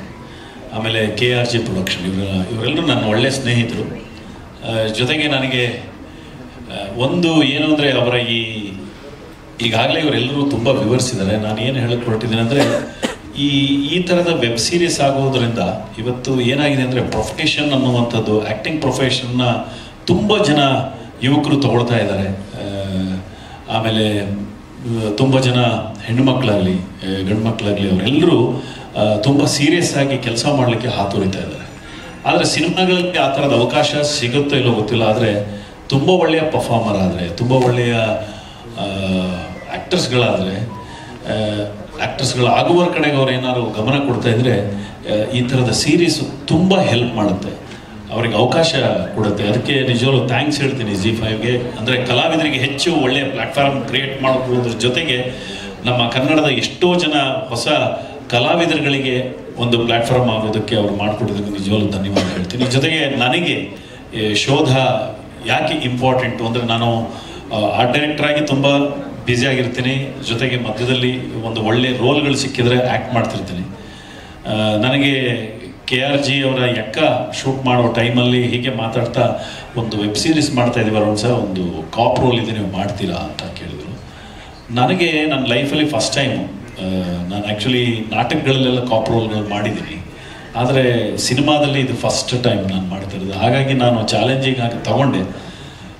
ಆಮೇಲೆ KRG ಪ್ರೊಡಕ್ಷನ್, ಇವರೆಲ್ಲರೂ ನನ್ನ ಒಳ್ಳೆಯ ಸ್ನೇಹಿತರು. ಜೊತೆಗೆ ನನಗೆ ಒಂದು ಏನು ಅಂದರೆ, ಅವರ ಈಗಾಗಲೇ ಇವರೆಲ್ಲರೂ ತುಂಬ ವಿವರಿಸಿದ್ದಾರೆ. ನಾನು ಏನು ಹೇಳಕ್ಕೆ ಹೊರಟಿದ್ದೀನಿ ಅಂದರೆ, ಈ ಥರದ ವೆಬ್ ಸೀರೀಸ್ ಆಗೋದ್ರಿಂದ ಇವತ್ತು ಏನಾಗಿದೆ ಅಂದರೆ, ಪ್ರೊಫೆಷನ್ ಅನ್ನುವಂಥದ್ದು, ಆ್ಯಕ್ಟಿಂಗ್ ಪ್ರೊಫೆಷನ್ನ ತುಂಬ ಜನ ಯುವಕರು ತಗೊಳ್ತಾ ಇದ್ದಾರೆ. ಆಮೇಲೆ ತುಂಬ ಜನ ಹೆಣ್ಣುಮಕ್ಕಳಾಗಲಿ ಗಂಡು ಮಕ್ಕಳಾಗಲಿ ಅವರೆಲ್ಲರೂ ತುಂಬ ಸೀರಿಯಸ್ ಆಗಿ ಕೆಲಸ ಮಾಡಲಿಕ್ಕೆ ಹಾತೊರಿತಾ ಇದ್ದಾರೆ. ಆದರೆ ಸಿನಿಮಾಗಳಲ್ಲಿ ಆ ಥರದ ಅವಕಾಶ ಸಿಗುತ್ತೋ ಇಲ್ಲೋ ಗೊತ್ತಿಲ್ಲ. ಆದರೆ ತುಂಬ ಒಳ್ಳೆಯ ಪರ್ಫಾರ್ಮರ್ ಆದರೆ, ತುಂಬ ಒಳ್ಳೆಯ ಆ್ಯಕ್ಟರ್ಸ್ಗಳಾಗುವ ಕಡೆಗೆ ಅವ್ರು ಏನಾದ್ರು ಗಮನ ಕೊಡ್ತಾ ಇದ್ರೆ ಈ ಥರದ ಸೀರೀಸು ತುಂಬ ಹೆಲ್ಪ್ ಮಾಡುತ್ತೆ, ಅವರಿಗೆ ಅವಕಾಶ ಕೊಡುತ್ತೆ. ಅದಕ್ಕೆ ನಿಜವಾಗ್ಲೂ ಥ್ಯಾಂಕ್ಸ್ ಹೇಳ್ತೀನಿ ZEE5ಗೆ. ಅಂದರೆ ಕಲಾವಿದರಿಗೆ ಹೆಚ್ಚು ಒಳ್ಳೆಯ ಪ್ಲ್ಯಾಟ್ಫಾರ್ಮ್ ಕ್ರಿಯೇಟ್ ಮಾಡೋದ್ರ ಜೊತೆಗೆ ನಮ್ಮ ಕನ್ನಡದ ಎಷ್ಟೋ ಜನ ಹೊಸ ಕಲಾವಿದರುಗಳಿಗೆ ಒಂದು ಪ್ಲ್ಯಾಟ್ಫಾರ್ಮ್ ಆಗೋದಕ್ಕೆ ಅವ್ರು ಮಾಡಿಕೊಡೋದಕ್ಕೆ ನಿಜವಾಗ್ಲೂ ಧನ್ಯವಾದ ಹೇಳ್ತೀನಿ. ಜೊತೆಗೆ ನನಗೆ ಶೋಧ ಯಾಕೆ ಇಂಪಾರ್ಟೆಂಟು ಅಂದರೆ, ನಾನು ಆರ್ಟ್ ಡೈರೆಕ್ಟರಾಗಿ ತುಂಬ ಬ್ಯುಸಿ ಆಗಿರ್ತೀನಿ. ಜೊತೆಗೆ ಮಧ್ಯದಲ್ಲಿ ಒಂದು ಒಳ್ಳೆ ರೋಲ್ಗಳು ಸಿಕ್ಕಿದ್ರೆ ಆ್ಯಕ್ಟ್ ಮಾಡ್ತಿರ್ತೀನಿ. ನನಗೆ KRG ಅವರ ಎಕ್ಕ ಶೂಟ್ ಮಾಡೋ ಟೈಮಲ್ಲಿ ಹೀಗೆ ಮಾತಾಡ್ತಾ ಒಂದು ವೆಬ್ ಸೀರೀಸ್ ಮಾಡ್ತಾ ಇದ್ದೀವಿ ಅರುಣ್ ಸರ್, ಒಂದು ಕಾಪ್ ರೋಲ್ ಇದೆ, ನೀವು ಮಾಡ್ತೀರಾ ಅಂತ ಕೇಳಿದರು. ನನಗೆ ನನ್ನ ಲೈಫಲ್ಲಿ ಫಸ್ಟ್ ಟೈಮು, ನಾನು ಆ್ಯಕ್ಚುಲಿ ನಾಟಕಗಳಲ್ಲೆಲ್ಲ ಕಾಪ್ ರೋಲ್ಗಳು ಮಾಡಿದ್ದೀನಿ, ಆದರೆ ಸಿನಿಮಾದಲ್ಲಿ ಇದು ಫಸ್ಟ್ ಟೈಮ್ ನಾನು ಮಾಡ್ತಾ ಇರೋದು. ಹಾಗಾಗಿ ನಾನು ಚಾಲೆಂಜಿಂಗ್ ಆಗಿ ತಗೊಂಡೆ.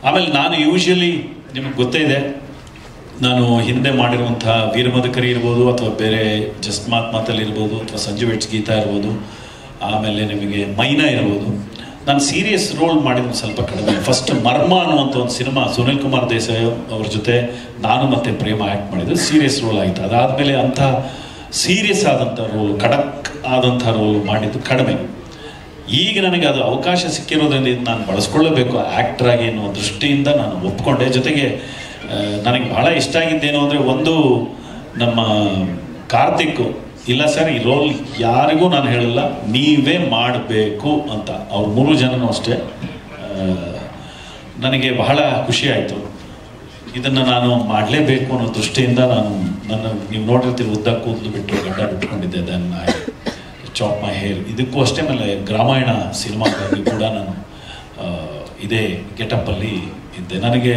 ಆಮೇಲೆ ನಾನು ಯೂಶ್ವಲಿ ನಿಮಗೆ ಗೊತ್ತೇ ಇದೆ, ನಾನು ಹಿಂದೆ ಮಾಡಿರುವಂಥ ವೀರಮದಕರಿ ಇರ್ಬೋದು, ಅಥವಾ ಬೇರೆ ಜಸ್ಟ್ ಮಾತಲ್ಲಿ ಇರ್ಬೋದು, ಅಥವಾ ಸಂಜು ವೆಟ್ಸ್ ಗೀತಾ ಇರ್ಬೋದು, ಆಮೇಲೆ ನಿಮಗೆ ಮೈನಾ ಇರ್ಬೋದು, ನಾನು ಸೀರಿಯಸ್ ರೋಲ್ ಮಾಡಿದ್ದು ಸ್ವಲ್ಪ ಕಡಿಮೆ. ಫಸ್ಟ್ ಮರ್ಮ ಅನ್ನುವಂಥ ಒಂದು ಸಿನಿಮಾ ಸುನಿಲ್ ಕುಮಾರ್ ದೇಸಾಯಿ ಅವ್ರ ಜೊತೆ ನಾನು ಮತ್ತು ಪ್ರೇಮ ಆ್ಯಕ್ಟ್ ಮಾಡಿದ್ದು, ಸೀರಿಯಸ್ ರೋಲ್ ಆಯಿತು. ಅದಾದಮೇಲೆ ಅಂಥ ಸೀರಿಯಸ್ ಆದಂಥ ರೋಲ್, ಖಡಕ್ ಆದಂಥ ರೋಲ್ ಮಾಡಿದ್ದು ಕಡಿಮೆ. ಈಗ ನನಗೆ ಅದು ಅವಕಾಶ ಸಿಕ್ಕಿರೋದ್ರಿಂದ ಇದು ನಾನು ಬಳಸ್ಕೊಳ್ಳಬೇಕು ಆ್ಯಕ್ಟ್ರಾಗಿ ಅನ್ನೋ ದೃಷ್ಟಿಯಿಂದ ನಾನು ಒಪ್ಕೊಂಡೆ. ಜೊತೆಗೆ ನನಗೆ ಭಾಳ ಇಷ್ಟ ಆಗಿದ್ದೇನು ಅಂದರೆ, ಒಂದು ನಮ್ಮ ಕಾರ್ತಿಕ್, ಇಲ್ಲ ಸರ್ ಈ ರೋಲ್ ಯಾರಿಗೂ ನಾನು ಹೇಳಲ್ಲ, ನೀವೇ ಮಾಡಬೇಕು ಅಂತ. ಅವ್ರು 3 ಜನನೂ ಅಷ್ಟೇ. ನನಗೆ ಬಹಳ ಖುಷಿ ಆಯಿತು. ಇದನ್ನು ನಾನು ಮಾಡಲೇಬೇಕು ಅನ್ನೋ ದೃಷ್ಟಿಯಿಂದ ನೀವು ನೋಡಿರ್ತೀರಿ, ಉದ್ದ ಕೂದಲು ಬಿಟ್ಟು ಗಡ್ಡ ಬಿಟ್ಕೊಂಡಿದ್ದೆ, ದೆನ್ ಚಾಪ್ ಮೈ ಹೇರ್. ಇದಕ್ಕೂ ಅಷ್ಟೇ. ಮೇಲೆ ಗ್ರಾಮಾಯಣ ಸಿನಿಮಾಗಾಗಿ ಕೂಡ ನಾನು ಇದೇ ಗೆಟಪ್ಪಲ್ಲಿ ಇದ್ದೆ. ನನಗೆ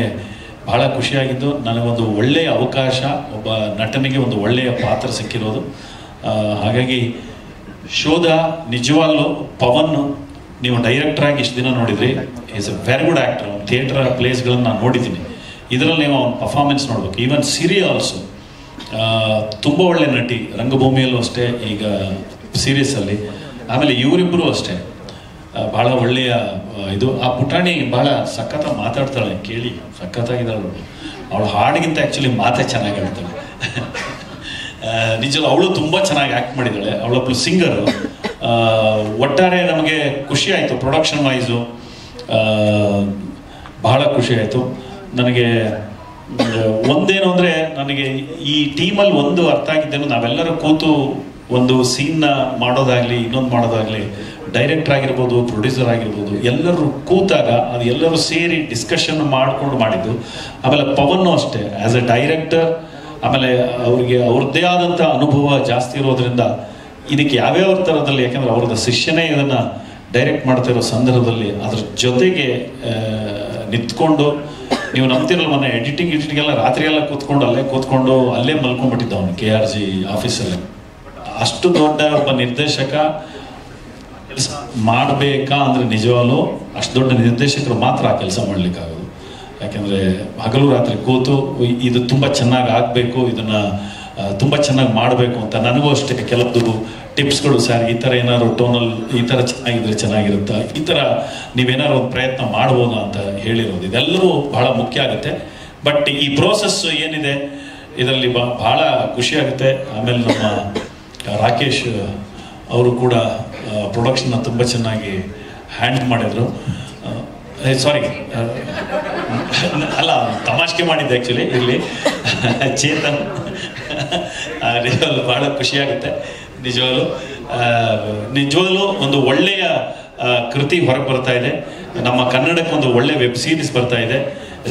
ಬಹಳ ಖುಷಿಯಾಗಿದ್ದು, ನನಗೊಂದು ಒಳ್ಳೆಯ ಅವಕಾಶ, ಒಬ್ಬ ನಟನಿಗೆ ಒಂದು ಒಳ್ಳೆಯ ಪಾತ್ರ ಸಿಕ್ಕಿರೋದು. ಹಾಗಾಗಿ ಶೋಧ ನಿಜವಾಗ್ಲೂ ಪವನ್, ನೀವು ಡೈರೆಕ್ಟ್ರಾಗಿ ಇಷ್ಟು ದಿನ ನೋಡಿದ್ರಿ, is a very good actor. Theatre ಪ್ಲೇಸ್ಗಳನ್ನು ನಾನು ನೋಡಿದ್ದೀನಿ. ಇದರಲ್ಲಿ ನೀವು ಅವ್ನ ಪರ್ಫಾರ್ಮೆನ್ಸ್ ನೋಡ್ಬೇಕು. ಈವನ್ ಸಿರಿ ಆಲ್ಸೋ ತುಂಬ ಒಳ್ಳೆ ನಟಿ, ರಂಗಭೂಮಿಯಲ್ಲೂ ಅಷ್ಟೇ, ಈಗ ಸೀರೀಸಲ್ಲಿ. ಆಮೇಲೆ ಇವರಿಬ್ಬರು ಅಷ್ಟೇ ಭಾಳ ಒಳ್ಳೆಯ ಇದು. ಆ ಪುಟಾಣಿ ಭಾಳ ಸಖತ್ತಾಗಿ ಮಾತಾಡ್ತಾಳೆ, ಕೇಳಿ ಸಖತ್ತಾಗಿದ್ದಾಳು. ಅವಳು ಹಾಡಿಗಿಂತ ಆ್ಯಕ್ಚುಲಿ ಮಾತೇ ಚೆನ್ನಾಗಿ ಹೇಳ್ತಾಳೆ. ನಿಜವೂ ಅವಳು ತುಂಬ ಚೆನ್ನಾಗಿ ಆ್ಯಕ್ಟ್ ಮಾಡಿದ್ದಾಳೆ. ಅವಳೊಬ್ಬಳು ಸಿಂಗರು. ಒಟ್ಟಾರೆ ನಮಗೆ ಖುಷಿ ಆಯಿತು. ಪ್ರೊಡಕ್ಷನ್ ವೈಸು ಬಹಳ ಖುಷಿ ಆಯಿತು. ನನಗೆ ಒಂದೇನು ಅಂದರೆ, ನನಗೆ ಈ ಟೀಮಲ್ಲಿ ಒಂದು ಅರ್ಥ ಆಗಿದ್ದೇನು, ನಾವೆಲ್ಲರೂ ಕೂತು ಒಂದು ಸೀನ್ನ ಮಾಡೋದಾಗಲಿ ಇನ್ನೊಂದು ಮಾಡೋದಾಗಲಿ, ಡೈರೆಕ್ಟರ್ ಆಗಿರ್ಬೋದು, ಪ್ರೊಡ್ಯೂಸರ್ ಆಗಿರ್ಬೋದು, ಎಲ್ಲರೂ ಕೂತಾಗ ಅದು ಎಲ್ಲರೂ ಸೇರಿ ಡಿಸ್ಕಷನ್ ಮಾಡಿಕೊಂಡು ಮಾಡಿದ್ದು. ಆಮೇಲೆ ಪವನ್ನು ಅಷ್ಟೇ, ಆ್ಯಸ್ ಎ ಡೈರೆಕ್ಟರ್, ಆಮೇಲೆ ಅವರಿಗೆ ಅವ್ರದ್ದೇ ಆದಂಥ ಅನುಭವ ಜಾಸ್ತಿ ಇರೋದ್ರಿಂದ ಇದಕ್ಕೆ ಯಾವ್ಯಾವ ಥರದಲ್ಲಿ, ಯಾಕಂದರೆ ಅವ್ರದ್ದು ಶಿಷ್ಯನೇ ಇದನ್ನು ಡೈರೆಕ್ಟ್ ಮಾಡ್ತಿರೋ ಸಂದರ್ಭದಲ್ಲಿ ಅದ್ರ ಜೊತೆಗೆ ನಿಂತ್ಕೊಂಡು, ನೀವು ನಂಬ್ತಿರಲ್ಲ, ಮೊನ್ನೆ ಎಡಿಟಿಂಗೆಲ್ಲ ರಾತ್ರಿ ಎಲ್ಲ ಕೂತ್ಕೊಂಡು ಅಲ್ಲೇ ಮಲ್ಕೊಂಡ್ಬಿಟ್ಟಿದ್ದ ಅವನು KRG ಆಫೀಸಲ್ಲೇ. ಅಷ್ಟು ದೊಡ್ಡ ಒಬ್ಬ ನಿರ್ದೇಶಕ ಕೆಲಸ ಮಾಡಬೇಕಾ ಅಂದರೆ ನಿಜವಾಗ್ಲೂ ಅಷ್ಟು ದೊಡ್ಡ ನಿರ್ದೇಶಕರು ಮಾತ್ರ ಆ ಕೆಲಸ ಮಾಡಲಿಕ್ಕಾಗೋದು. ಯಾಕೆಂದರೆ ಹಗಲು ರಾತ್ರಿ ಕೂತು ಇದು ತುಂಬ ಚೆನ್ನಾಗಿ ಆಗಬೇಕು, ಇದನ್ನು ತುಂಬ ಚೆನ್ನಾಗಿ ಮಾಡಬೇಕು ಅಂತ ನನಗೂ ಅಷ್ಟೇ ಕೆಲವೊಂದು ಟಿಪ್ಸ್ಗಳು, ಸರ್ ಈ ಥರ ಏನಾದ್ರು ಟೋನಲ್ಲಿ ಈ ಥರ ಚೆನ್ನಾಗಿದ್ರೆ ಚೆನ್ನಾಗಿರುತ್ತಾ, ಈ ಥರ ನೀವೇನಾದ್ರು ಒಂದು ಪ್ರಯತ್ನ ಮಾಡ್ಬೋದಾ ಅಂತ ಹೇಳಿರೋದು ಇದೆಲ್ಲವೂ ಬಹಳ ಮುಖ್ಯ ಆಗುತ್ತೆ. ಬಟ್ ಈ ಪ್ರೋಸೆಸ್ ಏನಿದೆ ಇದರಲ್ಲಿ ಬಹಳ ಖುಷಿಯಾಗುತ್ತೆ. ಆಮೇಲೆ ನಮ್ಮ ರಾಕೇಶ್ ಅವರು ಕೂಡ ಪ್ರೊಡಕ್ಷನ್ನ ತುಂಬ ಚೆನ್ನಾಗಿ ಹ್ಯಾಂಡಲ್ ಮಾಡಿದರು. ಸಾರಿ ಅಲ್ಲ, ತಮಾಷೆ ಮಾಡಿದ್ದೆ ಆ್ಯಕ್ಚುಲಿ ಇಲ್ಲಿ ಚೇತನ್. ನಿಜವಾಗ್ಲೂ ಭಾಳ ಖುಷಿಯಾಗುತ್ತೆ. ನಿಜವಾಗ್ಲೂ ಒಂದು ಒಳ್ಳೆಯ ಕೃತಿ ಹೊರಗೆ ಬರ್ತಾ ಇದೆ. ನಮ್ಮ ಕನ್ನಡಕ್ಕೆ ಒಂದು ಒಳ್ಳೆ ವೆಬ್ ಸೀರೀಸ್ ಬರ್ತಾ ಇದೆ.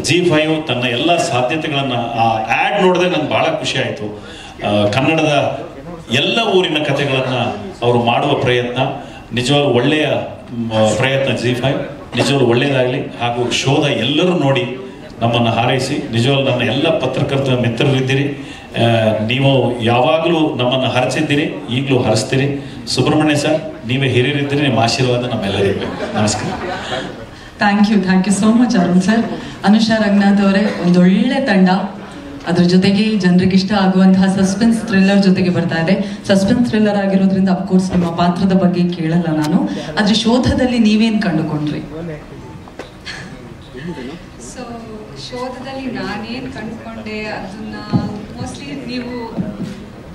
ZEE5 ತನ್ನ ಎಲ್ಲ ಸಾಧ್ಯತೆಗಳನ್ನು ಆ ಆ್ಯಡ್ ನೋಡಿದ್ರೆ ನಂಗೆ ಭಾಳ ಖುಷಿ ಆಯಿತು. ಕನ್ನಡದ ಎಲ್ಲ ಊರಿನ ಕಥೆಗಳನ್ನು ಅವರು ಮಾಡುವ ಪ್ರಯತ್ನ ನಿಜವಾಗ್ಲೂ ಒಳ್ಳೆಯ ಪ್ರಯತ್ನ. ZEE5 ನಿಜವಾಗ್ಲೂ ಒಳ್ಳೆಯದಾಗಲಿ. ಹಾಗೂ ಶೋಧ ಎಲ್ಲರೂ ನೋಡಿ ನಮ್ಮನ್ನು ಹಾರೈಸಿ. ನಿಜವಾಗ್ಲೂ ನನ್ನ ಎಲ್ಲ ಪತ್ರಕರ್ತರ ಮಿತ್ರರಿದ್ದೀರಿ, ನೀವು ಯಾವಾಗಲೂ ನಮ್ಮನ್ನು ಹರಿಸಿದ್ದೀರಿ, ಈಗಲೂ ಹರಿಸ್ತೀರಿ. ಸುಬ್ರಹ್ಮಣ್ಯ ಸರ್, ನೀವೇ ಹಿರಿಯರಿದ್ದೀರಿ, ನಿಮ್ಮ ಆಶೀರ್ವಾದ ನಮ್ಮೆಲ್ಲರಿಗೂ. ನಮಸ್ಕಾರ. Thank you so much Arun sir. Anusha Ranganath ಅವರೇ, ಒಂದೊಳ್ಳೆ ತಂಡ, ಅದ್ರ ಜೊತೆಗೆ ಜನರಿಗೆ ಇಷ್ಟ ಆಗುವಂತಹ ಸಸ್ಪೆನ್ಸ್ ಥ್ರಿಲ್ಲರ್ ಜೊತೆಗೆ ಬರ್ತಾ ಇದೆ. ಸಸ್ಪೆನ್ಸ್ ಥ್ರಿಲ್ಲರ್ ಆಗಿರೋದ್ರಿಂದ ಅಫ್ಕೋರ್ಸ್ ನಿಮ್ಮ ಪಾತ್ರದ ಬಗ್ಗೆ ಕೇಳಲ್ಲ ನಾನು, ಆದ್ರೆ ಶೋಧದಲ್ಲಿ ನೀವೇನ್ ಕಂಡುಕೊಂಡ್ರಿ? ಸೊ ಶೋಧದಲ್ಲಿ ನಾನೇನು ಕಂಡುಕೊಂಡೆ ಅದನ್ನ ಮೋಸ್ಟ್ಲಿ ನೀವು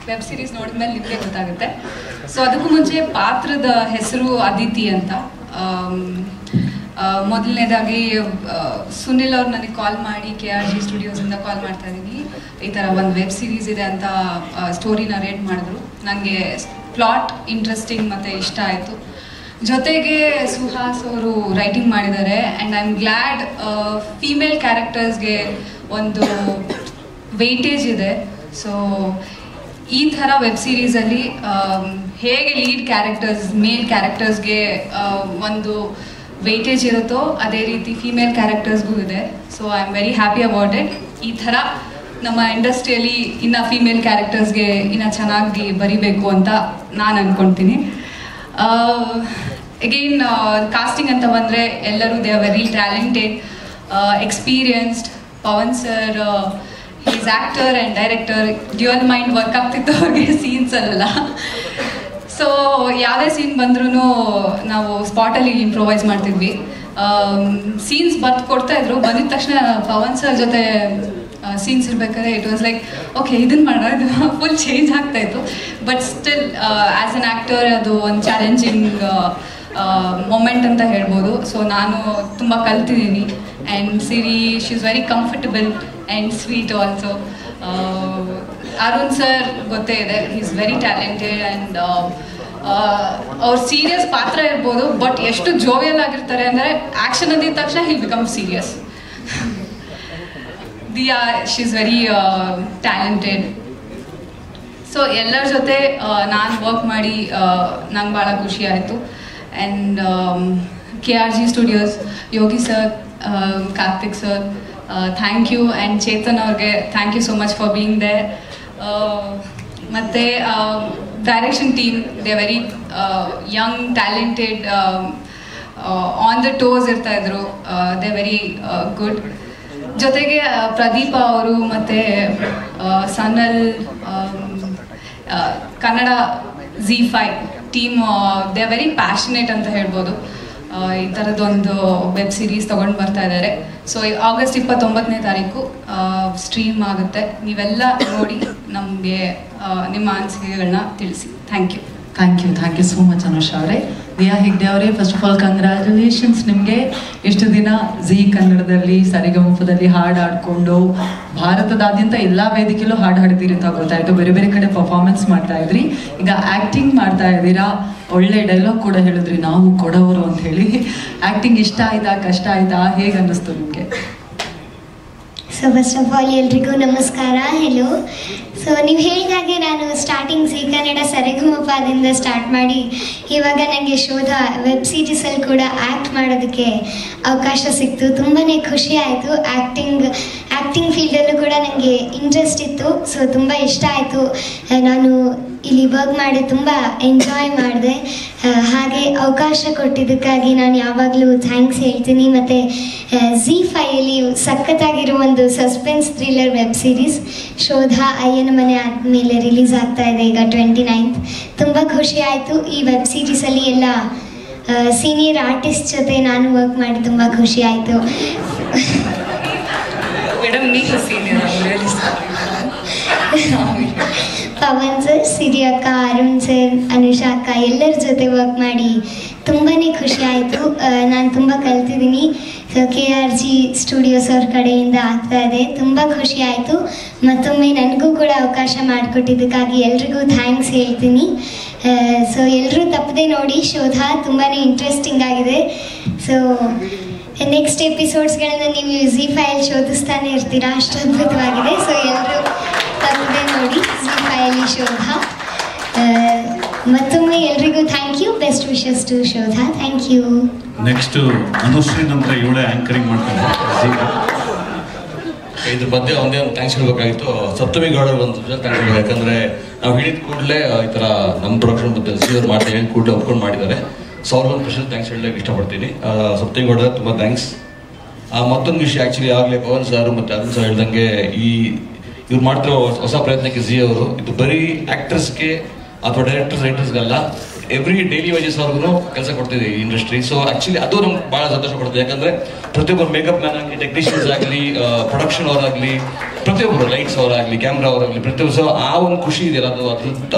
ವೆಬ್ ಸೀರೀಸ್ ನೋಡಿದ್ಮೇಲೆ ನಿಮಗೆ ಗೊತ್ತಾಗುತ್ತೆ. ಸೊ ಅದಕ್ಕೂ ಮುಂಚೆ ಪಾತ್ರದ ಹೆಸರು ಅದಿತಿ ಅಂತ. ಮೊದಲನೇದಾಗಿ ಸುನಿಲ್ ಅವ್ರು ನನಗೆ ಕಾಲ್ ಮಾಡಿ KRG ಸ್ಟುಡಿಯೋಸಿಂದ ಕಾಲ್ ಮಾಡ್ತಾ ಇದ್ದೀನಿ, ಈ ಥರ ಒಂದು ವೆಬ್ ಸೀರೀಸ್ ಇದೆ ಅಂತ ಸ್ಟೋರಿ ನರೇಟ್ ಮಾಡಿದ್ರು. ನನಗೆ ಪ್ಲಾಟ್ ಇಂಟ್ರೆಸ್ಟಿಂಗ್ ಮತ್ತು ಇಷ್ಟ ಆಯಿತು. ಜೊತೆಗೆ ಸುಹಾಸ್ ಅವರು ರೈಟಿಂಗ್ ಮಾಡಿದ್ದಾರೆ. And I am glad female ಕ್ಯಾರೆಕ್ಟರ್ಸ್ಗೆ ಒಂದು ವೆಯ್ಟೇಜ್ ಇದೆ. ಸೊ ಈ ಥರ ವೆಬ್ ಸೀರೀಸಲ್ಲಿ ಹೇಗೆ ಲೀಡ್ ಕ್ಯಾರೆಕ್ಟರ್ಸ್ ಮೇಲ್ ಕ್ಯಾರೆಕ್ಟರ್ಸ್ಗೆ ಒಂದು ವೆಯ್ಟೇಜ್ ಇರುತ್ತೋ ಅದೇ ರೀತಿ ಫೀಮೇಲ್ ಕ್ಯಾರೆಕ್ಟರ್ಸ್ಗೂ ಇದೆ. So I am very happy about it. ಈ ಥರ ನಮ್ಮ ಇಂಡಸ್ಟ್ರಿಯಲ್ಲಿ ಇನ್ನು ಫೀಮೇಲ್ ಕ್ಯಾರೆಕ್ಟರ್ಸ್ಗೆ ಇನ್ನು ಚೆನ್ನಾಗಿ ಬರಿಬೇಕು ಅಂತ ನಾನು ಅಂದ್ಕೊಳ್ತೀನಿ. ಅಗೇನ್ ಕಾಸ್ಟಿಂಗ್ ಅಂತ ಬಂದರೆ ಎಲ್ಲರೂ they are very talented, experienced. Pavan sir is actor and director. Dual mind work ಆಗ್ತಿತ್ತು ಅವ್ರಿಗೆ ಸೀನ್ಸಲ್ಲ. ಸೊ ಯಾವುದೇ ಸೀನ್ ಬಂದ್ರೂ ನಾವು ಸ್ಪಾಟಲ್ಲಿ ಇಂಪ್ರೊವೈಸ್ ಮಾಡ್ತಿದ್ವಿ. ಸೀನ್ಸ್ ಬರ್ದು ಕೊಡ್ತಾಯಿದ್ರು, ಬಂದಿದ ತಕ್ಷಣ ಪವನ್ ಸರ್ ಜೊತೆ ಸೀನ್ಸ್ ಇರಬೇಕಾದ್ರೆ ಇಟ್ ವಾಸ್ ಲೈಕ್ ಓಕೆ ಇದನ್ನು ಮಾಡೋಣ, ಇದು ಫುಲ್ ಚೇಂಜ್ ಆಗ್ತಾಯಿತ್ತು. But still as an actor ಅದು ಒಂದು ಚಾಲೆಂಜಿಂಗ್ ಮೊಮೆಂಟ್ ಅಂತ ಹೇಳ್ಬೋದು. ಸೊ ನಾನು ತುಂಬ ಕಲ್ತಿದ್ದೀನಿ. And Siri she is very comfortable and sweet also. Arun sir ಗೊತ್ತೇ ಇದೆ, he is very talented and ಅವ್ರು ಸೀರಿಯಸ್ ಪಾತ್ರ ಇರ್ಬೋದು, ಬಟ್ ಎಷ್ಟು ಜೋವಿಯಲ್ ಆಗಿರ್ತಾರೆ ಅಂದರೆ ಆ್ಯಕ್ಷನ್ ಅಂದಿದ ತಕ್ಷಣ he'll become serious. Diya she is very talented. So ಎಲ್ಲರ ಜೊತೆ ನಾನು ವರ್ಕ್ ಮಾಡಿ ನಂಗೆ ಭಾಳ ಖುಷಿ ಆಯಿತು. And KRG studios, Yogi sir, Karthik sir, thank you. And Chetan ಅವ್ರಿಗೆ thank you so much for being there. ಮತ್ತು direction team, they very young, talented, on the toes ಇರ್ತಾಯಿದ್ರು. They very good. ಜೊತೆಗೆ ಪ್ರದೀಪ ಅವರು ಮತ್ತು Sanal, Kannada ZEE5 team, they are very passionate ಅಂತ ಹೇಳ್ಬೋದು. ಈ ಥರದ್ದೊಂದು web series ತೊಗೊಂಡು ಬರ್ತಾ ಇದ್ದಾರೆ. ಸೊ ಆಗಸ್ಟ್ 29ನೇ ತಾರೀಕು ಸ್ಟ್ರೀಮ್ ಆಗುತ್ತೆ. ನೀವೆಲ್ಲ ನೋಡಿ ನಮಗೆ ನಿಮ್ಮ ಅನಿಸಿಕೆಗಳನ್ನ ತಿಳಿಸಿ. Thank you. Thank you so much Anusha ಅವರೇ. ದಿಯಾ ಹೆಗ್ಡೆ ಅವರೇ, ಫಸ್ಟ್ ಆಫ್ ಆಲ್ ಕಂಗ್ರ್ಯಾಚುಲೇಷನ್ಸ್ ನಿಮಗೆ. ಎಷ್ಟು ದಿನ ZEE ಕನ್ನಡದಲ್ಲಿ ಸರಿಗಮಪದಲ್ಲಿ ಹಾಡು ಹಾಡ್ಕೊಂಡು ಭಾರತದಾದ್ಯಂತ ಎಲ್ಲ ವೇದಿಕೆಯಲ್ಲೂ ಹಾಡು ಹಾಡ್ತೀರಿ ಅಂತ ಗೊತ್ತಾಯಿತು. ಬೇರೆ ಬೇರೆ ಕಡೆ ಪರ್ಫಾರ್ಮೆನ್ಸ್ ಮಾಡ್ತಾ ಇದ್ರಿ, ಈಗ ಆ್ಯಕ್ಟಿಂಗ್ ಮಾಡ್ತಾ ಇದ್ದೀರಾ. ಒಳ್ಳೆ ಡೈಲಾಗ್ ಕೂಡ ಹೇಳಿದ್ರಿ, ನಾವು ಕೊಡೋರು ಅಂತ ಹೇಳಿ. ಆ್ಯಕ್ಟಿಂಗ್ ಇಷ್ಟ ಆಯ್ತಾ, ಕಷ್ಟ ಆಯ್ತಾ, ಹೇಗೆ ಅನ್ನಿಸ್ತು ನಿಮಗೆ? ಸೊ ಫಸ್ಟ್ ಆಫ್ ಆಲ್ ಎಲ್ರಿಗೂ ನಮಸ್ಕಾರ, ಹೆಲೋ. ಸೊ ನೀವು ಹೇಳಿದಾಗೆ ನಾನು ಸ್ಟಾರ್ಟಿಂಗ್ ZEE ಕನ್ನಡ ಸರಿಗಮಪದಿಂದ ಸ್ಟಾರ್ಟ್ ಮಾಡಿ ಇವಾಗ ನನಗೆ ಶೋಧ ವೆಬ್ ಸೀರೀಸಲ್ಲಿ ಕೂಡ ಆ್ಯಕ್ಟ್ ಮಾಡೋದಕ್ಕೆ ಅವಕಾಶ ಸಿಕ್ತು. ತುಂಬಾ ಖುಷಿ ಆಯಿತು. ಆ್ಯಕ್ಟಿಂಗ್ ಫೀಲ್ಡಲ್ಲೂ ಕೂಡ ನನಗೆ ಇಂಟ್ರೆಸ್ಟ್ ಇತ್ತು. ಸೊ ತುಂಬ ಇಷ್ಟ ಆಯಿತು. ನಾನು ಇಲ್ಲಿ ವರ್ಕ್ ಮಾಡಿ ತುಂಬ ಎಂಜಾಯ್ ಮಾಡಿದೆ. ಹಾಗೆ ಅವಕಾಶ ಕೊಟ್ಟಿದ್ದಕ್ಕಾಗಿ ನಾನು ಯಾವಾಗಲೂ ಥ್ಯಾಂಕ್ಸ್ ಹೇಳ್ತೀನಿ. ಮತ್ತು ZEE5ಅಲ್ಲಿ ಸಖತ್ತಾಗಿರೋ ಒಂದು ಸಸ್ಪೆನ್ಸ್ ಥ್ರಿಲ್ಲರ್ ವೆಬ್ ಸೀರೀಸ್ ಶೋಧ ಅಯ್ಯನ ಮನೆ ಆದಮೇಲೆ ರಿಲೀಸ್ ಆಗ್ತಾ ಇದೆ ಈಗ 29th. ತುಂಬ ಖುಷಿ ಆಯಿತು. ಈ ವೆಬ್ ಸೀರೀಸಲ್ಲಿ ಎಲ್ಲ ಸೀನಿಯರ್ ಆರ್ಟಿಸ್ಟ್ ಜೊತೆ ನಾನು ವರ್ಕ್ ಮಾಡಿ ತುಂಬ ಖುಷಿ ಆಯಿತು. ಪವನ್ ಸರ್, ಸಿರಿ ಅಕ್ಕ, ಅರುಣ್ ಸರ್, ಅನುಷಾ ಅಕ್ಕ ಎಲ್ಲರ ಜೊತೆ ವರ್ಕ್ ಮಾಡಿ ತುಂಬಾ ಖುಷಿ ಆಯಿತು. ನಾನು ತುಂಬ ಕಲ್ತಿದ್ದೀನಿ. ಸೊ KRG ಸ್ಟುಡಿಯೋಸ್ ಅವ್ರ ಕಡೆಯಿಂದ ಆಗ್ತಾ ಇದೆ. ತುಂಬ ಖುಷಿ ಆಯಿತು. ಮತ್ತೊಮ್ಮೆ ನನಗೂ ಕೂಡ ಅವಕಾಶ ಮಾಡಿಕೊಟ್ಟಿದ್ದಕ್ಕಾಗಿ ಎಲ್ರಿಗೂ ಥ್ಯಾಂಕ್ಸ್ ಹೇಳ್ತೀನಿ. ಸೊ ಎಲ್ಲರೂ ತಪ್ಪದೆ ನೋಡಿ ಶೋಧ, ತುಂಬಾ ಇಂಟ್ರೆಸ್ಟಿಂಗ್ ಆಗಿದೆ. ಸೊ ನೆಕ್ಸ್ಟ್ ಎಪಿಸೋಡ್ಸ್ಗಳನ್ನು ನೀವು ZEE5 ಶೋಧಿಸ್ತಾನೆ ಇರ್ತೀರಾ, ಅಷ್ಟು ಅದ್ಭುತವಾಗಿದೆ. ಸೊ ಎಲ್ಲರೂ ತಪ್ಪದೆ ನೋಡಿ ZEE5 ಶೋಧ. ಮತ್ತೊಮ್ಮೆ ಎಲ್ರಿಗೂ thank you. Best wishes to Shodha. Thank you. Next Anushree ನಂತರ ಇವಳೇ ಆ್ಯಂಕರಿಂಗ್ ಮಾಡ್ತಾರೆ. ಇದ್ರ ಮಧ್ಯೆ ಒಂದೇ ಒಂದು ಥ್ಯಾಂಕ್ಸ್ ಹೇಳ್ಬೇಕಾಗಿತ್ತು. ಸಪ್ತಮಿ ಗೌಡ ಒಂದು ಥ್ಯಾಂಕ್ಸ್ ಹೇಳ್ಬೇಕು. ಯಾಕಂದರೆ ನಾವು ಹೇಳಿದ ಕೂಡಲೇ ಈ ಥರ ನಮ್ಮ ಪ್ರೊಡಕ್ಷನ್ ಮತ್ತು ಅವ್ರು ಮಾಡ್ತಾ ಹೇಳಿದ ಕೂಡಲೇ ಒಪ್ಕೊಂಡು ಮಾಡಿದ್ದಾರೆ. ಸೊ ಅವ್ರಿಗೊಂದು ಸ್ಪೆಷಲ್ ಥ್ಯಾಂಕ್ಸ್ ಹೇಳಕ್ಕೆ ಇಷ್ಟಪಡ್ತೀನಿ. ಸಪ್ತಮಿ ಗೌಡ ತುಂಬ ಥ್ಯಾಂಕ್ಸ್. ಮತ್ತೊಂದು ವಿಷಯ ಆ್ಯಕ್ಚುಲಿ ಆಗಲೇ ಪವನ್ ಸರ್ ಮತ್ತು ಅರುಣ್ ಸರ್ ಹೇಳ್ದಂಗೆ ಇವ್ರು ಮಾಡ್ತಿರೋ ಹೊಸ ಪ್ರಯತ್ನಕ್ಕೆ ZEE ಅವರು ಇದು ಬರೀ ಆ್ಯಕ್ಟರ್ಸ್ಗೆ ಅಥವಾ ಡೈರೆಕ್ಟರ್ಸ್ ರೈಟರ್ಸ್ಗೆಲ್ಲ ಎವ್ರಿ ಡೈಲಿ ವೇಜಸ್ ಅವ್ರಿಗೂ ಕೆಲಸ ಕೊಡ್ತಿದೆ ಈ ಇಂಡಸ್ಟ್ರಿ. ಸೊ ಆ್ಯಕ್ಚುಲಿ ಅದು ನಮ್ಗೆ ಭಾಳ ಸಂತೋಷ ಕೊಡ್ತದೆ. ಯಾಕಂದರೆ ಪ್ರತಿಯೊಬ್ಬರು ಮೇಕಪ್ ಮ್ಯಾನ್ ಆಗಲಿ, ಟೆಕ್ನಿಷಿಯನ್ಸ್ ಆಗಲಿ, ಪ್ರೊಡಕ್ಷನ್ ಅವರಾಗಲಿ, ಪ್ರತಿಯೊಬ್ಬರು ಲೈಟ್ಸ್ ಅವರಾಗಲಿ, ಕ್ಯಾಮ್ರಾ ಅವರಾಗಲಿ, ಪ್ರತಿಯೊಬ್ಬರು. ಸೊ ಆ ಒಂದು ಖುಷಿ ಇದೆಯಲ್ಲ,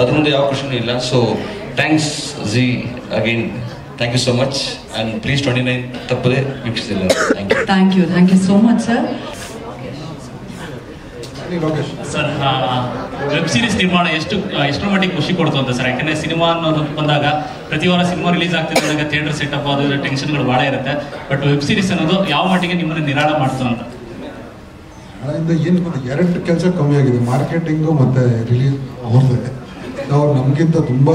ಅದ್ರ ಮುಂದೆ ಯಾವ ಖುಷಿನೂ ಇಲ್ಲ. So thanks ZEE again. Thank you so much. And please 29 ತಪ್ಪದೆ ವೀಕ್ಷಿಸಿಲ್ಲ. Thank you so much sir. Sir, web series ನಿರ್ಮಾಣ ಎಷ್ಟರ ಮಟ್ಟಿಗೆ ಖುಷಿ ಕೊಡ್ತು ಅಂತ ಸರ್? ಯಾಕಂದರೆ ಸಿನಿಮಾ ಅನ್ನೋದು ಬಂದಾಗ ಪ್ರತಿ ವಾರ ಸಿನಿಮಾ ರಿಲೀಸ್ ಆಗ್ತಿದ್ದಾಗ ಥಿಯೇಟರ್ ಸೆಟಪ್ ಅದು ಟೆನ್ಷನ್ಗಳು ಭಾಳ ಇರುತ್ತೆ. ಬಟ್ ವೆಬ್ ಸೀರೀಸ್ ಅನ್ನೋದು ಯಾವ ಮಟ್ಟಿಗೆ ನಿಮ್ಮನ್ನು ನಿರಾಳ ಮಾಡ್ತು ಅಂತ? ಏನು ಎರಡು ಕೆಲಸ ಕಮ್ಮಿ ಆಗಿದೆ, ಮಾರ್ಕೆಟಿಂಗು ಮತ್ತು ರಿಲೀಸ್ ಅವ್ರದ್ದೇ. ಅವ್ರು ನಮಗಿಂತ ತುಂಬ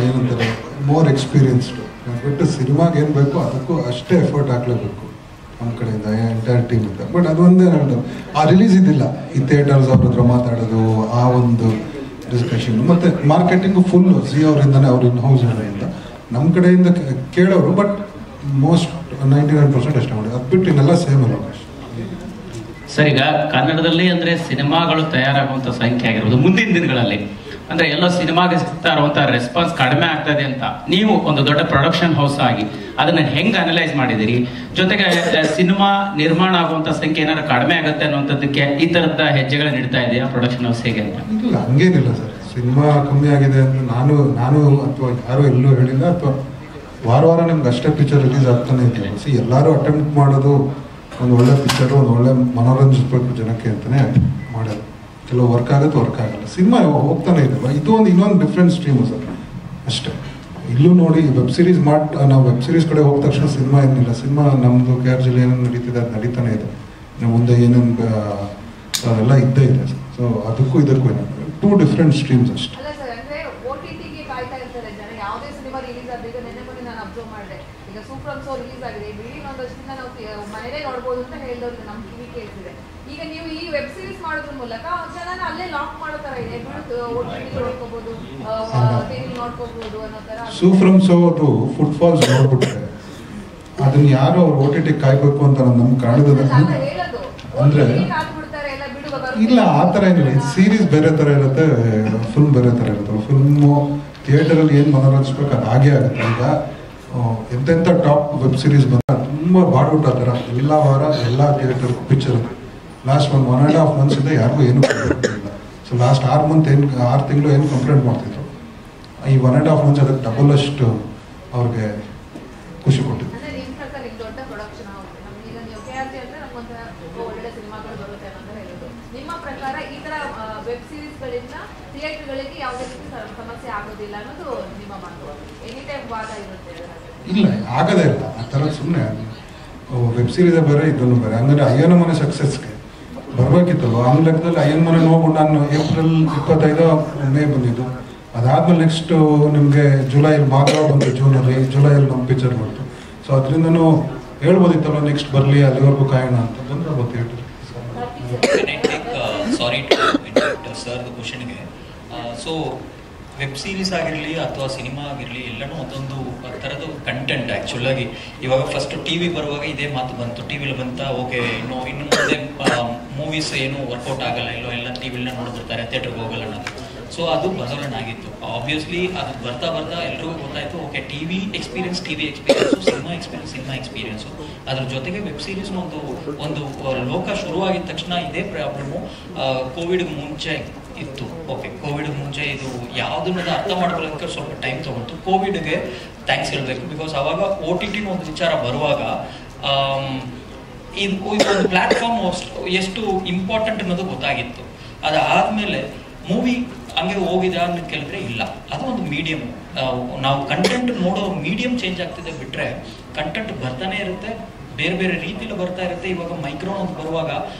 ಏನಂತಾರೆ ಮೋರ್ ಎಕ್ಸ್ಪೀರಿಯನ್ಸ್ಡು. ಬಟ್ ಸಿನಿಮಾಗೆ ಏನು ಬೇಕು ಅದಕ್ಕೂ ಅಷ್ಟೇ ಎಫರ್ಟ್ ಹಾಕ್ಲೇಬೇಕು ನಮ್ಮ ಕಡೆಯಿಂದ, ಎಂಟೈರ್ ಟೀಮ್ ಇಂದ. ಬಟ್ ಅದೊಂದೇ ನಾನು ಆ ರಿಲೀಸ್ ಇದ್ದಿಲ್ಲ, ಈ ಥಿಯೇಟರ್ಸ್ ಅವ್ರ ಹತ್ರ ಮಾತಾಡೋದು, ಆ ಒಂದು ಡಿಸ್ಕಷನ್ ಮತ್ತು ಮಾರ್ಕೆಟಿಂಗು ಫುಲ್ಲು ZEE ಅವರಿಂದನೇ, ಅವ್ರ ಇನ್ ಹೌಸ್ ಇಂದ ನಮ್ಮ ಕಡೆಯಿಂದ ಕೇಳೋರು. ಬಟ್ ಮೋಸ್ಟ್ 99% ಅಷ್ಟೇ ಮಾಡಿ, ಅದು ಬಿಟ್ಟು ಇನ್ನೆಲ್ಲ ಸೇಮ್ ಅಲ್ಲ. ಸರ್, ಈಗ ಕನ್ನಡದಲ್ಲಿ ಅಂದರೆ ಸಿನಿಮಾಗಳು ತಯಾರಾಗುವಂಥ ಸಂಖ್ಯೆ ಆಗಿರ್ಬೋದು ಮುಂದಿನ ದಿನಗಳಲ್ಲಿ ಅಂದರೆ ಎಲ್ಲೋ ಸಿನಿಮಾಗೆ ಸಿಗ್ತಾ ಇರುವಂಥ ರೆಸ್ಪಾನ್ಸ್ ಕಡಿಮೆ ಆಗ್ತಾ ಇದೆ ಅಂತ ನೀವು ಒಂದು ದೊಡ್ಡ ಪ್ರೊಡಕ್ಷನ್ ಹೌಸ್ ಆಗಿ ಅದನ್ನು ಹೆಂಗೆ ಅನಲೈಸ್ ಮಾಡಿದ್ದೀರಿ? ಜೊತೆಗೆ ಸಿನಿಮಾ ನಿರ್ಮಾಣ ಆಗುವಂಥ ಸಂಖ್ಯೆ ಏನಾದ್ರು ಕಡಿಮೆ ಆಗುತ್ತೆ ಅನ್ನುವಂಥದ್ದಕ್ಕೆ ಈ ಥರದ ಹೆಜ್ಜೆಗಳನ್ನ ಇಡ್ತಾ ಇದೆಯಾ ಪ್ರೊಡಕ್ಷನ್ ಹೌಸ್ ಹೇಗೆ ಅಂತ? ಇಲ್ಲ, ಹಂಗೇನಿಲ್ಲ ಸರ್. ಸಿನಿಮಾ ಕಮ್ಮಿ ಆಗಿದೆ ಅಂತ ನಾನು ಅಥವಾ ಯಾರು ಎಲ್ಲೂ ಹೇಳಿಲ್ಲ, ಅಥವಾ ವಾರ ನಿಮ್ಗೆ ಅಷ್ಟೇ ಪಿಕ್ಚರ್ ರಿಲೀಸ್ ಆಗ್ತಾನೆ ಇದ್ದೀವಿ. ಎಲ್ಲರೂ ಅಟೆಂಪ್ಟ್ ಮಾಡೋದು ಒಂದು ಒಳ್ಳೆ ಪಿಕ್ಚರು, ಒಂದು ಒಳ್ಳೆ ಮನೋರಂಜಿಸ್ಬೇಕು ಜನಕ್ಕೆ ಅಂತಲೇ ಮಾಡೋದು. ಕೆಲವು ವರ್ಕ್ ಆಗುತ್ತೆ, ವರ್ಕ್ ಆಗಲ್ಲ. ಸಿನಿಮಾ ಹೋಗ್ತಾನೆ ಇದೆ. ಇದು ಇನ್ನೊಂದು ಡಿಫ್ರೆಂಟ್ ಸ್ಟ್ರೀಮು ಸರ್, ಅಷ್ಟೇ. ಇಲ್ಲೂ ನೋಡಿ ವೆಬ್ ಸೀರೀಸ್ ನಾವು ವೆಬ್ ಸೀರೀಸ್ ಕಡೆ ಹೋದ ತಕ್ಷಣ ಸಿನಿಮಾ ಏನಿಲ್ಲ. ಸಿನಿಮಾ ನಮ್ಮದು KRG ಏನೇನು ನಡೀತಿದೆ ಅದು ನಡೀತಾನೆ ಇದೆ. ಮುಂದೆ ಏನೇನು ಅದೆಲ್ಲ ಇದ್ದೇ ಇದೆ. ಸೊ ಅದಕ್ಕೂ ಇದಕ್ಕೂ ಏನಾದ್ರು 2 ಡಿಫ್ರೆಂಟ್ ಸ್ಟ್ರೀಮ್ಸ್ ಅಷ್ಟೇ. ಈಗ ನೀವು ಈ ವೆಬ್ ಸೀರೀಸ್ ಮಾಡೋದ್ರ ಮೂಲಕ ಜನನ ಅಲ್ಲೇ ಲಾಕ್ ಮಾಡೋ ತರ ಇದೆ, ನೋಡ್ಕೋಬಹುದು, ನೋಡ್ಕೋಬಹುದು ಅನ್ನೋ ತರ. ಸೂಫ್ರಮ್ ಶೋ ಅದು ಫುಟ್ಫಾಲ್ಸ್ ನೋಡ್ಬಿಟ್ರೆ ಅದನ್ನ ಯಾರು ಅವ್ರು OTT ಕಾಯ್ಬೇಕು ಅಂತ ನಮ್ಮ ಕಾಣದ ಅಂದ್ರೆ ಇಲ್ಲ, ಆ ಥರ ಏನಿಲ್ಲ. ಸೀರೀಸ್ ಬೇರೆ ಥರ ಇರುತ್ತೆ, ಫಿಲ್ಮ್ ಬೇರೆ ಥರ ಇರುತ್ತೆ. ಫಿಲ್ಮು ಥಿಯೇಟರಲ್ಲಿ ಏನು ಮನೋರಂಜಿಸ್ಬೇಕು ಅದು ಹಾಗೆ ಆಗುತ್ತೆ. ಈಗ ಎಂತೆಂಥ ಟಾಪ್ ವೆಬ್ ಸೀರೀಸ್ ಬಂದ ತುಂಬ ಬಾಡ್ಬಿಟ್ಟು ಆ ಥರ ಎಲ್ಲ ವಾರ ಎಲ್ಲ ಥಿಯೇಟರ್ ಪಿಕ್ಚರ್ ಲಾಸ್ಟ್ 1.5 months ಇಂದ ಯಾರಿಗೂ ಏನು ಕಂಪ್ಲೇಂಟ್ ಇಲ್ಲ. ಸೊ ಲಾಸ್ಟ್ 6 ತಿಂಗಳು ಏನು ಕಂಪ್ಲೇಂಟ್ ಮಾಡ್ತಿದ್ರು. ಈ 1.5 months ಅದಕ್ಕೆ ಡಬಲ್ ಅಷ್ಟು ಅವ್ರಿಗೆ ಖುಷಿ ಕೊಟ್ಟಿದ್ರು. ಇಲ್ಲ, ಆಗದೇ ಇಲ್ಲ ಆ ಥರ. ಸುಮ್ಮನೆ ವೆಬ್ ಸೀರೀಸೇ ಬೇರೆ, ಇದನ್ನು ಬೇರೆ. ಹಂಗಂದ್ರೆ ಅಯ್ಯನ ಮನೆ ಸಕ್ಸಸ್ಗೆ ಬರ್ಬೇಕಿತ್ತಲ್ವ. ಆ ಲೆಕ್ಕದಲ್ಲಿ ಅಯ್ಯನ ಮನೆ ನೋಡ್ಬಿಟ್ಟು ನಾನು ಏಪ್ರಿಲ್ 25 ಮೇ ಬಂದಿದ್ದು. ಅದಾದ್ಮೇಲೆ ನೆಕ್ಸ್ಟ್ ನಿಮಗೆ ಜುಲೈಯಲ್ಲಿ ಮಾತ್ರ ಬಂತು, ಜುಲೈಯಲ್ಲಿ ನಮ್ಮ ಪಿಕ್ಚರ್ ಬಂತು. ಸೊ ಅದರಿಂದನೂ ಹೇಳ್ಬೋದಿತ್ತಲ್ವ ನೆಕ್ಸ್ಟ್ ಬರಲಿ, ಅಲ್ಲಿವರೆಗೂ ಕಾಯೋಣ ಅಂತ ಬಂದ್ರೆ theatre. Sorry to interrupt sir the ಕ್ವಶನ್ಗೆ. ಸೊ ವೆಬ್ ಸೀರೀಸ್ ಆಗಿರಲಿ ಅಥವಾ ಸಿನಿಮಾ ಆಗಿರಲಿ ಎಲ್ಲನೂ ಒಂದೊಂದು ಥರದ ಕಂಟೆಂಟ್ ಆ್ಯಕ್ಚುಲಾಗಿ. ಇವಾಗ ಫಸ್ಟ್ ಟಿ ವಿ ಬರುವಾಗ ಇದೇ ಮಾತು ಬಂತು, ಟಿ ವಿಲಿ ಬಂತ ಓಕೆ ಇನ್ನು ಮುಂದೆ ಮೂವೀಸ್ ಏನು ವರ್ಕೌಟ್ ಆಗಲ್ಲ, ಇಲ್ಲೋ ಎಲ್ಲ ಟಿ ವಿಲನ್ನ ನೋಡ್ಬಿಡ್ತಾರೆ, ಥಿಯೇಟ್ರಿಗೆ ಹೋಗಲ್ಲ ಅನ್ನೋದು. ಸೊ ಅದು ಬದಲಾವಣೆ ಆಗಿತ್ತು. ಆಬ್ವಿಯಸ್ಲಿ ಅದು ಬರ್ತಾ ಎಲ್ರಿಗೂ ಗೊತ್ತಾಯಿತು, okay T V experience, cinema experience. ಅದ್ರ ಜೊತೆಗೆ ವೆಬ್ ಸೀರೀಸ್ನ ಒಂದು ಲೋಕ ಶುರುವಾಗಿದ ತಕ್ಷಣ ಇದೇ ಪ್ರಾಬ್ಲಮ್ಮು ಕೋವಿಡ್ಗೆ ಮುಂಚೆ ಇತ್ತು. ಓಕೆ, ಕೋವಿಡ್ ಮುಂಚೆ ಇದು ಯಾವುದನ್ನ ಅರ್ಥ ಮಾಡ್ಕೊಳ್ಳೋದಕ್ಕೆ ಸ್ವಲ್ಪ ಟೈಮ್ ತೊಗೊಂಡು ಕೋವಿಡ್ಗೆ ಥ್ಯಾಂಕ್ಸ್ ಹೇಳಬೇಕು. ಬಿಕಾಸ್ ಅವಾಗ OTT ಒಂದು ವಿಚಾರ ಬರುವಾಗ ಇದು ಒಂದು ಪ್ಲ್ಯಾಟ್ಫಾರ್ಮ್ ಎಷ್ಟು ಇಂಪಾರ್ಟೆಂಟ್ ಅನ್ನೋದು ಗೊತ್ತಾಗಿತ್ತು. ಅದಾದಮೇಲೆ ಮೂವಿ ಹಂಗೆ ಹೋಗಿದೆ ಅಂತ ಕೇಳಿದ್ರೆ ಇಲ್ಲ, ಅದು ಒಂದು ಮೀಡಿಯಮ್. ನಾವು ಕಂಟೆಂಟ್ ನೋಡೋ ಮೀಡಿಯಮ್ ಚೇಂಜ್ ಆಗ್ತಿದೆ ಬಿಟ್ಟರೆ ಕಂಟೆಂಟ್ ಬರ್ತಾನೆ ಇರುತ್ತೆ, ಬೇರೆ ಬೇರೆ ರೀತಿಯಲ್ಲಿ ಬರ್ತಾ ಇರುತ್ತೆ. ಇವಾಗ ಮೈಕ್ರೋನ್ ಅಂತ ಬರುವಾಗ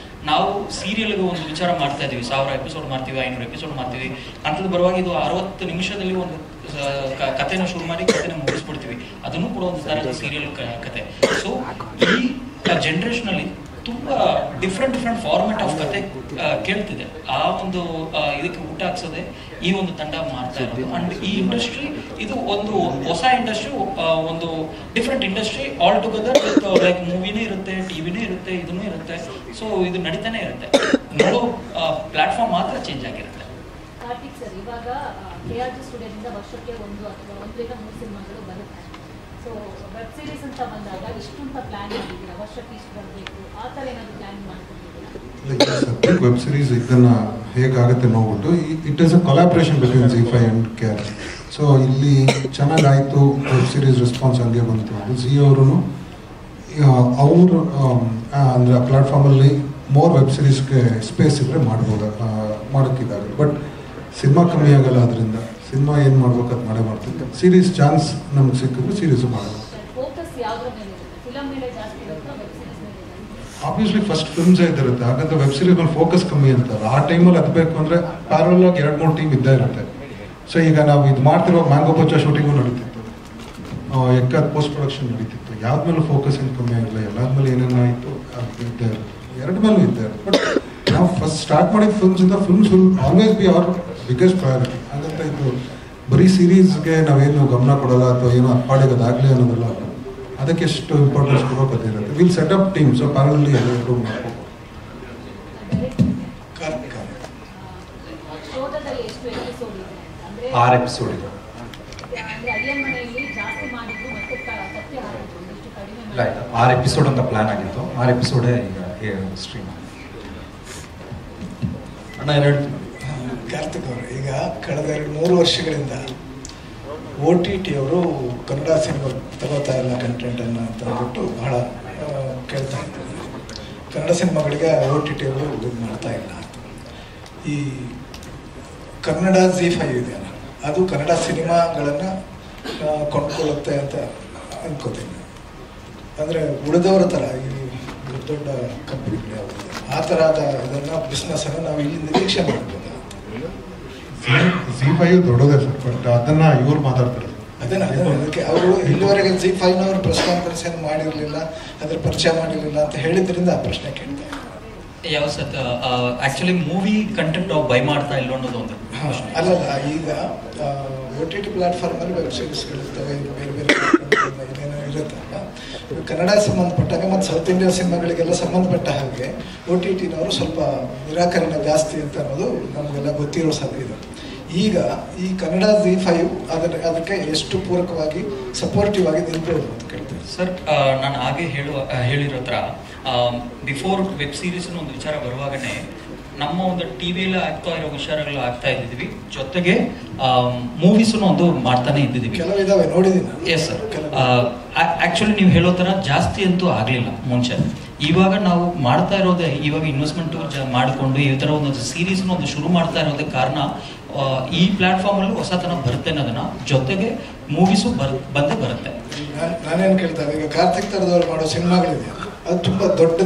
ನಾವು ಸೀರಿಯಲ್ಗೆ ಒಂದು ವಿಚಾರ ಮಾಡ್ತಾ ಇದ್ದೀವಿ, 1000 ಎಪಿಸೋಡ್ ಮಾಡ್ತೀವಿ, 500 ಎಪಿಸೋಡ್ ಮಾಡ್ತೀವಿ ಅಂಥದ್ದು ಬರುವಾಗ ಇದು 60 ನಿಮಿಷದಲ್ಲಿ ಒಂದು ಕಥೆನ ಶುರು ಮಾಡಿ ಕಥೆನ ಮುಗಿಸ್ಬಿಡ್ತೀವಿ. ಅದನ್ನು ಕೂಡ ಒಂದು ಥರದ ಸೀರಿಯಲ್ ಕತೆ. ಸೊ ಈ ಜನ್ರೇಷನಲ್ಲಿ ತುಂಬ ಡಿಫ್ರೆಂಟ್ ಫಾರ್ಮೆಟ್ ಆಫ್ ಕತೆ ಕೇಳ್ತಿದೆ. ಆ ಒಂದು ಇದಕ್ಕೆ ಊಟ ಹಾಕ್ಸೋದೆ ಈ ಒಂದು ತಂಡ ಮಾಡ್ತಾ ಇರೋದು. ಅಂಡ್ ಈ ಇಂಡಸ್ಟ್ರಿ ಇದು ಒಂದು ಹೊಸ ಇಂಡಸ್ಟ್ರಿ, ಒಂದು different industry all together with like ಮೂವಿನೇ ಇರುತ್ತೆ, ಟಿವಿನೇ ಇರುತ್ತೆ, ಇದನ್ನೂ ಇರುತ್ತೆ. ಸೊ ಇದು ನಡೀತಾನೆ ಇರುತ್ತೆ, ನೋಡೋ ಪ್ಲಾಟ್ಫಾರ್ಮ್ ಮಾತ್ರ ಚೇಂಜ್ ಆಗಿರುತ್ತೆ. ಕಾರ್ತಿಕ್ ಸರ್, ಇವಾಗ KRG ಸ್ಟುಡಿಯೋದಿಂದ ವರ್ಷಕ್ಕೆ 1 ಅಥವಾ 1ರಿಂದ 3 ಸಿನಿಮಾಗಳು ಬರುತ್ತೆ. ಸೊ ವೆಬ್ ಸೀರೀಸ್ ಅಂತ ಬಂದಾಗ ಇಷ್ಟು ಅಂತ ಪ್ಲಾನ್ ಮಾಡಿದ್ದೀರಾ, ವರ್ಷಕ್ಕೆ ಇಷ್ಟು ಬರಬೇಕು, ಆ ಥರ ಏನಾದರೂ ಪ್ಲಾನ್ ಮಾಡ್ಕೊಂಡಿದ್ದೀರಾ? ವೆಬ್ ಸೀರೀಸ್ ಇದನ್ನ ಹೇಗಾಗುತ್ತೆ ನೋಡ್ಬಿಟ್ಟು it is a collaboration between ZEE5 and KRG. So ಇಲ್ಲಿ ಚೆನ್ನಾಗಾಯಿತು, ವೆಬ್ ಸೀರೀಸ್ ರೆಸ್ಪಾನ್ಸ್ ಹಂಗೆ ಬಂತು. ZEE ಅವರು ಅಂದರೆ ಆ ಪ್ಲಾಟ್ಫಾರ್ಮಲ್ಲಿ ಮೋರ್ ವೆಬ್ ಸೀರೀಸ್ಗೆ ಸ್ಪೇಸ್ ಇದ್ದರೆ ಮಾಡೋಕ್ಕಿದ್ದಾರೆ. ಬಟ್ ಸಿನಿಮಾ ಕಮ್ಮಿ ಆಗಲ್ಲ, ಅದರಿಂದ ಸಿನಿಮಾ ಏನು ಮಾಡ್ಬೇಕು ಅದು ಮಾಡೇ ಮಾಡ್ತಿದ್ದೆ. ಸೀರೀಸ್ ಚಾನ್ಸ್ ನಮ್ಗೆ ಸಿಕ್ಕಿದ್ರೆ ಸೀರೀಸು ಮಾಡೋದು. ಆಬ್ವಿಯಸ್ಲಿ ಫಸ್ಟ್ ಫಿಲ್ಮ್ಸೇ ಇದ್ದಿರುತ್ತೆ, ಹಾಗಂತ ವೆಬ್ ಸೀರೀಸ್ ಮೇಲೆ ಫೋಕಸ್ ಕಮ್ಮಿ ಅಂತಾರೆ. ಆ ಟೈಮಲ್ಲಿ ಅದು ಬೇಕು ಅಂದರೆ ಪ್ಯಾರಲ್ ಆಗಿ 2-3 ಟೀಮ್ ಇದ್ದೇ ಇರುತ್ತೆ. ಸೊ ಈಗ ನಾವು ಇದು ಮಾಡ್ತಿರೋ ಮ್ಯಾಂಗೋ ಬಚ್ಚ ಶೂಟಿಂಗು ನಡೀತಿತ್ತು, ಎಕ್ಕ ಪೋಸ್ಟ್ ಪ್ರೊಡಕ್ಷನ್ ನಡೀತಿತ್ತು. ಯಾವ್ದ್ಮೇಲೂ ಫೋಕಸ್ ಏನು ಕಮ್ಮಿ ಆಗಿಲ್ಲ, ಎಲ್ಲಾದ್ಮೇಲೆ ಏನೇನಾಯಿತು ಅದು ಇದ್ದೇ ಇರುತ್ತೆ, 2 ಮೇಲೂ ಇದ್ದೇ ಇರುತ್ತೆ. ಬಟ್ ನಾವು ಫಸ್ಟ್ ಸ್ಟಾರ್ಟ್ ಮಾಡಿದ films will always be our biggest priority. ಹಾಗಂತ ಇದು ಬರೀ ಸೀರೀಸ್ಗೆ ನಾವೇನು ಗಮನ ಕೊಡೋಲ್ಲ ಅಥವಾ ಏನೋ ಅಪ್ಪಾಡಿಗೋದಾಗಲಿ ಅನ್ನೋದಲ್ಲ, ಅದಕ್ಕೆ ಎಷ್ಟು ಇಂಪಾರ್ಟೆನ್ಸ್ ಕೊಡೋಕತ್ತಿರುತ್ತೆ. Will set up team, so ಪ್ಯಾರಲಲ್ಲಿ ಎಲ್ಲ ಇಂಪ್ರೂವ್ ಮಾಡ್ಬೋದು. 6 ಎಪಿಸೋಡ್ ಇದೆ. ಇಲ್ಲ 6 ಎಪಿಸೋಡ್ ಅಂತ ಪ್ಲಾನ್ ಆಗಿತ್ತು, 6 ಎಪಿಸೋಡೇ ಈಗ ಸ್ಟ್ರೀಮ್. ಅಣ್ಣ ಹೇಳ್ತೀನಿ ಕಾರ್ತಿಕ್ ಅವರು, ಈಗ ಕಳೆದ 2-3 ವರ್ಷಗಳಿಂದ OTT ಅವರು ಕನ್ನಡ ಸಿನಿಮಾ ತಗೋತಾ ಇಲ್ಲ ಕಂಟೆಂಟನ್ನು ಅಂತ ಅಂದ್ಬಿಟ್ಟು ಬಹಳ ಕೇಳ್ತಾ ಇದ್ದಾರೆ. ಕನ್ನಡ ಸಿನಿಮಾಗಳಿಗೆ OTT ಅವರು ಇದು ಮಾಡ್ತಾ ಇಲ್ಲ. ಈ ಕನ್ನಡ ZEE5 ಇದೆಯಲ್ಲ, ಅದು ಕನ್ನಡ ಸಿನಿಮಾಗಳನ್ನು ಕೊಂಡ್ಕೊಳ್ಳುತ್ತೆ ಅಂತ ಅನ್ಕೋತೀನಿ. ಅಂದರೆ ಉಳಿದವರ ಥರ ಈ ದೊಡ್ಡ ಕಂಪನಿಗಳು ಯಾವುದು ಆ ಥರದ ಇದನ್ನು ಬಿಸ್ನೆಸ್ಸನ್ನು ನಾವು ಇಲ್ಲಿ ನಿರೀಕ್ಷೆ ಮಾಡ್ಬೋದು. ZEE5 ದೊಡ್ಡದೇ ಸರ್, ಬಟ್ ಅದನ್ನ ಇವ್ರು ಮಾತಾಡ್ತಾರೆ. ಅದಕ್ಕೆ ಅವರು ಇಲ್ಲಿವರೆಗೆ ZEE5ನವರು ಪ್ರೆಸ್ ಕಾನ್ಫರೆನ್ಸ್ ಏನು ಮಾಡಿರಲಿಲ್ಲ, ಅದ್ರ ಪರಿಚಯ ಮಾಡಿರಲಿಲ್ಲ ಅಂತ ಹೇಳಿದ್ರಿಂದ ಆ ಪ್ರಶ್ನೆ ಕೇಳ್ತಾರೆ. ಯಾವ ಸತ್ ಆಕ್ಚುಲಿ ಮೂವಿ ಕಂಟೆಂಟ್ ಬೈ ಮಾಡ್ತಾ ಇಲ್ಲ ಅನ್ನೋದು ಒಂದು ಅಲ್ಲಲ್ಲ. ಈಗ OTT ಪ್ಲಾಟ್ಫಾರ್ಮಲ್ಲಿ ವೆಬ್ ಸೀರೀಸ್ಗಳಿರ್ತವೆ, ಬೇರೆ ಬೇರೆ ಏನೇನೋ ಇರುತ್ತಲ್ಲ. ಕನ್ನಡ ಸಂಬಂಧಪಟ್ಟಾಗ ಮತ್ತು ಸೌತ್ ಇಂಡಿಯನ್ ಸಿನಿಮಾಗಳಿಗೆಲ್ಲ ಸಂಬಂಧಪಟ್ಟ ಹಾಗೆ OTTನವರು ಸ್ವಲ್ಪ ನಿರಾಕರಣೆ ಜಾಸ್ತಿ ಅಂತ ಅನ್ನೋದು ನಮಗೆಲ್ಲ ಗೊತ್ತಿರೋ ಸಾಧ್ಯತೆ. ಈಗ ಈ ಕನ್ನಡ ZEE5 ಅದಕ್ಕೆ ಎಷ್ಟು ಪೂರಕವಾಗಿ ಸಪೋರ್ಟಿವ್ ಆಗಿ ನಿಲ್ಬೋದು ಅಂತ ಕೇಳ್ತೇನೆ ಸರ್. ನಾನು ಹಾಗೆ ಹೇಳಿರೋ ಥರ ಬಿಫೋರ್ ವೆಬ್ ಸೀರೀಸ್ನ ಒಂದು ವಿಚಾರ ಬರುವಾಗನೇ ನಮ್ಮ ಒಂದು ಟಿವಿಯಲ್ಲಿ ಆಗ್ತಾ ಇರೋ ವಿಚಾರಗಳು ಆಗ್ತಾ ಇದ್ದಿದ್ವಿ, ಜೊತೆಗೆ ಮೂವೀಸನ್ನು ಒಂದು ಮಾಡ್ತಾನೆ ಇದ್ದಿದ್ವಿ. ಕೆಲವಿದಾವೆ ನೋಡಿದ್ದೀನಿ. Yes sir. ಆ್ಯಕ್ಚುಲಿ ನೀವು ಹೇಳೋ ಥರ ಜಾಸ್ತಿ ಅಂತೂ ಆಗಲಿಲ್ಲ ಮುಂಚೆ. ಇವಾಗ ನಾವು ಮಾಡ್ತಾ ಇರೋದೇ ಇವಾಗ ಇನ್ವೆಸ್ಟ್ಮೆಂಟ್ ಮಾಡಿಕೊಂಡು ಈ ಥರ ಒಂದು ಸೀರೀಸ್ನ ಒಂದು ಶುರು ಮಾಡ್ತಾ ಇರೋದಕ್ಕೆ ಕಾರಣ ಈ ಪ್ಲಾಟ್ಫಾರ್ಮಲ್ಲಿ ಹೊಸತನ ಬರುತ್ತೆ ಅನ್ನೋದನ್ನ, ಜೊತೆಗೆ ಮೂವೀಸು ಬಂದೇ ಬರುತ್ತೆ. ನಾನೇನು ಕೇಳ್ತಾ ಈಗ ಕಾರ್ತಿಕ್ ತರದವ್ರು ಮಾಡೋ ಸಿನಿಮಾಗಳಿದೆ, ಅದು ತುಂಬ ದೊಡ್ಡ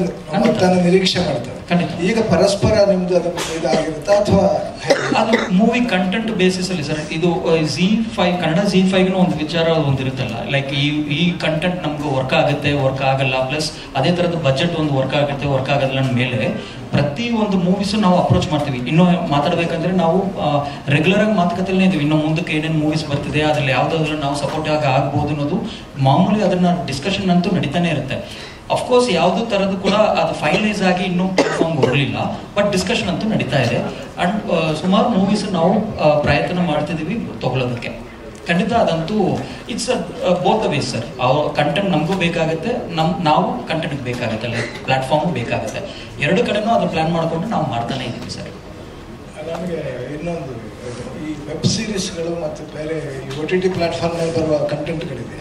ಮೊತ್ತನ ನಿರೀಕ್ಷೆ ಮಾಡ್ತಾರೆ. ಈಗ ಪರಸ್ಪರ ನಿಮ್ದು ಅದು ಇದಾಗಿರುತ್ತಾ ಅಥವಾ ಅದು ಮೂವಿ ಕಂಟೆಂಟ್ ಬೇಸಿಸ್ ಅಲ್ಲಿ ಸರ್. ಇದು Z5 ಕನ್ನಡ Z5 ಒಂದು ವಿಚಾರ ಒಂದಿರುತ್ತಲ್ಲ, ಲೈಕ್ ಈ ಕಂಟೆಂಟ್ ನಮ್ಗೆ ವರ್ಕ್ ಆಗುತ್ತೆ, ವರ್ಕ್ ಆಗಲ್ಲ, ಪ್ಲಸ್ ಅದೇ ತರದ ಬಜೆಟ್ ಒಂದು ವರ್ಕ್ ಆಗುತ್ತೆ, ವರ್ಕ್ ಆಗಲ್ಲ ಅಂದ ಮೇಲೆ ಪ್ರತಿ ಒಂದು ಮೂವೀಸು ನಾವು ಅಪ್ರೋಚ್ ಮಾಡ್ತೀವಿ. ಇನ್ನೂ ಮಾತಾಡ್ಬೇಕಂದ್ರೆ ನಾವು ರೆಗ್ಯುಲರ್ ಆಗಿ ಮಾತುಕತೆಯಲ್ಲೇ ಇದೀವಿ. ಇನ್ನು ಮುಂದಕ್ಕೆ ಏನೇನು ಮೂವೀಸ್ ಬರ್ತಿದೆ, ಅದ್ರಲ್ಲಿ ಯಾವ್ದಾದ್ರು ನಾವು ಸಪೋರ್ಟ್ ಆಗ್ಬೋದು ಅನ್ನೋದು ಮಾಮೂಲಿ ಅದನ್ನ ಡಿಸ್ಕಷನ್ ಅಂತೂ ನಡೀತಾನೆ ಇರುತ್ತೆ. ಅಫ್ಕೋರ್ಸ್ ಯಾವುದೋ ಥರದ್ದು ಕೂಡ ಅದು ಫೈನಲೈಸ್ ಆಗಿ ಇನ್ನೂ ಪ್ಲಾಟ್ಫಾರ್ಮ್ ಬರಲಿಲ್ಲ, ಬಟ್ ಡಿಸ್ಕಷನ್ ಅಂತೂ ನಡೀತಾ ಇದೆ. ಅಂಡ್ ಸುಮಾರು ಮೂವೀಸ್ ನಾವು ಪ್ರಯತ್ನ ಮಾಡ್ತಿದ್ದೀವಿ ತಗೊಳ್ಳೋದಕ್ಕೆ. ಖಂಡಿತ ಅದಂತೂ it's both the ways sir. ಅವ್ರ ಕಂಟೆಂಟ್ ನಮಗೂ ಬೇಕಾಗುತ್ತೆ, ನಾವು ಕಂಟೆಂಟ್ಗೆ ಬೇಕಾಗುತ್ತೆ, ಲೈಕ್ ಪ್ಲಾಟ್ಫಾರ್ಮು ಬೇಕಾಗುತ್ತೆ. ಎರಡು ಕಡೆನೂ ಅದು ಪ್ಲಾನ್ ಮಾಡಿಕೊಂಡು ನಾವು ಮಾಡ್ತಾನೆ ಇದ್ದೀವಿ ಸರ್. ನನಗೆ ಇನ್ನೊಂದು, ಈ ವೆಬ್ ಸೀರೀಸ್ಗಳು ಮತ್ತು ಬೇರೆ OTT ಪ್ಲಾಟ್ಫಾರ್ಮ್ನಲ್ಲಿ ಬರುವ ಕಂಟೆಂಟ್ಗಳಿದೆ,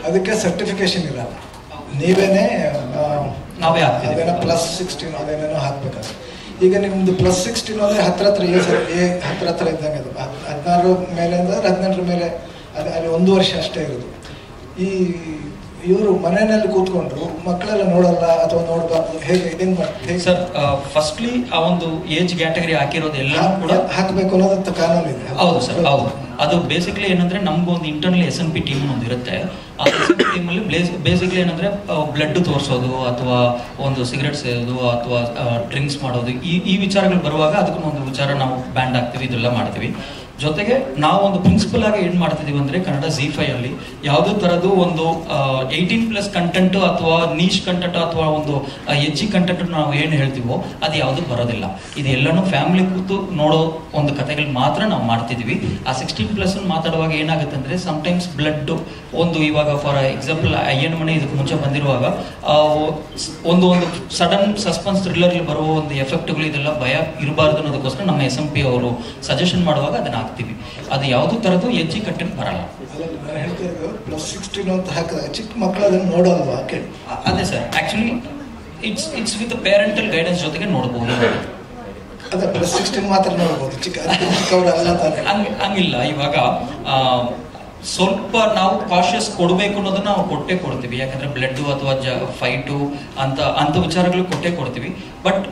ಅದಕ್ಕೆ ಸರ್ಟಿಫಿಕೇಶನ್ ಇರಲ್ಲ. ನೀವೇನೇ ನಾವೇ ಹಾಕ್ತೀವಿ. ಅದೇನೋ +16 ಅದೇನೇನೋ ಹಾಕ್ಬೇಕಾದ್ರೆ, ಈಗ ನಿಮ್ದು +16 ಅಂದರೆ ಹತ್ರ ಇದ್ದಂಗೆ. ಅದು 16 ಮೇಲೆ ಅಂದ್ರೆ 18 ಮೇಲೆ ಅಲ್ಲಿ 1 ವರ್ಷ ಅಷ್ಟೇ ಇರೋದು. ಈ ಇವರು ಮನೆಯಲ್ಲಿ ಕೂತ್ಕೊಂಡ್ರು ಮಕ್ಕಳೆಲ್ಲ ನೋಡಲ್ಲ ಅಥವಾ ನೋಡಬಾರ್ದು, ಹೇಗೆ ಏನ್ ಮಾಡ್ತಾರೆ ಸರ್? ಫಸ್ಟ್ಲಿ ಆ ಒಂದು ಏಜ್ ಕ್ಯಾಟಗರಿ ಹಾಕಿರೋದು ಎಲ್ಲ ಕೂಡ ಹಾಕಬೇಕು ಅನ್ನೋದಂತ ಕಾನೂನು ಇದೆ. ಹೌದು ಸರ್, ಹೌದು. ಅದು ಬೇಸಿಕ್ಲಿ ಏನಂದ್ರೆ ನಮ್ಗೊಂದು ಇಂಟರ್ನಲ್ SNP ಟೀಮ್ ಒಂದು ಇರುತ್ತೆ. ಆ SNP ಟೀಮಲ್ಲಿ ಬೇಸಿಕ್ಲಿ ಏನಂದ್ರೆ ಬ್ಲಡ್ ತೋರಿಸೋದು ಅಥವಾ ಒಂದು ಸಿಗರೆಟ್ ಸೇದೋದು ಅಥವಾ ಡ್ರಿಂಕ್ಸ್ ಮಾಡೋದು, ಈ ವಿಚಾರಗಳು ಬರುವಾಗ ಅದಕ್ಕೂ ಒಂದು ವಿಚಾರ ನಾವು ಬ್ಯಾಂಡ್ ಆಗ್ತೀವಿ, ಇದೆಲ್ಲ ಮಾಡ್ತೀವಿ. ಜೊತೆಗೆ ನಾವು ಒಂದು ಪ್ರಿನ್ಸಿಪಲ್ ಆಗಿ ಏನ್ ಮಾಡ್ತಿದೀವಿ ಅಂದ್ರೆ ಕನ್ನಡ Z5 ಅಲ್ಲಿ ಯಾವುದೇ ತರದ್ದು ಒಂದು 18+ ಕಂಟೆಂಟ್ ಅಥವಾ ನೀಶ್ ಕಂಟೆಂಟ್ ಅಥವಾ ಒಂದು ಎಜ್ಜಿ ಕಂಟೆಂಟ್ ನಾವು ಏನು ಹೇಳ್ತೀವೋ ಅದು ಯಾವುದು ಬರೋದಿಲ್ಲ. ಇದೆಲ್ಲನೂ ಫ್ಯಾಮಿಲಿ ಕೂತು ನೋಡೋ ಒಂದು ಕಥೆಗಳು ಮಾತ್ರ ನಾವು ಮಾಡ್ತಿದೀವಿ. ಆ 16+ ಮಾತಾಡುವಾಗ ಏನಾಗುತ್ತೆ ಅಂದ್ರೆ ಸಮ್ಟೈಮ್ಸ್ ಬ್ಲಡ್ ಒಂದು, ಇವಾಗ ಫಾರ್ ಎಕ್ಸಾಂಪಲ್ ಅಯ್ಯನ ಮನೆ ಇದಕ್ಕೆ ಮುಂಚೆ ಬಂದಿರುವಾಗ ಒಂದು ಸಡನ್ ಸಸ್ಪೆನ್ಸ್ ಥ್ರಿಲ್ಲರ್ ಬರುವ ಒಂದು ಎಫೆಕ್ಟ್ಗಳು, ಇದೆಲ್ಲ ಭಯ ಇರಬಾರ್ದು ಅನ್ನೋದಕ್ಕೋಸ್ಕರ ನಮ್ಮ SMP ಅವರು ಸಜೆಷನ್ ಮಾಡುವಾಗ ಅದನ್ನ ಹಾಕ್ತೀವಿ. ಅದು ಯಾವುದೋ ತರದ್ದು ಎಜ್ಜಿ ಕಂಟೆಂಟ್ ಬರಲ್ಲ. ನಾನು ಹೇಳ್ತಿರೋದು +16 ಅಂತ ಹಾಕಿದಾಗ ಚಿಕ್ಕ ಮಕ್ಕಳು ಅದನ್ನು ನೋಡೋಲ್ವಾ? ಅದೇ sir, actually it's with parental guidance ಜೊತೆಗೆ ನೋಡಬಹುದು. ಅದೇ +16 ಮಾತ್ರ ನೋಡಬಹುದು, ಚಿಕ್ಕವರೆಲ್ಲ ಹಂಗಿಲ್ಲ. ಇವಾಗ ಸ್ವಲ್ಪ ನಾವು ಕಾಶಿಯಸ್ ಕೊಡಬೇಕು ಅನ್ನೋದನ್ನ ನಾವು ಕೊಟ್ಟೇ ಕೊಡ್ತೀವಿ. ಯಾಕಂದ್ರೆ ಬ್ಲಡ್ ಅಥವಾ ಫೈಟು ಅಂತ ವಿಚಾರಗಳು ಕೊಟ್ಟೇ ಕೊಡ್ತೀವಿ. ಬಟ್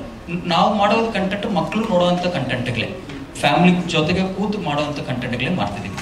ನಾವು ಮಾಡೋದು ಕಂಟೆಂಟ್ ಮಕ್ಕಳು ನೋಡೋವಂಥ ಕಂಟೆಂಟ್ಗಳೇ, ಫ್ಯಾಮಿಲಿ ಜೊತೆಗೆ ಕೂತು ಮಾಡೋವಂಥ ಕಂಟೆಂಟ್ಗಳೇ ಮಾಡ್ತಿದ್ದೀವಿ.